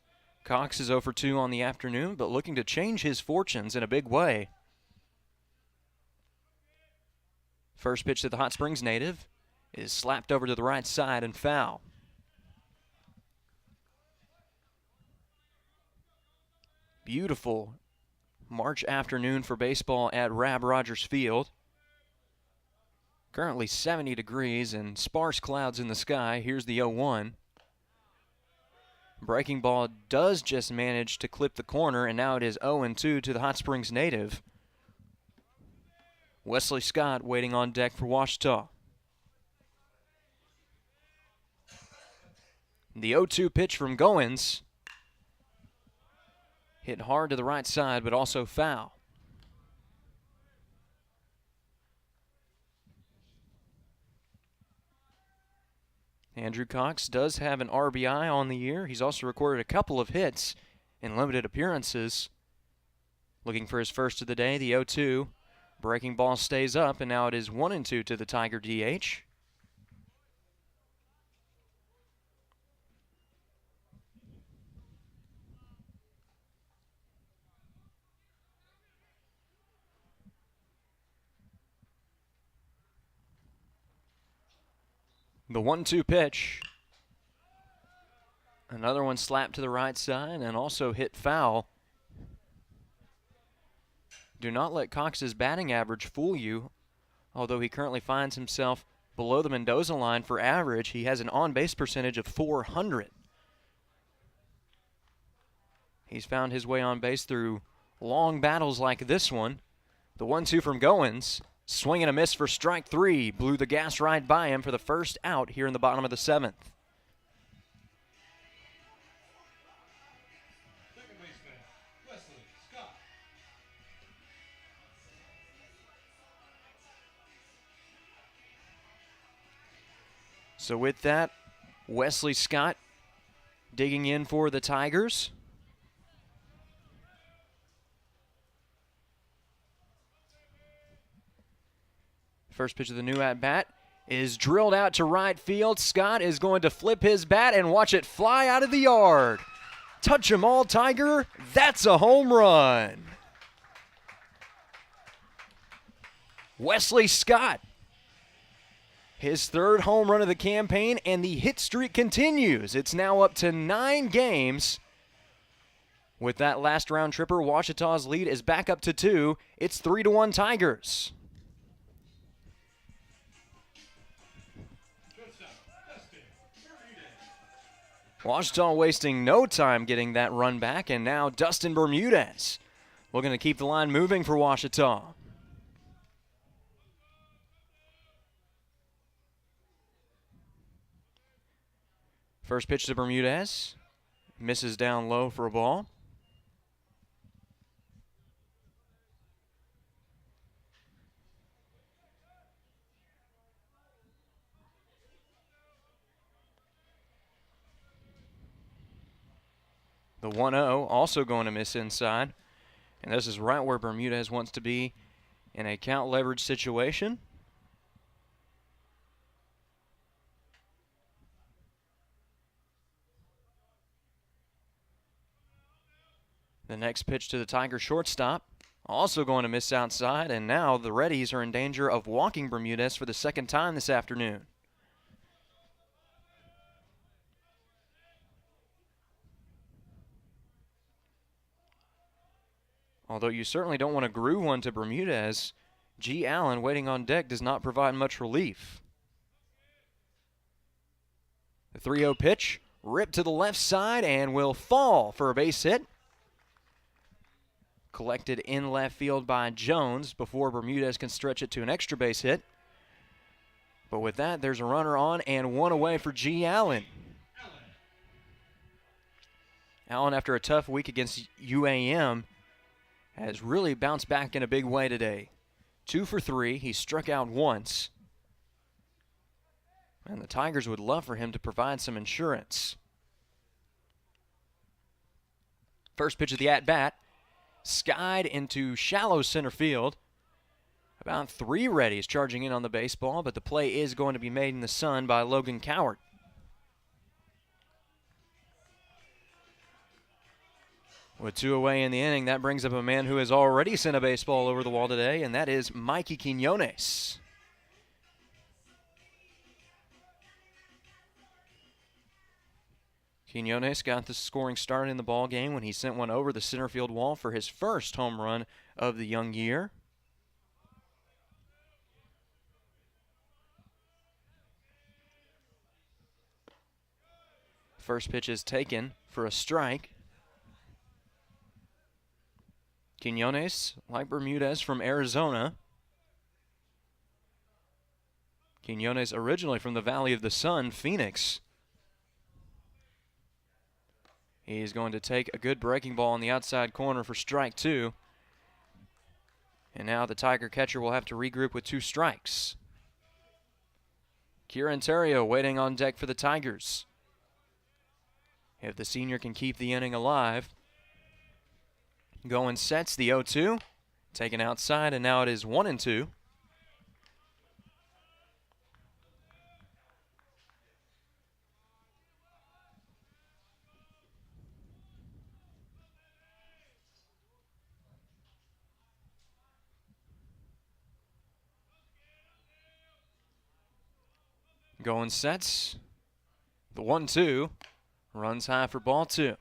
Cox is 0 for 2 on the afternoon, but looking to change his fortunes in a big way. First pitch to the Hot Springs native is slapped over to the right side and foul. Beautiful March afternoon for baseball at Rab Rogers Field. Currently 70 degrees and sparse clouds in the sky. Here's the 0-1. Breaking ball does just manage to clip the corner, and now it is 0-2 to the Hot Springs native. Wesley Scott waiting on deck for Ouachita. The 0-2 pitch from Goins. Hit hard to the right side, but also foul. Andrew Cox does have an RBI on the year. He's also recorded a couple of hits in limited appearances. Looking for his first of the day, the 0-2. Breaking ball stays up, and now it is 1-2 to the Tiger DH. The 1-2 pitch. Another one slapped to the right side and also hit foul. Do not let Cox's batting average fool you. Although he currently finds himself below the Mendoza line for average, he has an on-base percentage of .400. He's found his way on base through long battles like this one. The 1-2 from Goins. Swing and a miss for strike 3. Blew the gas right by him for the first out here in the bottom of the 7th. So with that, Wesley Scott digging in for the Tigers. First pitch of the new at-bat is drilled out to right field. Scott is going to flip his bat and watch it fly out of the yard. Touch 'em all, Tiger. That's a home run. Wesley Scott, his 3rd home run of the campaign, and the hit streak continues. It's now up to 9 games. With that last round tripper, Ouachita's lead is back up to 2. It's 3-1 Tigers. Ouachita wasting no time getting that run back, and now Dustin Bermudez looking to keep the line moving for Ouachita. First pitch to Bermudez. Misses down low for a ball. The 1-0 also going to miss inside. And this is right where Bermudez wants to be in a count leverage situation. The next pitch to the Tiger shortstop, also going to miss outside, and now the Reddies are in danger of walking Bermudez for the 2nd time this afternoon. Although you certainly don't want to groove one to Bermudez, G. Allen waiting on deck does not provide much relief. The 3-0 pitch, ripped to the left side and will fall for a base hit. Collected in left field by Jones before Bermudez can stretch it to an extra base hit. But with that, there's a runner on and one away for G. Allen. Allen, after a tough week against UAM, has really bounced back in a big way today. 2 for 3. He struck out once. And the Tigers would love for him to provide some insurance. First pitch of the at-bat, skied into shallow center field. About 3 Reddies charging in on the baseball, but the play is going to be made in the sun by Logan Coward. With 2 away in the inning, that brings up a man who has already sent a baseball over the wall today, and that is Mikey Quinones. Quinones got the scoring start in the ball game when he sent one over the center field wall for his first home run of the young year. First pitch is taken for a strike. Quinones, like Bermudez, from Arizona. Quinones originally from the Valley of the Sun, Phoenix. He's going to take a good breaking ball on the outside corner for strike 2. And now the Tiger catcher will have to regroup with 2 strikes. Kieran Terrio waiting on deck for the Tigers. If the senior can keep the inning alive. Going sets the 0-2. Taken outside, and now it is 1-2. Going sets. The 1-2. Runs high for ball 2.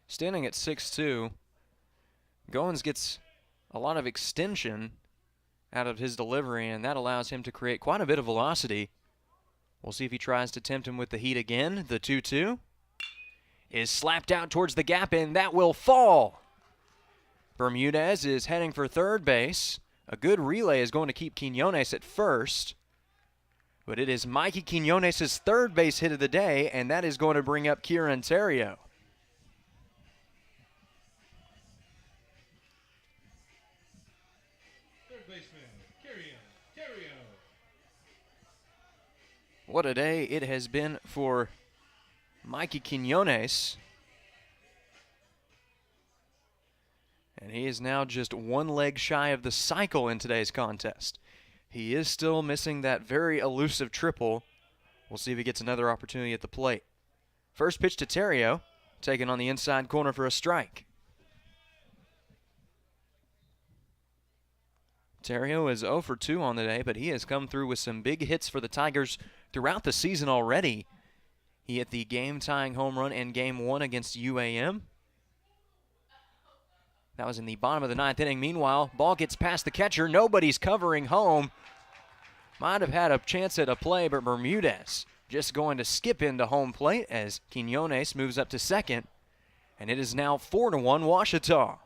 Standing at 6'2", Goins gets a lot of extension out of his delivery, and that allows him to create quite a bit of velocity. We'll see if he tries to tempt him with the heat again. The 2-2 is slapped out towards the gap, and that will fall. Bermudez is heading for third base. A good relay is going to keep Quinones at first. But it is Mikey Quinones' third base hit of the day, and that is going to bring up Kieran Terrio. What a day it has been for Mikey Quinones. And he is now just 1 leg shy of the cycle in today's contest. He is still missing that very elusive triple. We'll see if he gets another opportunity at the plate. First pitch to Terrio, taken on the inside corner for a strike. Terrio is 0 for 2 on the day, but he has come through with some big hits for the Tigers throughout the season already. He hit the game-tying home run in Game 1 against UAM. That was in the bottom of the 9th inning. Meanwhile, ball gets past the catcher. Nobody's covering home. Might have had a chance at a play, but Bermudez just going to skip into home plate as Quinones moves up to second. And it is now 4-1 Ouachita.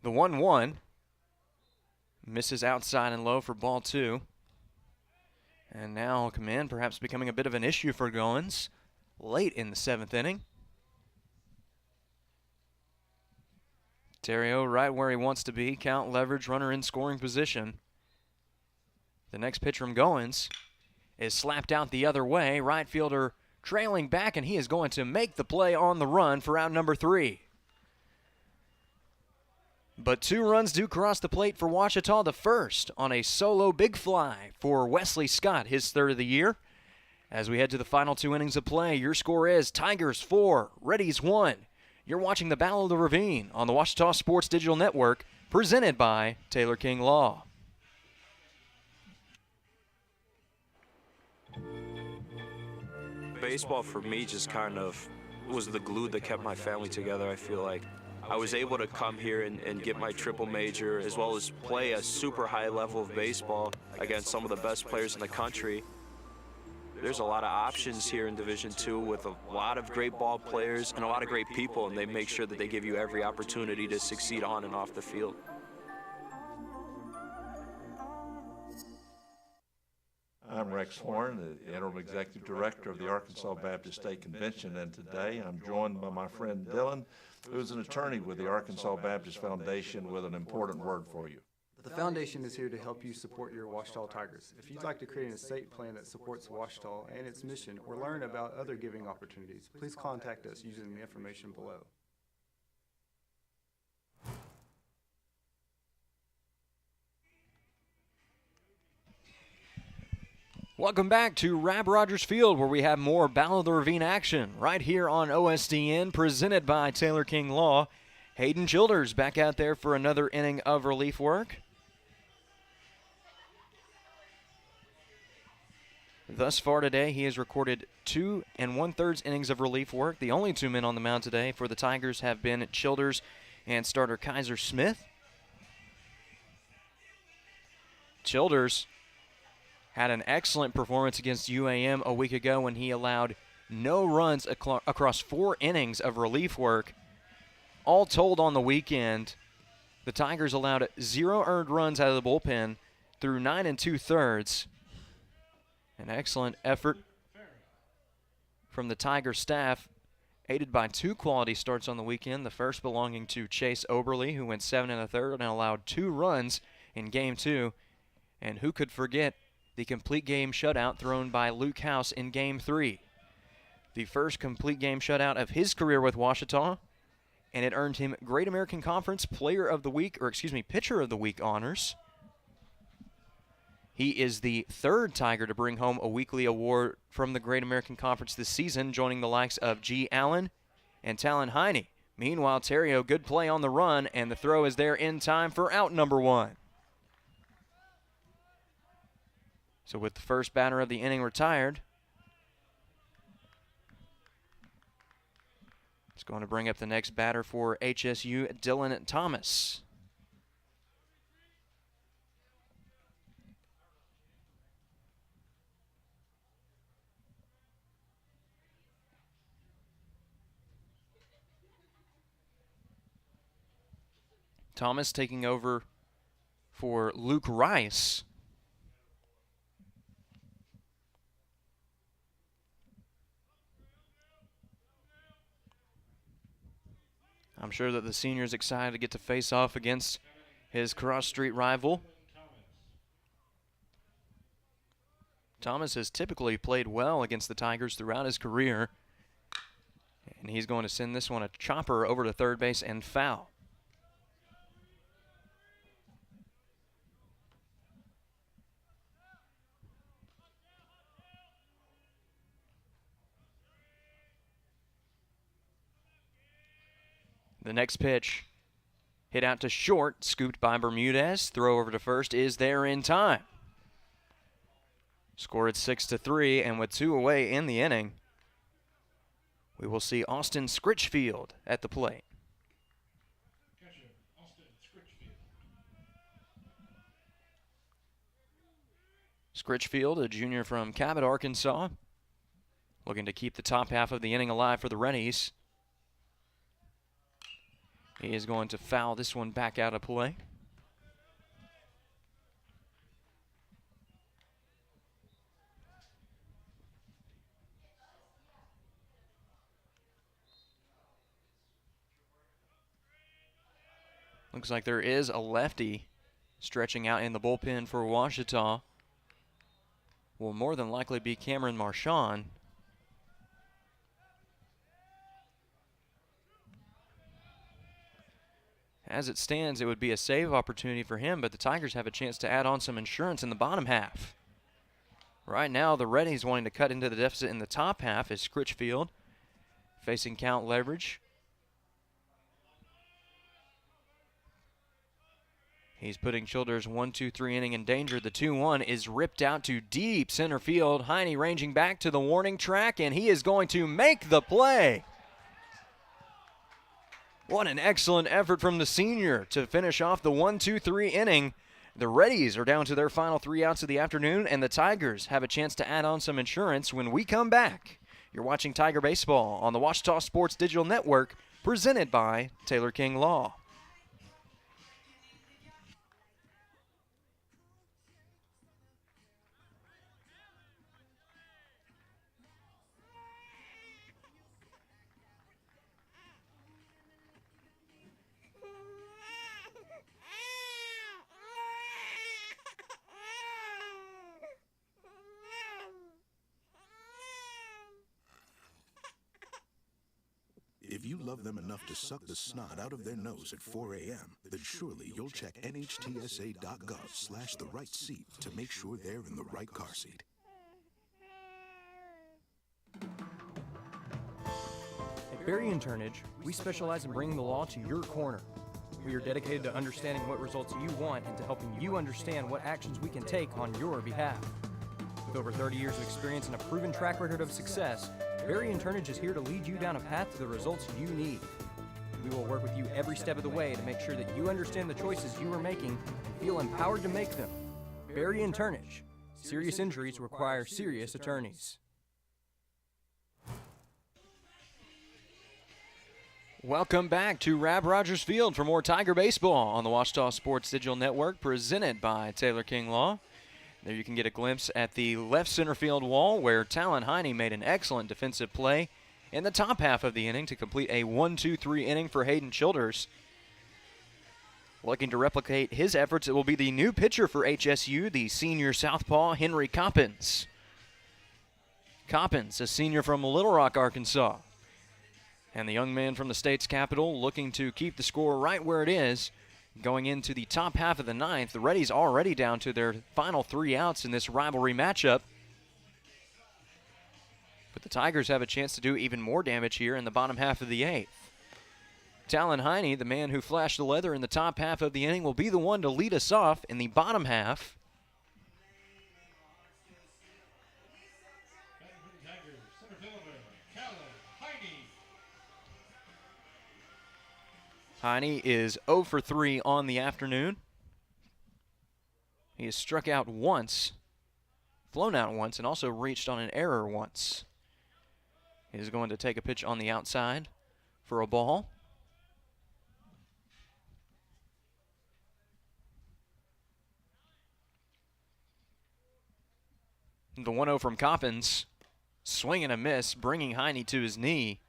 The 1-1 misses outside and low for ball 2. And now command perhaps becoming a bit of an issue for Goins late in the 7th inning. Terrio right where he wants to be. Count, leverage, runner in scoring position. The next pitch from Goins is slapped out the other way. Right fielder trailing back, and he is going to make the play on the run for out number 3. But 2 runs do cross the plate for Ouachita, the first on a solo big fly for Wesley Scott, his 3rd of the year. As we head to the final 2 innings of play, your score is Tigers 4, Reddies 1. You're watching the Battle of the Ravine on the Ouachita Sports Digital Network, presented by Taylor King Law. Baseball for me just kind of was the glue that kept my family together, I feel like. I was able to come here and get my triple major, as well as play a super high level of baseball against some of the best players in the country. There's a lot of options here in Division II with a lot of great ball players and a lot of great people, and they make sure that they give you every opportunity to succeed on and off the field. I'm Rex Horn, the Interim Executive Director of the Arkansas Baptist State Convention, and today I'm joined by my friend Dylan, who's an attorney with the Arkansas Baptist Foundation with an important word for you. The foundation is here to help you support your Ouachita Tigers. If you'd like to create an estate plan that supports Ouachita and its mission, or learn about other giving opportunities, please contact us using the information below. Welcome back to Rab Rogers Field, where we have more Battle of the Ravine action right here on OSDN, presented by Taylor King Law. Hayden Childers back out there for another inning of relief work. Thus far today, he has recorded 2 1/3 innings of relief work. The only 2 men on the mound today for the Tigers have been Childers and starter Kaiser Smith. Childers had an excellent performance against UAM a week ago when he allowed no runs across 4 innings of relief work. All told on the weekend, the Tigers allowed 0 earned runs out of the bullpen through 9 2/3. An excellent effort from the Tiger staff, aided by 2 quality starts on the weekend, the first belonging to Chase Oberly, who went 7 1/3 and allowed 2 runs in Game 2. And who could forget the complete game shutout thrown by Luke House in Game 3. The first complete game shutout of his career with Ouachita, and it earned him Great American Conference Pitcher of the Week honors. He is the 3rd Tiger to bring home a weekly award from the Great American Conference this season, joining the likes of G. Allen and Talon Heine. Meanwhile, Terrio, good play on the run, and the throw is there in time for out number 1. So with the first batter of the inning retired, it's going to bring up the next batter for HSU, Dylan Thomas. Thomas taking over for Luke Rice. I'm sure that the senior is excited to get to face off against his cross-street rival. Thomas has typically played well against the Tigers throughout his career, and he's going to send this one a chopper over to third base and foul. The next pitch, hit out to short, scooped by Bermudez. Throw over to first is there in time. Score at 6-3, and with 2 away in the inning, we will see Austin Scritchfield at the plate. Scritchfield, a junior from Cabot, Arkansas, looking to keep the top half of the inning alive for the Reddies. He is going to foul this one back out of play. Looks like there is a lefty stretching out in the bullpen for Ouachita. Will more than likely be Cameron Marchand. As it stands, it would be a save opportunity for him, but the Tigers have a chance to add on some insurance in the bottom half. Right now, the Reddies wanting to cut into the deficit in the top half is Scritchfield facing count leverage. He's putting Childers 1-2-3 inning in danger. The 2-1 is ripped out to deep center field. Heine ranging back to the warning track, and he is going to make the play. What an excellent effort from the senior to finish off the 1-2-3 inning. The Reddies are down to their final 3 outs of the afternoon, and the Tigers have a chance to add on some insurance when we come back. You're watching Tiger Baseball on the Ouachita Sports Digital Network, presented by Taylor King Law. If you love them enough to suck the snot out of their nose at 4 a.m., then surely you'll check nhtsa.gov/the right seat to make sure they're in the right car seat. At Berry and Turnage, we specialize in bringing the law to your corner. We are dedicated to understanding what results you want and to helping you understand what actions we can take on your behalf. With over 30 years of experience and a proven track record of success, Berry and Turnage is here to lead you down a path to the results you need. We will work with you every step of the way to make sure that you understand the choices you are making and feel empowered to make them. Berry and Turnage. Serious injuries require serious attorneys. Welcome back to Rab Rogers Field for more Tiger Baseball on the Ouachita Sports Digital Network, presented by Taylor King Law. There you can get a glimpse at the left center field wall where Talon Heine made an excellent defensive play in the top half of the inning to complete a 1-2-3 inning for Hayden Childers. Looking to replicate his efforts, it will be the new pitcher for HSU, the senior southpaw, Henry Coppins. Coppins, a senior from Little Rock, Arkansas. And the young man from the state's capital looking to keep the score right where it is. Going into the top half of the ninth, the Reddies already down to their final 3 outs in this rivalry matchup. But the Tigers have a chance to do even more damage here in the bottom half of the 8th. Talon Heine, the man who flashed the leather in the top half of the inning, will be the one to lead us off in the bottom half. Heine is 0 for 3 on the afternoon. He has struck out once, flown out once, and also reached on an error once. He is going to take a pitch on the outside for a ball. The 1-0 from Coppins, swing and a miss, bringing Heine to his knee.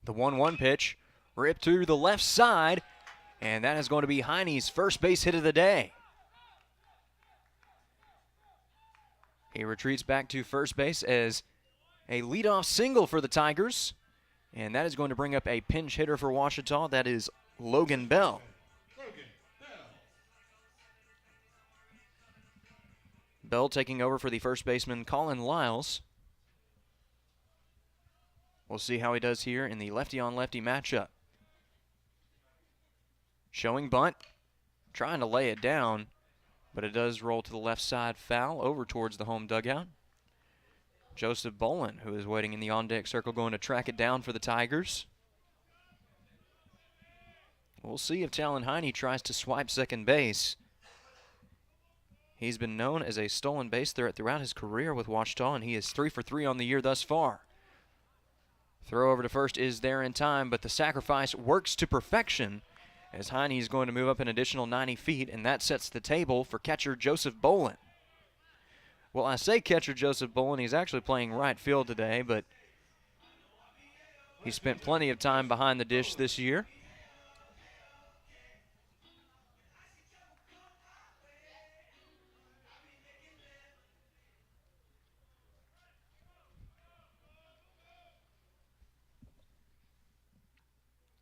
The 1-1 pitch ripped to the left side, and that is going to be Heine's first base hit of the day. He retreats back to first base as a leadoff single for the Tigers, and that is going to bring up a pinch hitter for Ouachita. That is Logan Bell. Bell taking over for the first baseman Colin Lyles. We'll see how he does here in the lefty-on-lefty matchup. Showing bunt, trying to lay it down, but it does roll to the left side foul over towards the home dugout. Joseph Bolin, who is waiting in the on-deck circle, going to track it down for the Tigers. We'll see if Talon Heine tries to swipe second base. He's been known as a stolen base threat throughout his career with Ouachita, and he is 3 for 3 on the year thus far. Throw over to first is there in time, but the sacrifice works to perfection as Heine is going to move up an additional 90 feet, and that sets the table for catcher Joseph Bolin. Well, I say catcher Joseph Bolin, he's actually playing right field today, but he spent plenty of time behind the dish this year.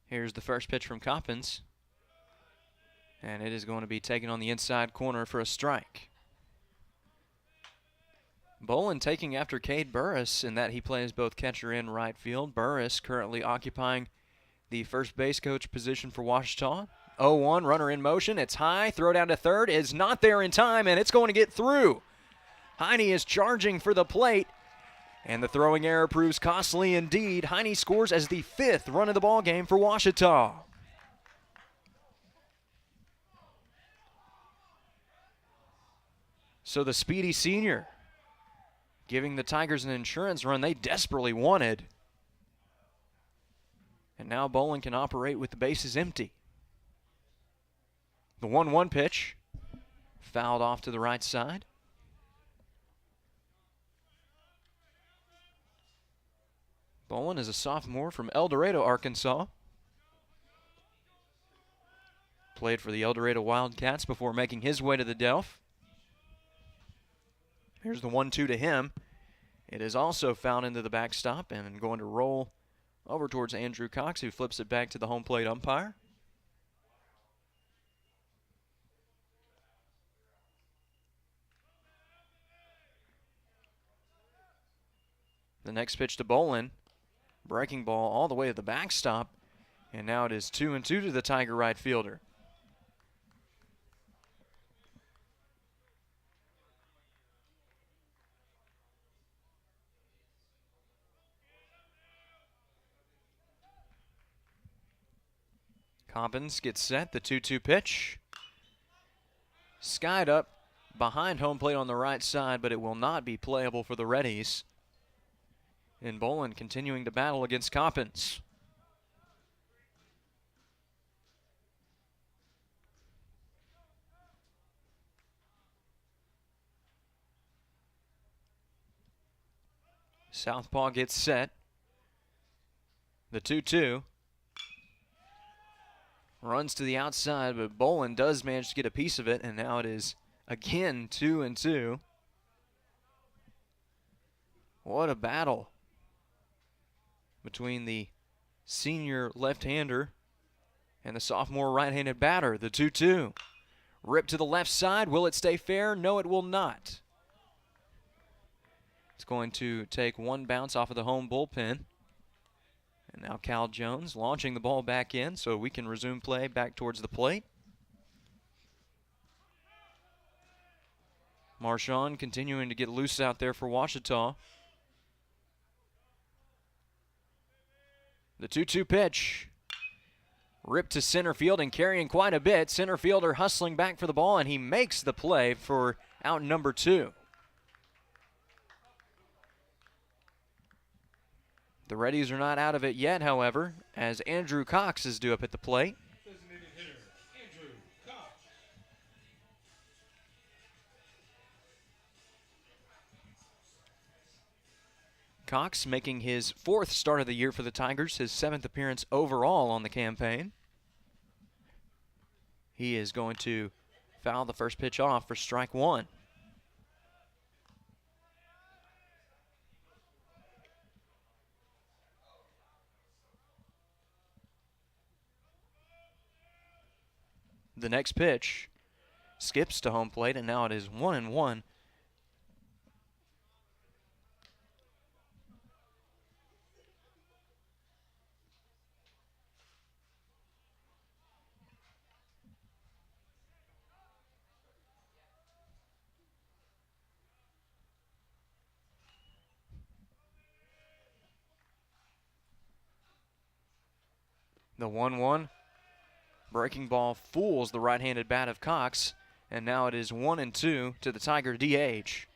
Here's the first pitch from Coppins. And it is going to be taken on the inside corner for a strike. Bolin taking after Cade Burris in that he plays both catcher and right field. Burris currently occupying the first base coach position for Ouachita. 0-1, runner in motion. It's high. Throw down to third is not there in time, and it's going to get through. Heine is charging for the plate, and the throwing error proves costly indeed. Heine scores as the 5th run of the ball game for Ouachita. So the speedy senior giving the Tigers an insurance run they desperately wanted. And now Bolin can operate with the bases empty. The 1-1 pitch fouled off to the right side. Bolin is a sophomore from El Dorado, Arkansas. Played for the El Dorado Wildcats before making his way to the Delph. Here's the 1-2 to him. It is also fouled into the backstop and going to roll over towards Andrew Cox, who flips it back to the home plate umpire. The next pitch to Bolin. Breaking ball all the way to the backstop. And now it is 2-2 to the Tiger right fielder. Coppins gets set, the 2-2 pitch. Skied up behind home plate on the right side, but it will not be playable for the Reddies. And Bolin continuing to battle against Coppins. Southpaw gets set. The 2-2. Runs to the outside, but Bolin does manage to get a piece of it, and now it is again 2-2. What a battle between the senior left-hander and the sophomore right-handed batter. The 2-2. Ripped to the left side. Will it stay fair? No, it will not. It's going to take one bounce off of the home bullpen. And now Cal Jones launching the ball back in so we can resume play back towards the plate. Marchand continuing to get loose out there for Ouachita. The 2-2 pitch. Ripped to center field and carrying quite a bit. Center fielder hustling back for the ball, and he makes the play for out number 2. The Reddies are not out of it yet, however, as Andrew Cox is due up at the plate. Cox making his 4th start of the year for the Tigers, his 7th appearance overall on the campaign. He is going to foul the first pitch off for strike 1. The next pitch skips to home plate, and now it is 1-1. The 1-1 breaking ball fools the right-handed bat of Cox, and now it is 1-2 to the Tiger DH.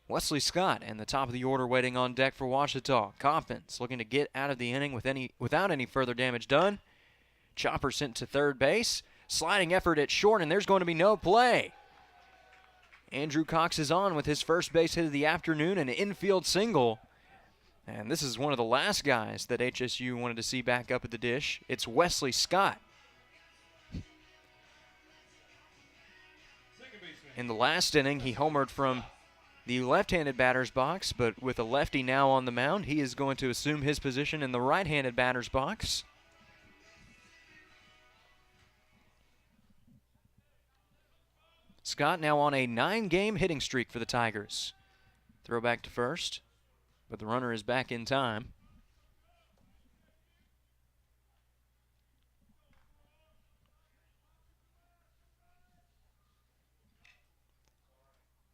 Wesley Scott and the top of the order waiting on deck for Ouachita. Coppins looking to get out of the inning without any further damage done. Chopper sent to third base. Sliding effort at short, and there's going to be no play. Andrew Cox is on with his first base hit of the afternoon, an infield single. And this is one of the last guys that HSU wanted to see back up at the dish. It's Wesley Scott. In the last inning, he homered from the left-handed batter's box, but with a lefty now on the mound, he is going to assume his position in the right-handed batter's box. Scott now on a 9-game hitting streak for the Tigers. Throw back to first, but the runner is back in time.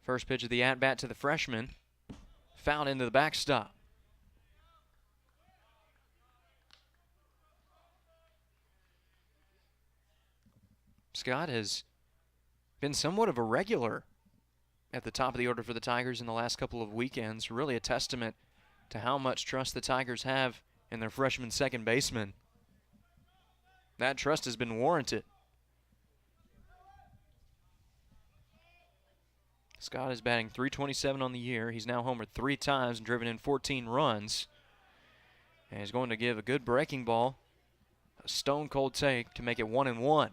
First pitch of the at-bat to the freshman. Fouled into the backstop. Scott has been somewhat of a regular at the top of the order for the Tigers in the last couple of weekends. Really a testament to how much trust the Tigers have in their freshman second baseman. That trust has been warranted. Scott is batting .327 on the year. He's now homered 3 times and driven in 14 runs. And he's going to give a good breaking ball a stone-cold take to make it 1-1.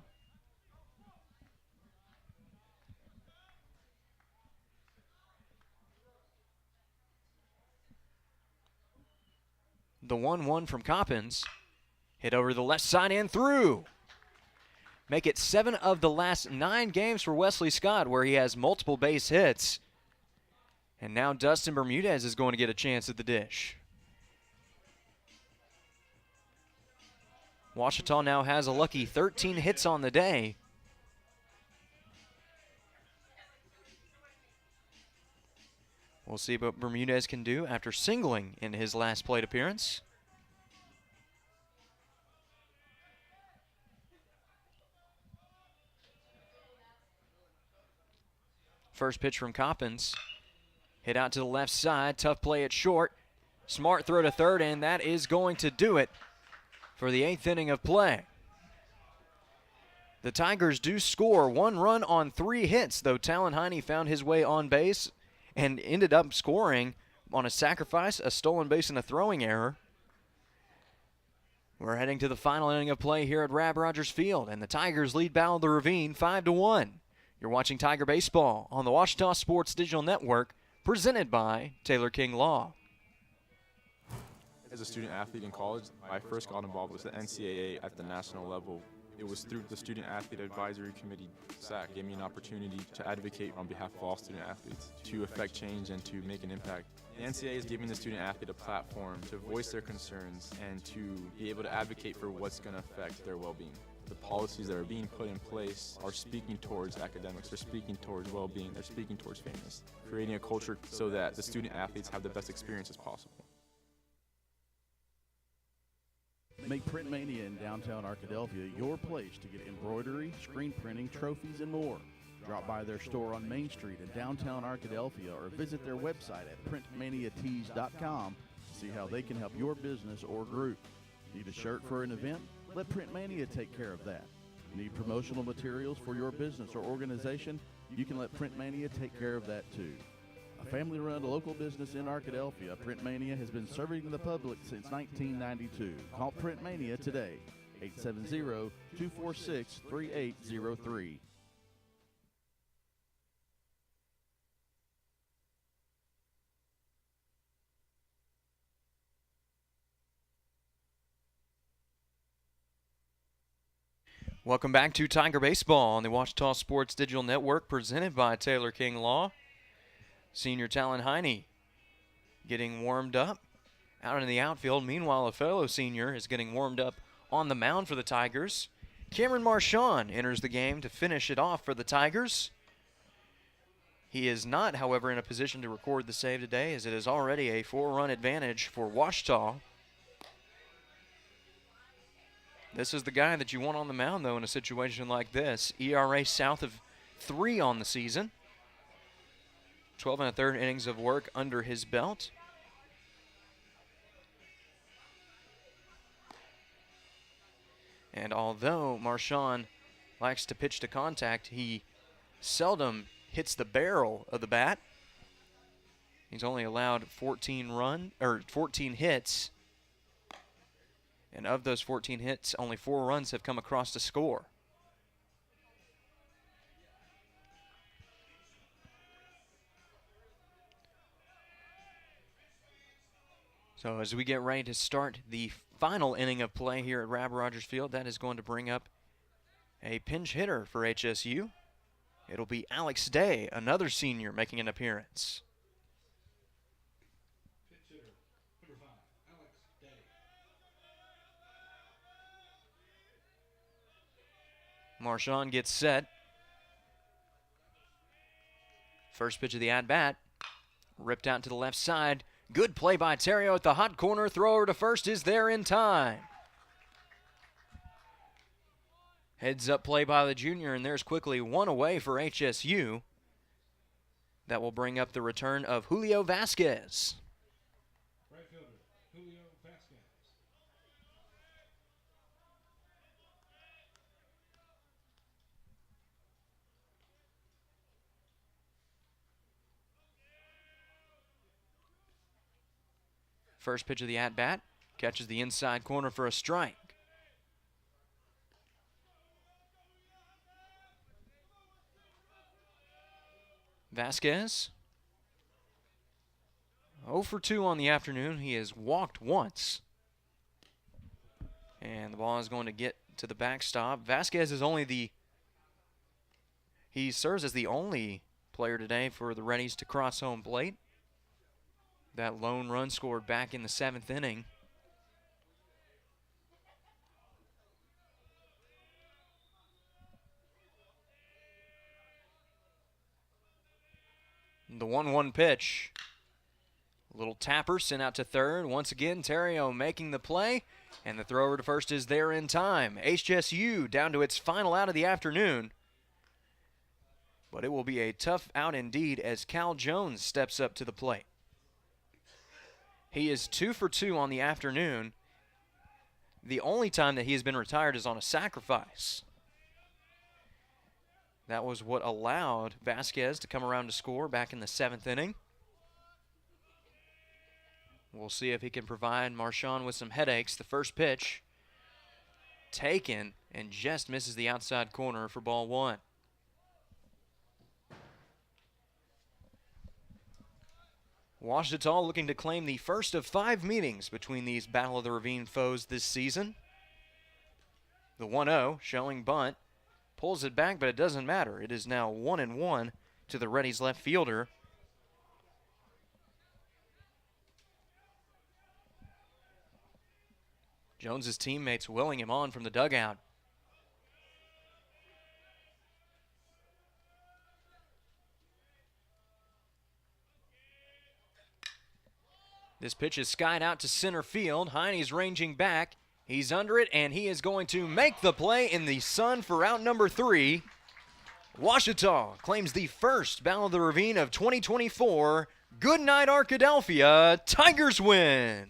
The 1-1 from Coppins. Hit over the left side and through. Make it 7 of the last 9 games for Wesley Scott, where he has multiple base hits. And now Dustin Bermudez is going to get a chance at the dish. Ouachita now has a lucky 13 hits on the day. We'll see what Bermudez can do after singling in his last plate appearance. First pitch from Coppins. Hit out to the left side. Tough play at short. Smart throw to third, and that is going to do it for the 8th inning of play. The Tigers do score 1 run on 3 hits, though Talon Heine found his way on base and ended up scoring on a sacrifice, a stolen base, and a throwing error. We're heading to the final inning of play here at Rab Rogers Field, and the Tigers lead Battle of the Ravine 5-1. You're watching Tiger Baseball on the Ouachita Sports Digital Network, presented by Taylor King Law. As a student athlete in college, I first got involved with the NCAA at the national level. It was through the Student Athlete Advisory Committee, SAC, gave me an opportunity to advocate on behalf of all student athletes, to affect change and to make an impact. The NCAA is giving the student athlete a platform to voice their concerns and to be able to advocate for what's going to affect their well-being. The policies that are being put in place are speaking towards academics, they're speaking towards well-being, they're speaking towards fairness, creating a culture so that the student athletes have the best experience as possible. Make Print Mania in downtown Arkadelphia your place to get embroidery, screen printing, trophies, and more. Drop by their store on Main Street in downtown Arkadelphia or visit their website at printmaniatees.com to see how they can help your business or group. Need a shirt for an event? Let Print Mania take care of that. Need promotional materials for your business or organization? You can let Print Mania take care of that too. A family-run local business in Arkadelphia, Print Mania has been serving the public since 1992. Call Print Mania today, 870-246-3803. Welcome back to Tiger Baseball on the Ouachita Sports Digital Network, presented by Taylor King Law. Senior Talon Heine getting warmed up out in the outfield. Meanwhile, a fellow senior is getting warmed up on the mound for the Tigers. Cameron Marchand enters the game to finish it off for the Tigers. He is not, however, in a position to record the save today, as it is already a 4-run advantage for Ouachita. This is the guy that you want on the mound, though, in a situation like this. ERA south of 3 on the season. 12 1/3 innings of work under his belt. And although Marchand likes to pitch to contact, he seldom hits the barrel of the bat. He's only allowed 14 hits. And of those 14 hits, only 4 runs have come across to score. So as we get ready to start the final inning of play here at Rab Rogers Field, that is going to bring up a pinch hitter for HSU. It'll be Alex Day, another senior, making an appearance. Marshawn gets set. First pitch of the at-bat. Ripped out to the left side. Good play by Terrio at the hot corner. Thrower to first is there in time. Heads up play by the junior, and there's quickly one away for HSU. That will bring up the return of Julio Vasquez. Right fielder, Julio Vasquez. First pitch of the at-bat. Catches the inside corner for a strike. Vasquez, 0 for 2 on the afternoon. He has walked once. And the ball is going to get to the backstop. Vasquez is he serves as the only player today for the Reddies to cross home plate. That lone run scored back in the 7th inning. The 1-1 pitch. A little tapper sent out to third. Once again, Terrio making the play, and the thrower to first is there in time. HSU down to its final out of the afternoon. But it will be a tough out indeed as Cal Jones steps up to the plate. He is 2 for 2 on the afternoon. The only time that he has been retired is on a sacrifice. That was what allowed Vasquez to come around to score back in the 7th inning. We'll see if he can provide Marshawn with some headaches. The first pitch taken and just misses the outside corner for ball 1. Ouachita looking to claim the first of 5 meetings between these Battle of the Ravine foes this season. The 1-0 showing bunt. Pulls it back, but it doesn't matter. It is now 1-1 to the Reddies left fielder. Jones's teammates willing him on from the dugout. This pitch is skied out to center field. Heine's ranging back. He's under it, and he is going to make the play in the sun for out number 3. Ouachita claims the first Battle of the Ravine of 2024. Good night, Arkadelphia. Tigers win.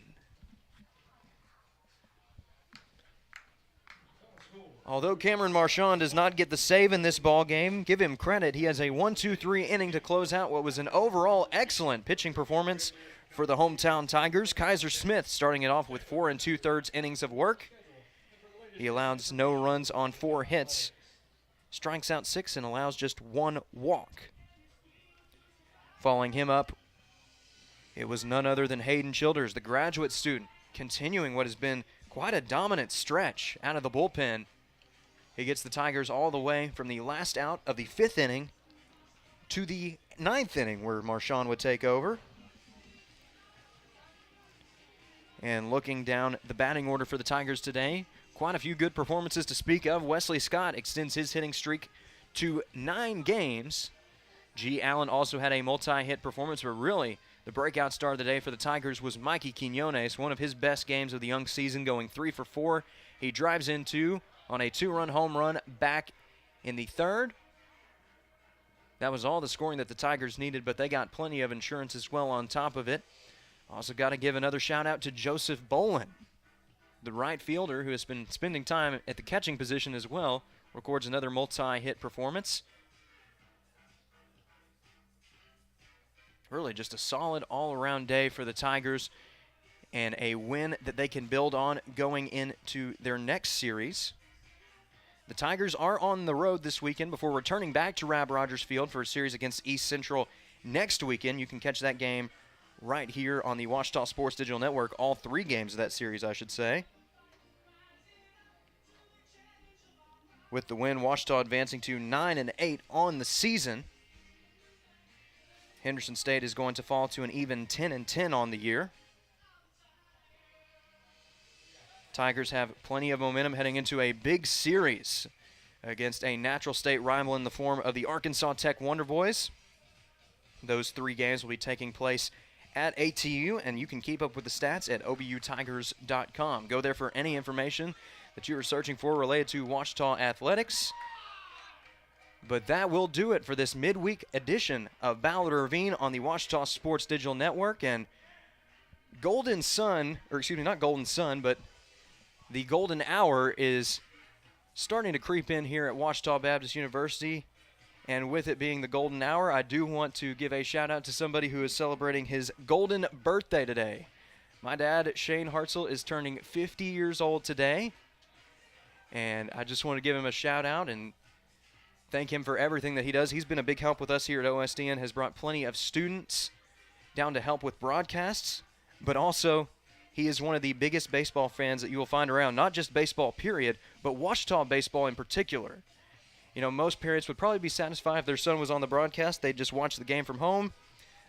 Although Cameron Marshawn does not get the save in this ball game, give him credit. He has a 1-2-3 inning to close out what was an overall excellent pitching performance for the hometown Tigers. Kaiser Smith starting it off with 4 2/3 innings of work. He allows no runs on 4 hits, strikes out 6, and allows just 1 walk. Following him up, it was none other than Hayden Childers, the graduate student, continuing what has been quite a dominant stretch out of the bullpen. He gets the Tigers all the way from the last out of the 5th inning to the 9th inning where Marshawn would take over. And looking down the batting order for the Tigers today, quite a few good performances to speak of. Wesley Scott extends his hitting streak to 9 games. G. Allen also had a multi-hit performance, but really the breakout star of the day for the Tigers was Mikey Quinones, one of his best games of the young season, going 3 for 4. He drives in 2 on a 2-run home run back in the 3rd. That was all the scoring that the Tigers needed, but they got plenty of insurance as well on top of it. Also got to give another shout out to Joseph Bolin, the right fielder who has been spending time at the catching position as well. Records another multi-hit performance. Really just a solid all-around day for the Tigers and a win that they can build on going into their next series. The Tigers are on the road this weekend before returning back to Rab Rogers Field for a series against East Central next weekend. You can catch that game right here on the Ouachita Sports Digital Network, all 3 games of that series, I should say. With the win, Ouachita advancing to 9-8 on the season. Henderson State is going to fall to an even 10-10 on the year. Tigers have plenty of momentum heading into a big series against a natural state rival in the form of the Arkansas Tech Wonder Boys. Those 3 games will be taking place at ATU, and you can keep up with the stats at obutigers.com. Go there for any information that you are searching for related to Ouachita athletics. But that will do it for this midweek edition of Ballard Ravine on the Ouachita Sports Digital Network. And Golden Sun, or excuse me, not Golden Sun, but the Golden Hour is starting to creep in here at Ouachita Baptist University. And with it being the Golden Hour, I do want to give a shout out to somebody who is celebrating his golden birthday today. My dad, Shane Hartzell, is turning 50 years old today. And I just want to give him a shout out and thank him for everything that he does. He's been a big help with us here at OSDN, has brought plenty of students down to help with broadcasts, but also he is one of the biggest baseball fans that you will find around, not just baseball period, but Ouachita baseball in particular. You know, most parents would probably be satisfied if their son was on the broadcast. They'd just watch the game from home.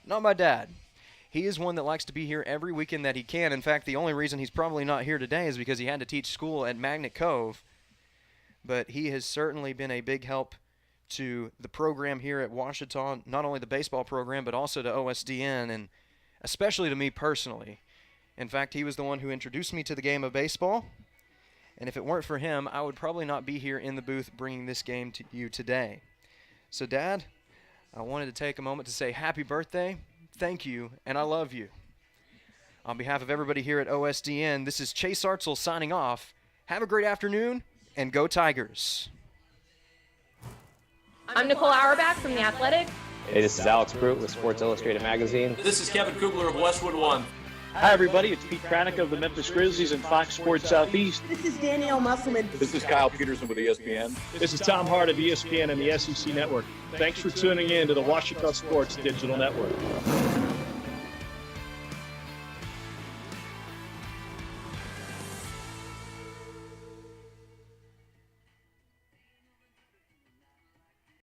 Not my dad. He is one that likes to be here every weekend that he can. In fact, the only reason he's probably not here today is because he had to teach school at Magnet Cove. But he has certainly been a big help to the program here at Ouachita, not only the baseball program, but also to OSDN, and especially to me personally. In fact, he was the one who introduced me to the game of baseball. And if it weren't for him, I would probably not be here in the booth bringing this game to you today. So, Dad, I wanted to take a moment to say happy birthday, thank you, and I love you. On behalf of everybody here at OSDN, this is Chase Hartzell signing off. Have a great afternoon, and go Tigers. I'm Nicole Auerbach from The Athletic. Hey, this is Alex Brute with Sports Illustrated Magazine. This is Kevin Kugler of Westwood One. Hi, everybody. It's Pete Kranick of the Memphis Grizzlies and Fox Sports Southeast. This is Danielle Musselman. This is Kyle Peterson with ESPN. This is Tom Hart of ESPN and the SEC Network. Thanks for tuning in to the Ouachita Sports Digital Network.